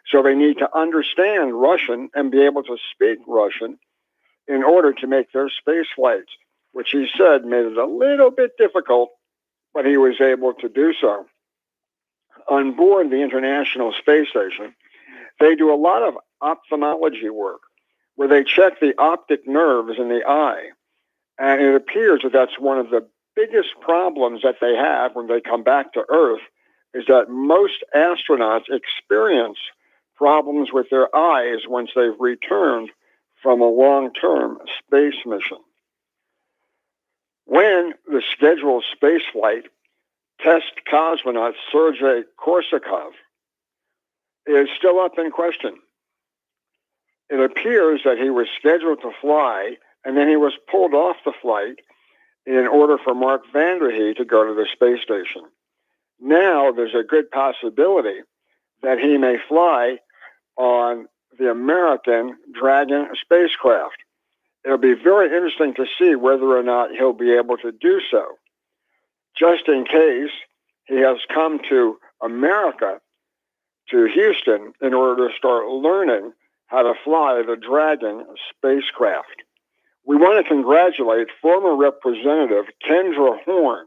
So they need to understand Russian and be able to speak Russian in order to make their space flights, which he said made it a little bit difficult, but he was able to do so. On board the International Space Station, they do a lot of ophthalmology work where they check the optic nerves in the eye. And it appears that that's one of the biggest problems that they have when they come back to Earth, is that most astronauts experience problems with their eyes once they've returned from a long-term space mission. When the scheduled spaceflight test cosmonaut Sergei Korsakov is still up in question. It appears that he was scheduled to fly, and then he was pulled off the flight in order for Mark Vande Hei to go to the space station. Now there's a good possibility that he may fly on the American Dragon spacecraft. It'll be very interesting to see whether or not he'll be able to do so. Just in case, he has come to America, to Houston, in order to start learning how to fly the Dragon spacecraft. We want to congratulate former Representative Kendra Horn,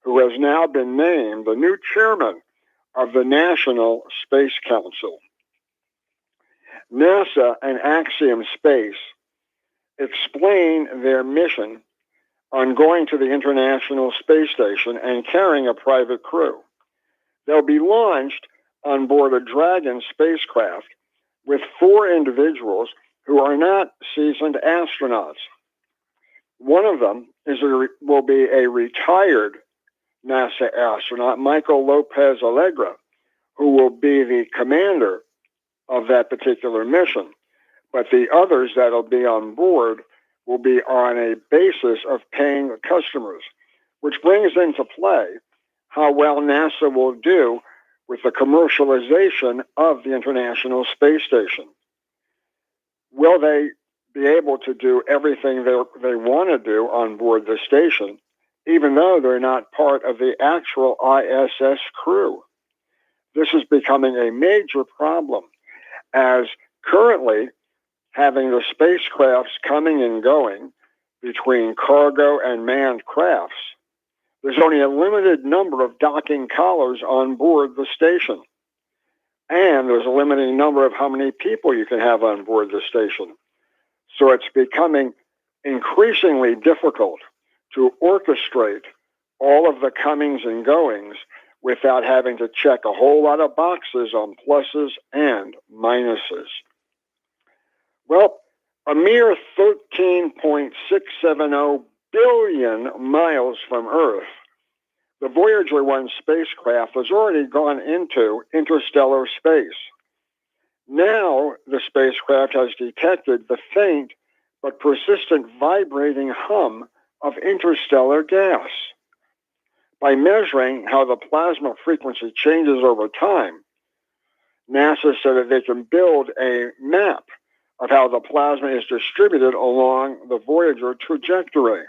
who has now been named the new chairman of the National Space Council. NASA and Axiom Space explain their mission on going to the International Space Station and carrying a private crew. They'll be launched on board a Dragon spacecraft with 4 individuals who are not seasoned astronauts. One of them will be a retired NASA astronaut, Michael Lopez Allegra, who will be the commander of that particular mission. But the others that'll be on board will be on a basis of paying customers, which brings into play how well NASA will do with the commercialization of the International Space Station. Will they be able to do everything they want to do on board the station, even though they're not part of the actual ISS crew? This is becoming a major problem, as currently having the spacecrafts coming and going between cargo and manned crafts, there's only a limited number of docking collars on board the station. And there's a limiting number of how many people you can have on board the station. So it's becoming increasingly difficult to orchestrate all of the comings and goings without having to check a whole lot of boxes on pluses and minuses. Well, a mere 13.670 billion miles from Earth, the Voyager 1 spacecraft has already gone into interstellar space. Now the spacecraft has detected the faint but persistent vibrating hum of interstellar gas. By measuring how the plasma frequency changes over time, NASA said that they can build a map of how the plasma is distributed along the Voyager trajectory.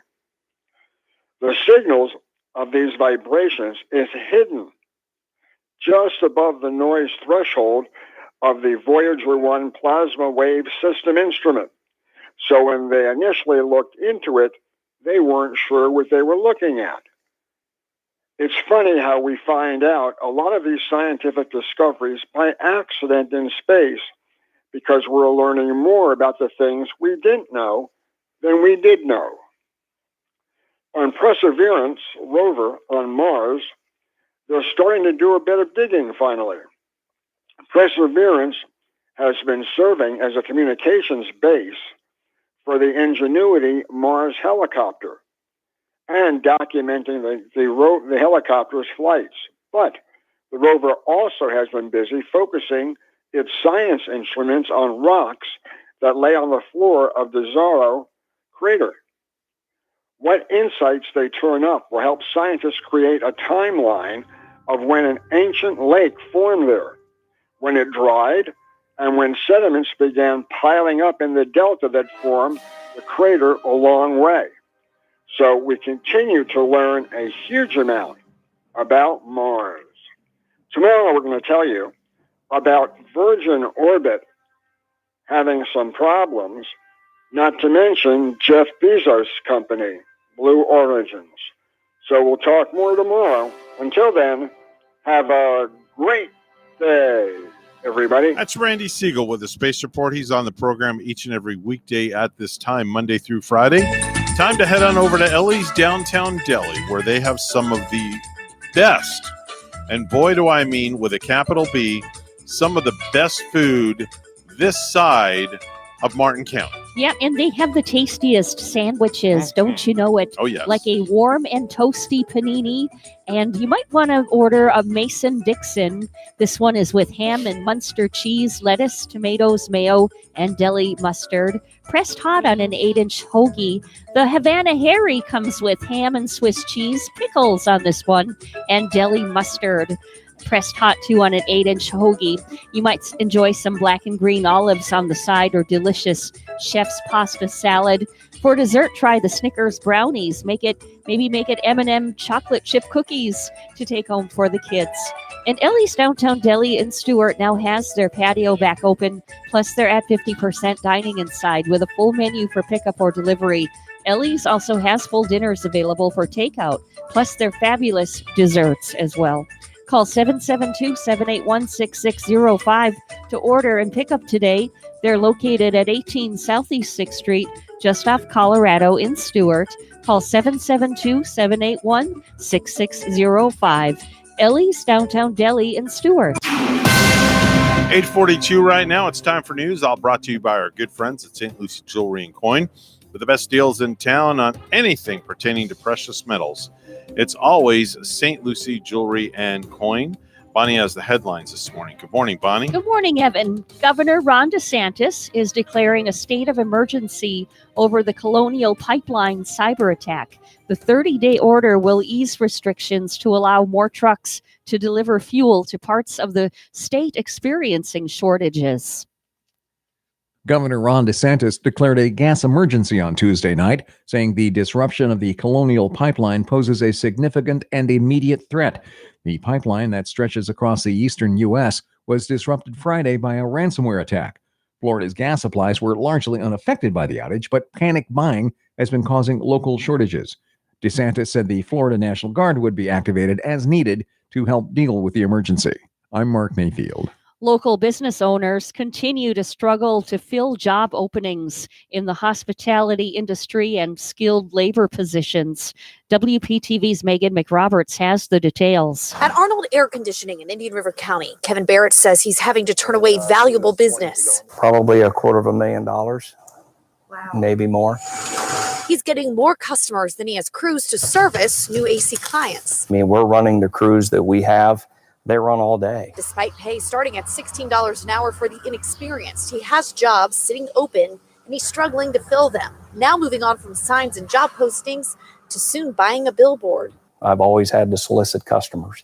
The signals of these vibrations is hidden just above the noise threshold of the Voyager 1 plasma wave system instrument. So when they initially looked into it, they weren't sure what they were looking at. It's funny how we find out a lot of these scientific discoveries by accident in space, because we're learning more about the things we didn't know than we did know. On Perseverance rover on Mars, they're starting to do a bit of digging finally. Perseverance has been serving as a communications base for the Ingenuity Mars helicopter and documenting the helicopter's flights. But the rover also has been busy focusing its science instruments on rocks that lay on the floor of the Zorro crater. What insights they turn up will help scientists create a timeline of when an ancient lake formed there, when it dried, and when sediments began piling up in the delta that formed the crater a long way. So we continue to learn a huge amount about Mars. Tomorrow we're going to tell you about Virgin Orbit having some problems, not to mention Jeff Bezos' company, Blue Origins. So we'll talk more tomorrow. Until then, have a great day, everybody. That's Randy Siegel with the Space Report. He's on the program each and every weekday at this time, Monday through Friday. Time to head on over to Ellie's Downtown Deli, where they have some of the best, and boy do I mean with a capital B, some of the best food this side of Martin County. Yeah, and they have the tastiest sandwiches, don't you know it? Oh, yes. Like a warm and toasty panini. And you might want to order a Mason-Dixon. This one is with ham and Munster cheese, lettuce, tomatoes, mayo, and deli mustard. Pressed hot on an 8-inch hoagie. The Havana Harry comes with ham and Swiss cheese, pickles on this one, and deli mustard. Pressed hot too on an 8-inch hoagie. You might enjoy some black and green olives on the side or delicious chef's pasta salad. For dessert, try the Snickers brownies. Maybe make it M&M chocolate chip cookies to take home for the kids. And Ellie's Downtown Deli in Stuart now has their patio back open, plus they're at 50% dining inside with a full menu for pickup or delivery. Ellie's also has full dinners available for takeout, plus their fabulous desserts as well. Call 772-781-6605 to order and pick up today. They're located at 18 Southeast 6th Street, just off Colorado in Stuart. Call 772-781-6605. Ellie's Downtown Deli in Stuart. 8:42 right now. It's time for news, all brought to you by our good friends at St. Lucie Jewelry and Coin, with the best deals in town on anything pertaining to precious metals. It's always St. Lucie Jewelry and Coin. Bonnie has the headlines this morning. Good morning, Bonnie. Good morning, Evan. Governor Ron DeSantis is declaring a state of emergency over the Colonial Pipeline cyber attack. The 30-day order will ease restrictions to allow more trucks to deliver fuel to parts of the state experiencing shortages. Governor Ron DeSantis declared a gas emergency on Tuesday night, saying the disruption of the Colonial Pipeline poses a significant and immediate threat. The pipeline that stretches across the eastern U.S. was disrupted Friday by a ransomware attack. Florida's gas supplies were largely unaffected by the outage, but panic buying has been causing local shortages. DeSantis said the Florida National Guard would be activated as needed to help deal with the emergency. I'm Mark Mayfield. Local business owners continue to struggle to fill job openings in the hospitality industry and skilled labor positions. WPTV's Megan McRoberts has the details. At Arnold Air Conditioning in Indian River County, Kevin Barrett says he's having to turn away valuable business. Probably $250,000, maybe more. He's getting more customers than he has crews to service new AC clients. I mean, we're running the crews that we have. They run all day. Despite pay starting at $16 an hour for the inexperienced, he has jobs sitting open and he's struggling to fill them. Now moving on from signs and job postings to soon buying a billboard. I've always had to solicit customers,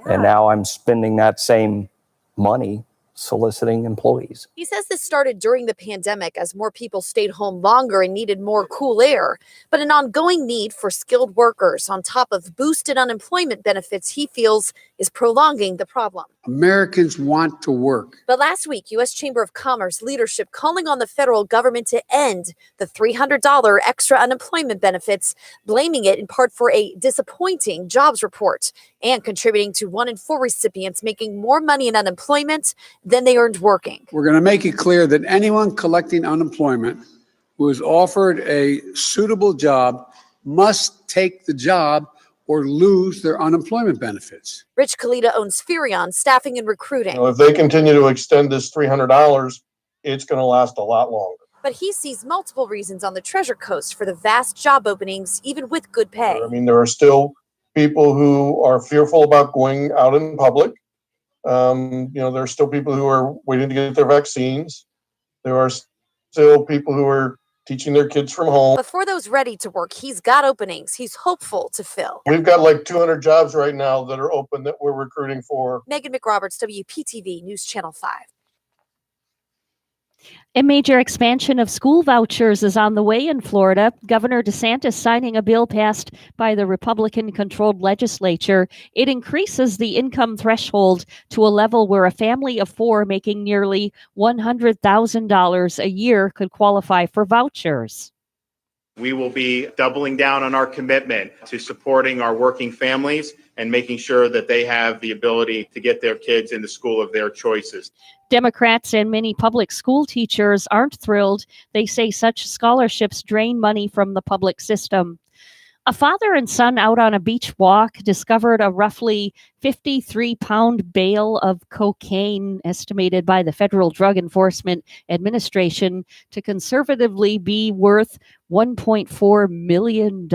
and now I'm spending that same money soliciting employees. He says this started during the pandemic as more people stayed home longer and needed more cool air, but an ongoing need for skilled workers on top of boosted unemployment benefits he feels is prolonging the problem. Americans want to work. But last week, U.S. Chamber of Commerce leadership calling on the federal government to end the $300 extra unemployment benefits, blaming it in part for a disappointing jobs report and contributing to 1 in 4 recipients making more money in unemployment than they earned working. We're going to make it clear that anyone collecting unemployment who is offered a suitable job must take the job or lose their unemployment benefits. Rich Kalita owns Furion Staffing and Recruiting. If they continue to extend this $300, it's going to last a lot longer. But he sees multiple reasons on the Treasure Coast for the vast job openings, even with good pay. I mean, there are still people who are fearful about going out in public. There are still people who are waiting to get their vaccines. There are still people who are teaching their kids from home. But for those ready to work, he's got openings he's hopeful to fill. We've got like 200 jobs right now that are open that we're recruiting for. Megan McRoberts, WPTV News Channel 5. A major expansion of school vouchers is on the way in Florida. Governor DeSantis signing a bill passed by the Republican-controlled legislature. It increases the income threshold to a level where a family of 4 making nearly $100,000 a year could qualify for vouchers. We will be doubling down on our commitment to supporting our working families and making sure that they have the ability to get their kids in the school of their choices. Democrats and many public school teachers aren't thrilled. They say such scholarships drain money from the public system. A father and son out on a beach walk discovered a roughly 53-pound bale of cocaine, estimated by the Federal Drug Enforcement Administration to conservatively be worth $1.4 million.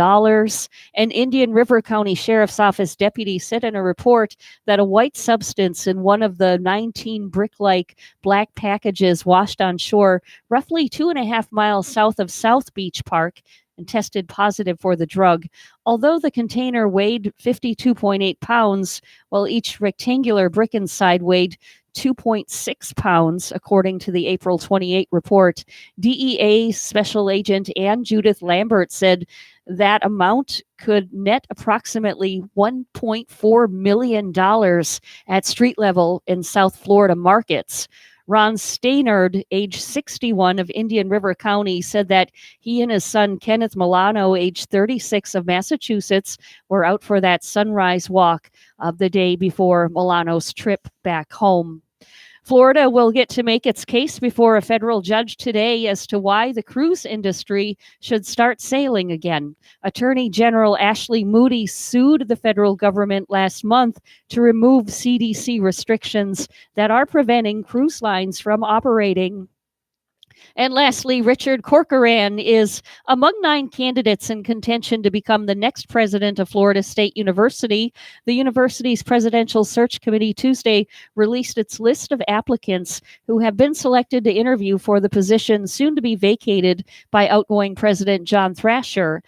An Indian River County Sheriff's Office deputy said in a report that a white substance in one of the 19 brick-like black packages washed on shore roughly 2.5 miles south of South Beach Park and tested positive for the drug. Although the container weighed 52.8 pounds, while each rectangular brick inside weighed 2.6 pounds, according to the April 28 report. DEA Special Agent Ann Judith Lambert said that amount could net approximately $1.4 million at street level in South Florida markets. Ron Stainerd, age 61 of Indian River County, said that he and his son Kenneth Milano, age 36 of Massachusetts, were out for that sunrise walk of the day before Milano's trip back home. Florida will get to make its case before a federal judge today as to why the cruise industry should start sailing again. Attorney General Ashley Moody sued the federal government last month to remove CDC restrictions that are preventing cruise lines from operating. And lastly, Richard Corcoran is among 9 candidates in contention to become the next president of Florida State University. The university's presidential search committee Tuesday released its list of applicants who have been selected to interview for the position soon to be vacated by outgoing President John Thrasher.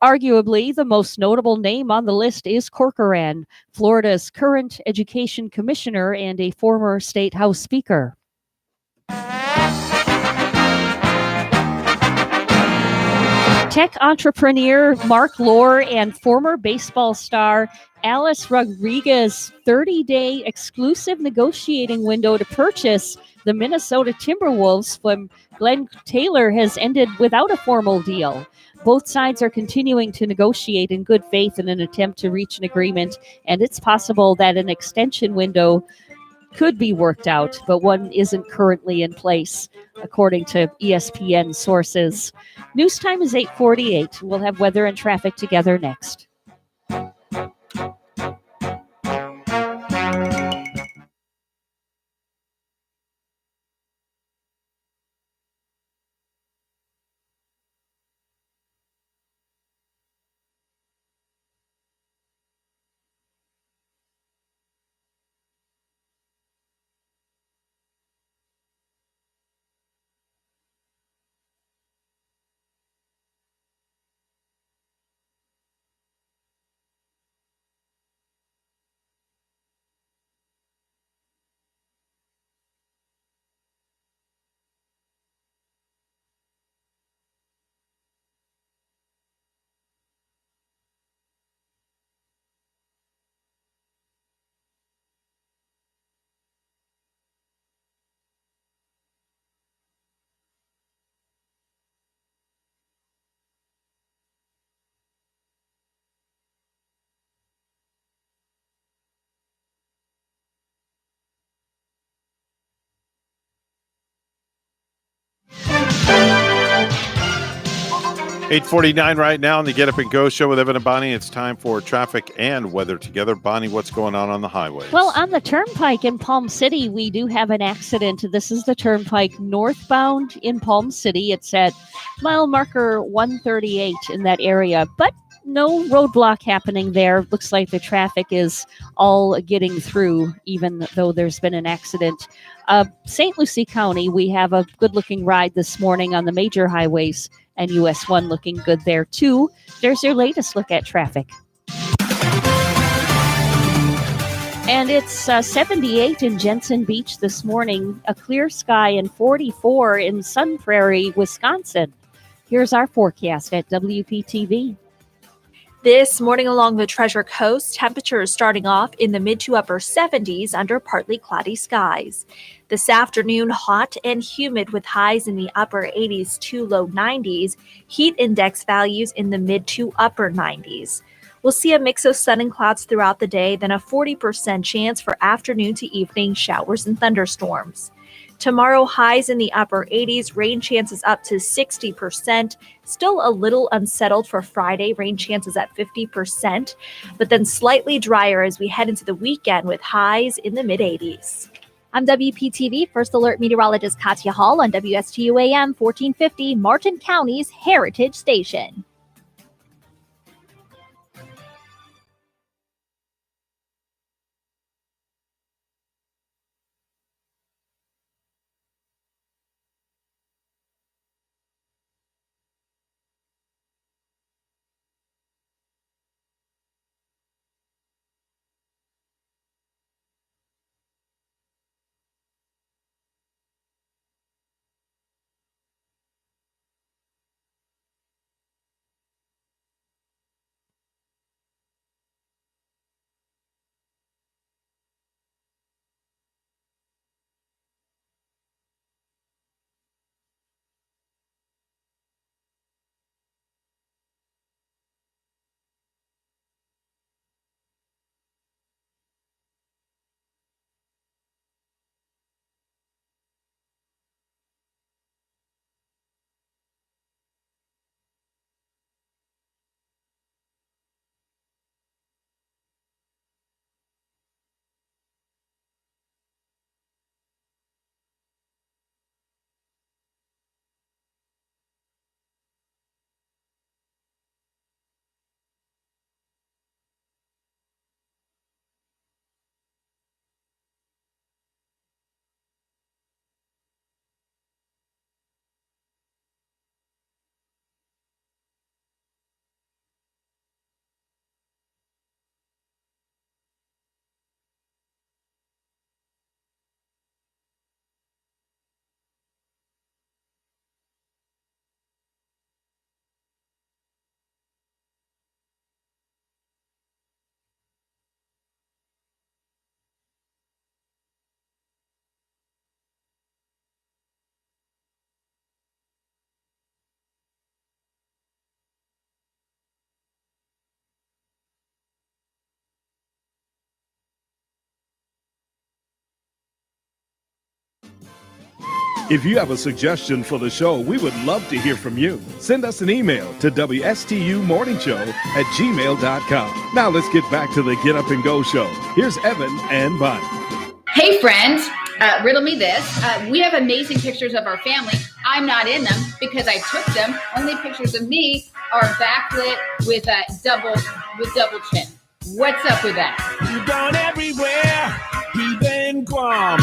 Arguably, the most notable name on the list is Corcoran, Florida's current education commissioner and a former state house speaker. Tech entrepreneur Mark Lohr and former baseball star Alice Rodriguez's 30-day exclusive negotiating window to purchase the Minnesota Timberwolves from Glenn Taylor has ended without a formal deal. Both sides are continuing to negotiate in good faith in an attempt to reach an agreement, and it's possible that an extension window could be worked out, but one isn't currently in place, according to ESPN sources. News time is 8:48. We'll have weather and traffic together next. $8:49 right now on the Get Up and Go show with Evan and Bonnie. It's time for traffic and weather together. Bonnie, what's going on the highway? Well, on the Turnpike in Palm City, we do have an accident. This is the Turnpike northbound in Palm City. It's at mile marker 138 in that area, but no roadblock happening there. Looks like the traffic is all getting through, even though there's been an accident. St. Lucie County, we have a good-looking ride this morning on the major highways, and US 1 looking good there, too. There's your latest look at traffic. And it's 78 in Jensen Beach this morning, a clear sky, and 44 in Sun Prairie, Wisconsin. Here's our forecast at WPTV. This morning along the Treasure Coast, temperatures starting off in the mid to upper 70s under partly cloudy skies. This afternoon, hot and humid with highs in the upper 80s to low 90s, heat index values in the mid to upper 90s. We'll see a mix of sun and clouds throughout the day, then a 40% chance for afternoon to evening showers and thunderstorms. Tomorrow, highs in the upper 80s, rain chances up to 60%. Still a little unsettled for Friday, rain chances at 50%, but then slightly drier as we head into the weekend with highs in the mid-80s. I'm WPTV First Alert meteorologist Katya Hall on WSTU AM 1450, Martin County's Heritage Station. If you have a suggestion for the show, we would love to hear from you. Send us an email to WSTUmorningshow@gmail.com. Now let's get back to the Get Up and Go show. Here's Evan and Bonnie. Hey friends, riddle me this. We have amazing pictures of our family. I'm not in them because I took them. Only pictures of me are backlit with double chin. What's up with that? You've gone everywhere, even Guam.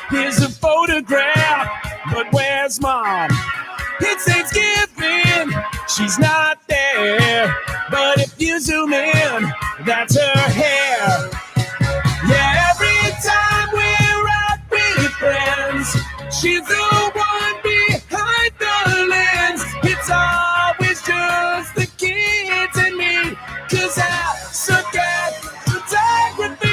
Here's a photograph, but where's Mom? It's Thanksgiving, she's not there. But if you zoom in, that's her hair. Yeah, every time we're out with friends, she's the one behind the lens. It's always just the kids and me, 'cause I suck at photography.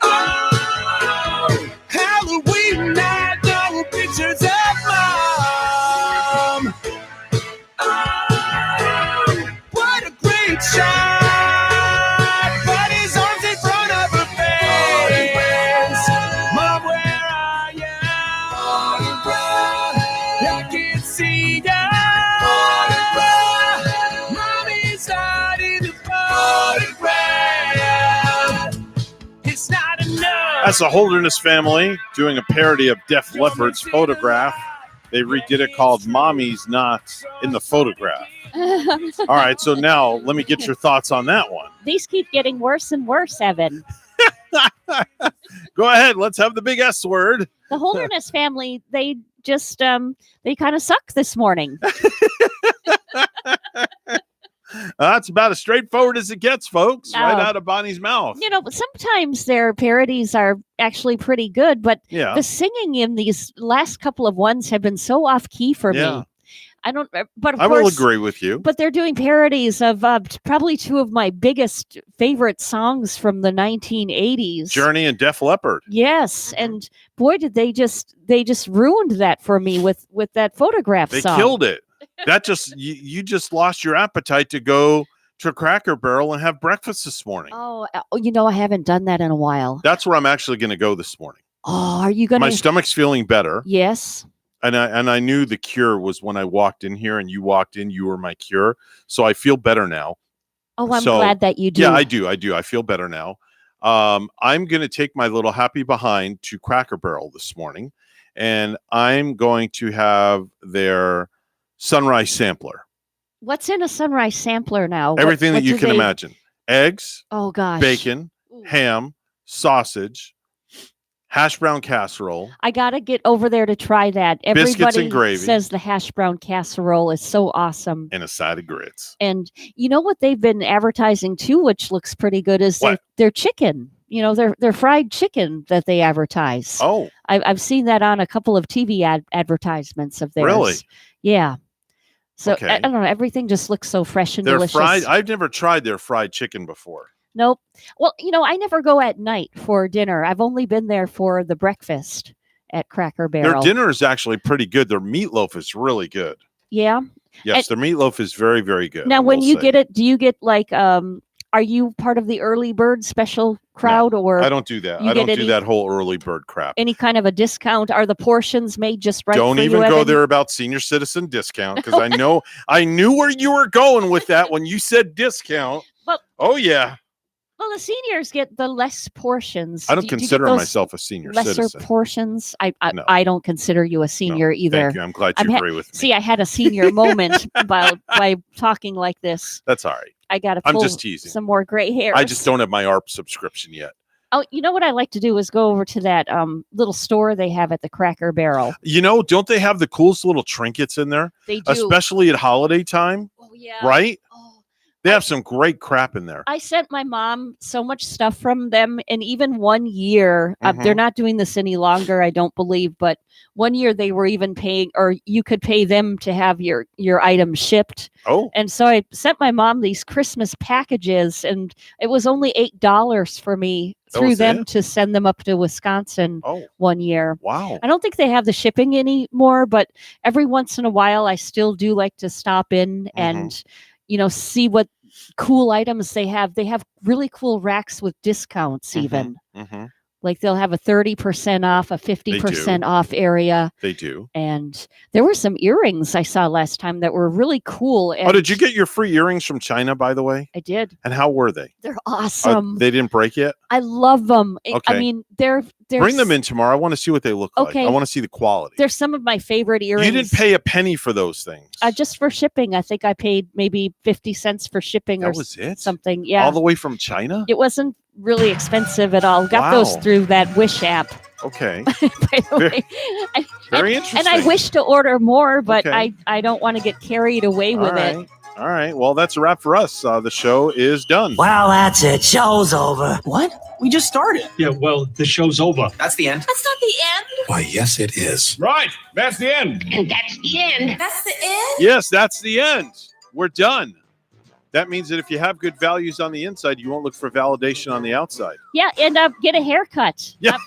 Oh, Halloween night, no pictures of Mom. Oh, what a great shot. Put his arms in front of her face. Mom, where are you? I can't see ya. Mommy's not in the photograph. It's not enough. That's the Holderness Family doing a parody of Def Leppard's Photograph. They redid it called Mommy's Not in the Photograph. All right, so now let me get your thoughts on that one. These keep getting worse and worse, Evan. Go ahead, let's have the big S word. The Holderness family, they just they kind of suck this morning. That's about as straightforward as it gets, folks. Right Oh. out of Bonnie's mouth. You know, but sometimes their parodies are actually pretty good, but Yeah. the singing in these last couple of ones have been so off key for Yeah. me. I don't, but of I course, will agree with you. But they're doing parodies of probably two of my biggest favorite songs from the 1980s. Journey and Def Leppard. Yes, and boy, did they just ruined that for me with that Photograph They song. killed it. That just you just lost your appetite to go to Cracker Barrel and have breakfast this morning. Oh, you know, I haven't done that in a while. That's where I'm actually going to go this morning. Oh, are you going My to? stomach's feeling better. Yes. And I knew the cure was when I walked in here and you walked in, you were my cure. So I feel better now. Oh, I'm So, glad that you do. Yeah, I do. I feel better now. I'm going to take my little happy behind to Cracker Barrel this morning, and I'm going to have their sunrise sampler. What's in a sunrise sampler now? Everything What that you do can they- imagine. Eggs, Oh gosh. bacon, ham, sausage, hash brown casserole. I gotta get over there to try that. Biscuits Everybody and gravy. says the hash brown casserole is so awesome. And a side of grits. And you know what they've been advertising too, which looks pretty good, is What? their chicken. You know, their fried chicken that they advertise. Oh. I've seen that on a couple of TV advertisements of theirs. Really? Yeah. So Okay. I don't know. Everything just looks so fresh and They're delicious. fried. I've never tried their fried chicken before. Nope. Well, you know, I never go at night for dinner. I've only been there for the breakfast at Cracker Barrel. Their dinner is actually pretty good. Their meatloaf is really good. Yeah. Yes, their meatloaf is very, very good. Now, I when will you say. get it, do you get like, are you part of the early bird special crowd, or I don't do that. you I don't get do any- that whole early bird crap. any kind of a discount? Are the portions made just right? Don't for even you, go Evan? there about senior citizen discount, because I knew where you were going with that when you said discount. Well- Oh yeah, Well, the seniors get the less portions. I don't Do you get consider those myself a senior lesser citizen. portions. I No. I don't consider you a senior either. Thank you. I'm glad you agree with me. See, I had a senior moment by talking like this. That's all right. I got to I'm pull just teasing. some more gray hairs. I just don't have my ARP subscription yet. Oh, you know what I like to do is go over to that little store they have at the Cracker Barrel. You know, don't they have the coolest little trinkets in there? They do. Especially at holiday time. Oh yeah. Right? They have some great crap in there. I sent my mom so much stuff from them, and even one year, they're not doing this any longer, I don't believe, but one year they were even paying, or you could pay them to have your item shipped. Oh. And so I sent my mom these Christmas packages, and it was only $8 for me That through was them it? to send them up to Wisconsin one year. Wow. I don't think they have the shipping anymore, but every once in a while I still do like to stop in and, you know, see what cool items they have. They have really cool racks with discounts even. Mhm. Like they'll have a 30% off, a 50% off area. They do. And there were some earrings I saw last time that were really cool. Oh, did you get your free earrings from China, by the way? I did. And how were they? They're awesome. They didn't break yet? I love them. Okay. I mean, they're Bring them in tomorrow. I want to see what they look like. Okay. I want to see the quality. They're some of my favorite earrings. You didn't pay a penny for those things. Just for shipping. I think I paid maybe 50 cents for shipping That or was it? something. Yeah. All the way from China? It wasn't really expensive at all. Got Wow. those through that Wish app. Okay. By the way. Very And interesting. I wish to order more, but Okay. I don't want to get carried away with it. All right. Well, that's a wrap for us. The show is done. Well, that's it. Show's over. What? We just started. Yeah, well, the show's over. That's the end. That's not the end. Why, yes, it is. Right. That's the end. And that's the end. That's the end. Yes, that's the end. We're done. That means that if you have good values on the inside, you won't look for validation on the outside. Yeah, and get a haircut. Yeah.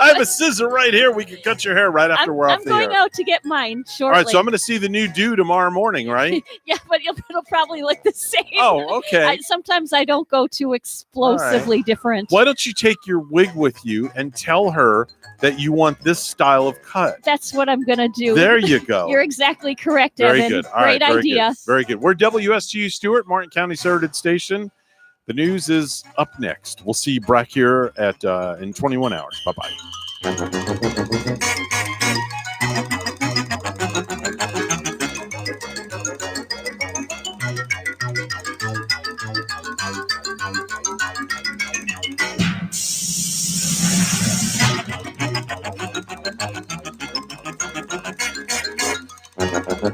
I have a scissor right here. We can cut your hair right after we're off I'm the going air. out to get mine All shortly. right, so I'm going to see the new do tomorrow morning, right? Yeah, but it'll probably look the same. Oh, okay. Sometimes I don't go too explosively different. Why don't you take your wig with you and tell her that you want this style of cut? That's what I'm going to do. There you go. You're exactly correct, Very Evan. good. All right, Great very idea. Good. Very good. We're WSTU Stewart, Martin County's Heritage Station. The news is up next. We'll see you back here at in 21 hours. Bye-bye.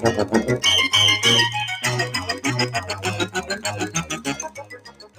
Thank you.